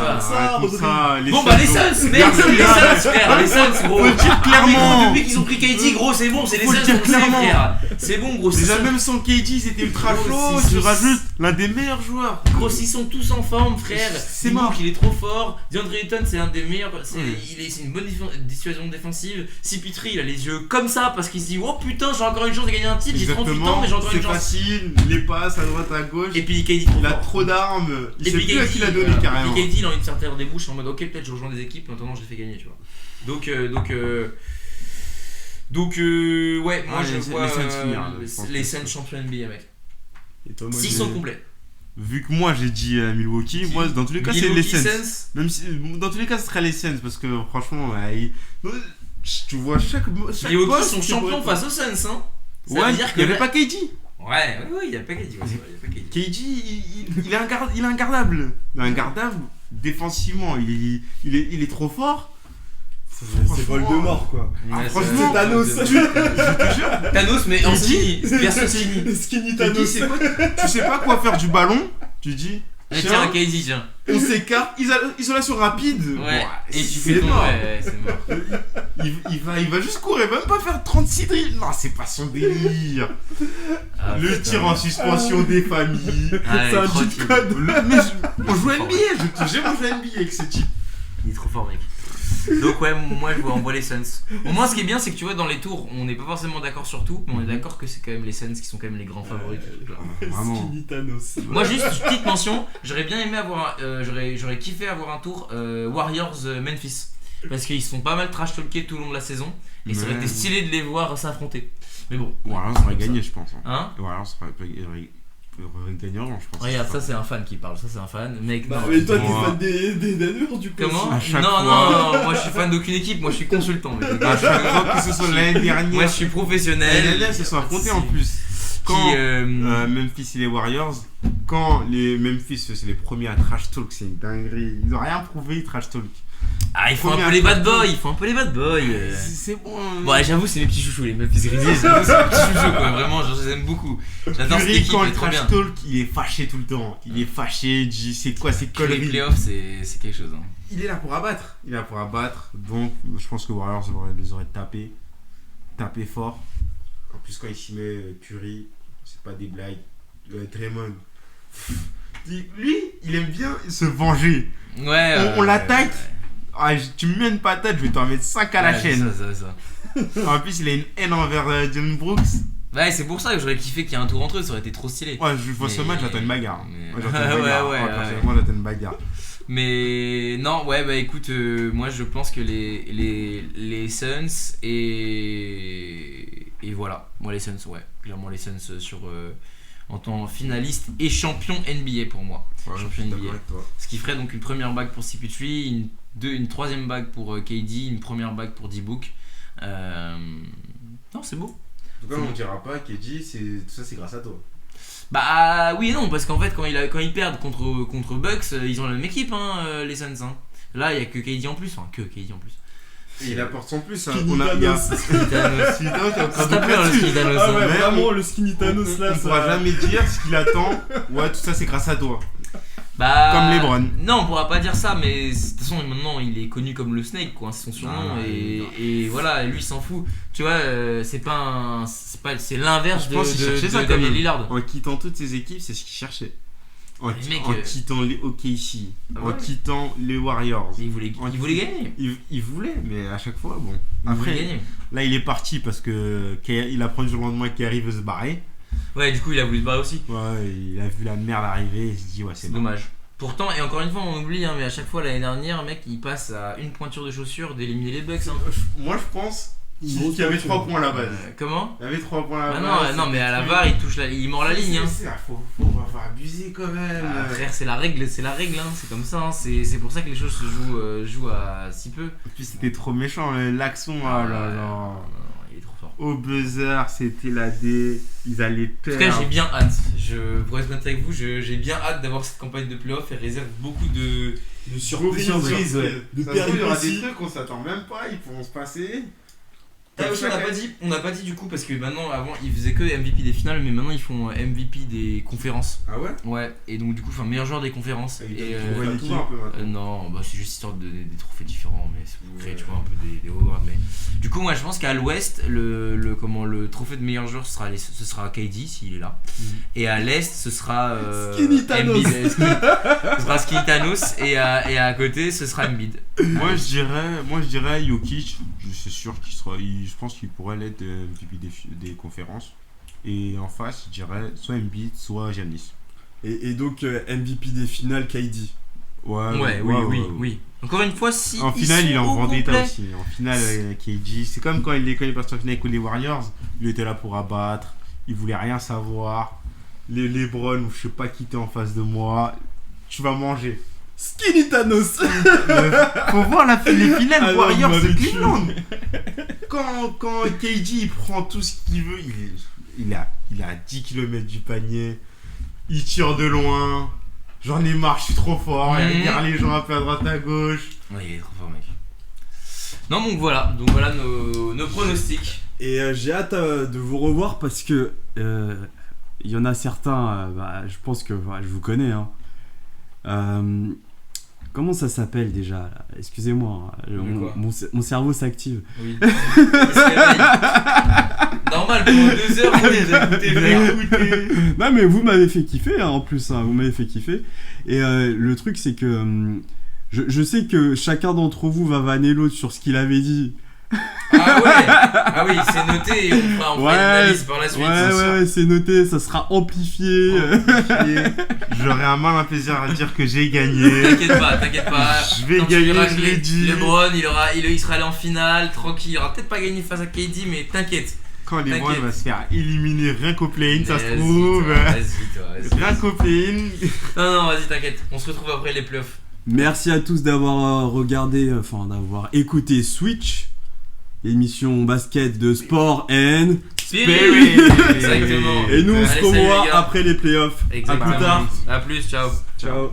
pour ça. Bon, bah, les Suns, mec, les Suns, frère, les Suns, gros. Faut le dire clairement. Depuis qu'ils ont pris KD, gros, c'est bon, c'est les Suns, frère. C'est bon, gros. Déjà, même sans KD, c'était ultra chaud. Tu rajoutes l'un des meilleurs joueurs. Gros, ils sont tous en forme, frère. C'est mort. Il est trop fort. DeAndre Ayton, c'est un des meilleurs. C'est une bonne dissuasion défensive. CP3, il a les yeux comme ça parce qu'il se dit, oh putain, j'ai encore une chance de gagner un titre. J'ai 38 ans, mais j'ai encore une chance. C'est facile, les passes à droite, à gauche. Et puis KD, il a trop d'armes. Il sait plus à qui l'a donné carrément. Et KD, il a envie de sortir des bouches en mode, ok, peut-être je rejoins des équipes, mais en attendant, je les fais gagner, tu vois. Donc, ouais, moi je vois les Suns champions NBA, mec. S'ils sont complets. Vu que moi j'ai dit Milwaukee, moi dans tous les cas c'est les Suns. Même si, dans tous les cas ce serait les Suns parce que franchement, tu vois chaque Milwaukee sont champions face aux Suns, hein. Ouais, il y avait pas KD. Ouais, il y a pas KD. KD, il est ingardable. Il est ingardable défensivement. Il est trop fort. C'est Voldemort quoi. Franchement, Thanos. Je te jure. Thanos, mais en skinny. Version skinny. Skinny Thanos. Tu sais pas quoi faire du ballon. Tu dis. Tiens, KD, tiens. On s'écarte, isolation rapide. Ouais. Et tu fais mort. Ouais, c'est mort. Il va juste courir, même pas faire 36 drills. Non, c'est pas son délire. Le tir en suspension des familles. C'est un cheat code. On joue NBA, je te jure, on joue NBA avec ce type. Il est trop fort, mec. Donc ouais, moi on voit les Suns. Au moins ce qui est bien c'est que tu vois dans les tours on n'est pas forcément d'accord sur tout, mais on est d'accord que c'est quand même les Suns qui sont quand même les grands favoris. Skinny Thanos. Moi juste petite mention, j'aurais bien aimé avoir, j'aurais kiffé avoir un tour Warriors Memphis parce qu'ils sont pas mal trash talkés tout le long de la saison et ça aurait été stylé de les voir s'affronter. Mais bon. Warriors aurait gagné je pense. Hein Warriors aurait gagnant je pense. Regarde ça c'est un fan qui parle, ça c'est un fan. Mec, bah, mais toi t'es fan des Nanurs du coup. Comment à chaque non, fois. non, moi je suis fan d'aucune équipe, moi je suis consultant. À chaque fois que ce soit l'année dernière. Moi je suis professionnel. L'année dernière se sont affrontés en plus. Quand Memphis et les Warriors, quand les Memphis c'est les premiers à trash talk, c'est une dinguerie. Ils ont rien prouvé, ils trash talk. Ah, il faut un peu les bad boys, C'est bon. Bon, ouais, j'avoue, c'est mes petits chouchous, les Memphis Grizzlies. C'est mes petits chouchous, quoi. Vraiment, je les aime beaucoup. J'adore cette équipe, quand elle le est trop trash bien. talk, il est fâché tout le temps. Il est fâché, il dit c'est quoi ces Les conneries. playoffs, c'est quelque chose. Hein. Il est là pour abattre. Donc, je pense que Warriors les aurait tapé fort. En plus, quand il s'y met Curry, c'est pas des blagues. Draymond. Lui, il aime bien se venger. Ouais. On l'attaque. Ah, tu me mets une patate, je vais t'en mettre 5 à la chaîne. Ça. En plus, il a une haine envers John Brooks. Ouais, c'est pour ça que j'aurais kiffé qu'il y ait un tour entre eux, ça aurait été trop stylé. Ouais, je vois ce match, j'attends une bagarre. Ouais, Personnellement, j'attends une bagarre. Mais non, ouais, bah écoute, moi je pense que les Suns et voilà. Moi, les Suns, ouais. Clairement, les Suns en tant que finaliste et champion NBA pour moi. Ouais, champion NBA. Ce qui ferait donc une première bague pour CP3, une troisième bague pour KD, une première bague pour D-Book. Non, c'est beau. En tout cas, on dira pas KD, tout ça c'est grâce à toi. Bah oui et non, parce qu'en fait quand ils perdent contre Bucks, ils ont la même équipe, hein, les Suns. Hein. Là, il y a que KD en plus, enfin que KD en plus. Et il apporte son plus. Hein. On a bien. Skinny Thanos. Le Skinny Thanos. Ah ouais, vraiment le Skinny Thanos là. On pourra jamais dire ce qu'il attend. Ouais, tout ça c'est grâce à toi. Bah, comme LeBron. Non, on pourra pas dire ça, mais de toute façon maintenant il est connu comme le Snake, quoi, c'est son surnom, et voilà, lui il s'en fout. Tu vois, c'est l'inverse de Damian Lillard. En quittant toutes ses équipes, c'est ce qu'il cherchait. En quittant les OKC, en quittant les Warriors. Il voulait gagner. Il voulait, mais à chaque fois, bon. Après, là il est parti parce que il apprend du jour au lendemain qu'Harry veut se barrer. Ouais, du coup il a voulu se barrer aussi. Ouais, il a vu la merde arriver et il se dit ouais, c'est dommage. Pourtant, et encore une fois, on oublie, hein, mais à chaque fois l'année dernière, mec, il passe à une pointure de chaussure d'éliminer les Bucks. Hein. Moi je pense qu'il y avait 3 points à la base. Comment ? Il y avait 3 points à la base. Non, mais à la VAR, il mord la ligne. Hein. Faut pas abuser quand même. Frère, c'est la règle, hein, c'est comme ça, hein, c'est pour ça que les choses se jouent à si peu. Et puis c'était trop méchant, l'action, oh là là. Non, il est trop fort. Au buzzer, c'était la D, ils allaient En perdre. tout cas, j'ai bien hâte. Pour être honnête avec vous, j'ai bien hâte d'avoir cette campagne de playoff et réserve beaucoup de surprises. Ouais. De Ça se trouve, il y aura péripéties. des trucs qu'on s'attend même pas, ils pourront se passer. Ah, aussi, on n'a pas dit du coup parce que maintenant, avant, ils faisaient que MVP des finales, mais maintenant ils font MVP des conférences. Ah ouais? Ouais, et donc du coup, meilleur joueur des conférences. Et, On va tout un peu maintenant. non, bah, c'est juste histoire de donner des trophées différents, mais c'est pour créer tu vois, un peu des awards. Mais... Du coup, moi je pense qu'à l'ouest, le trophée de meilleur joueur ce sera KD s'il est là. Et à l'est, ce sera Skinny Thanos. Embiid. Ce sera Skinny Thanos et à côté, ce sera Embiid. Moi je dirais Jokic, c'est sûr qu'il sera, je pense qu'il pourrait l'être MVP des conférences. Et en face, je dirais soit Embiid, soit Giannis. Et donc MVP des finales, KD. Oui. Encore une fois, si en ils finale, sont il est en au vendetta complet. aussi. En finale, KD, c'est comme quand il est parti en finale avec les Warriors, il était là pour abattre, il voulait rien savoir. Les LeBron ou je sais pas qui était en face de moi, tu vas manger. Skinny Thanos. Faut voir les finales Alors, Warriors m'avait de tué. Cleveland. Quand KD il prend tout ce qu'il veut, il a 10 km du panier, il tire de loin. J'en ai marre, je suis trop fort. Il regarde les gens un peu à droite à gauche. Ouais, il est trop fort, mec. Non, donc voilà nos pronostics. Et j'ai hâte de vous revoir parce que il y en a certains, je pense que je vous connais. Hein. Comment ça s'appelle déjà là? Excusez-moi, hein, mon cerveau s'active. Oui. Normal, pendant 2 heures, on les écouté. Non mais vous m'avez fait kiffer hein, en plus, hein, vous m'avez fait kiffer. Et le truc c'est que je sais que chacun d'entre vous va vanner l'autre sur ce qu'il avait dit. Ah oui, c'est noté et on fera une analyse par la suite. Ouais, c'est noté, ça sera amplifié. J'aurai un malin plaisir à dire que j'ai gagné. T'inquiète pas. Je vais gagner, je l'ai dit. LeBron, il sera allé en finale, tranquille. Il aura peut-être pas gagné face à KD, mais t'inquiète. Quand LeBron va se faire éliminer rien qu'au play-in, ça se Vas-y, trouve. Vas-y. Rien qu'au play-in. Non, vas-y, t'inquiète. On se retrouve après les playoffs. Merci à tous d'avoir d'avoir écouté Switch, l'émission basket de Sport and Spirit. Exactement. Et nous on se Allez, salut, les revoit gars. après les playoffs. Exactement. À plus tard. À plus, ciao. Ciao.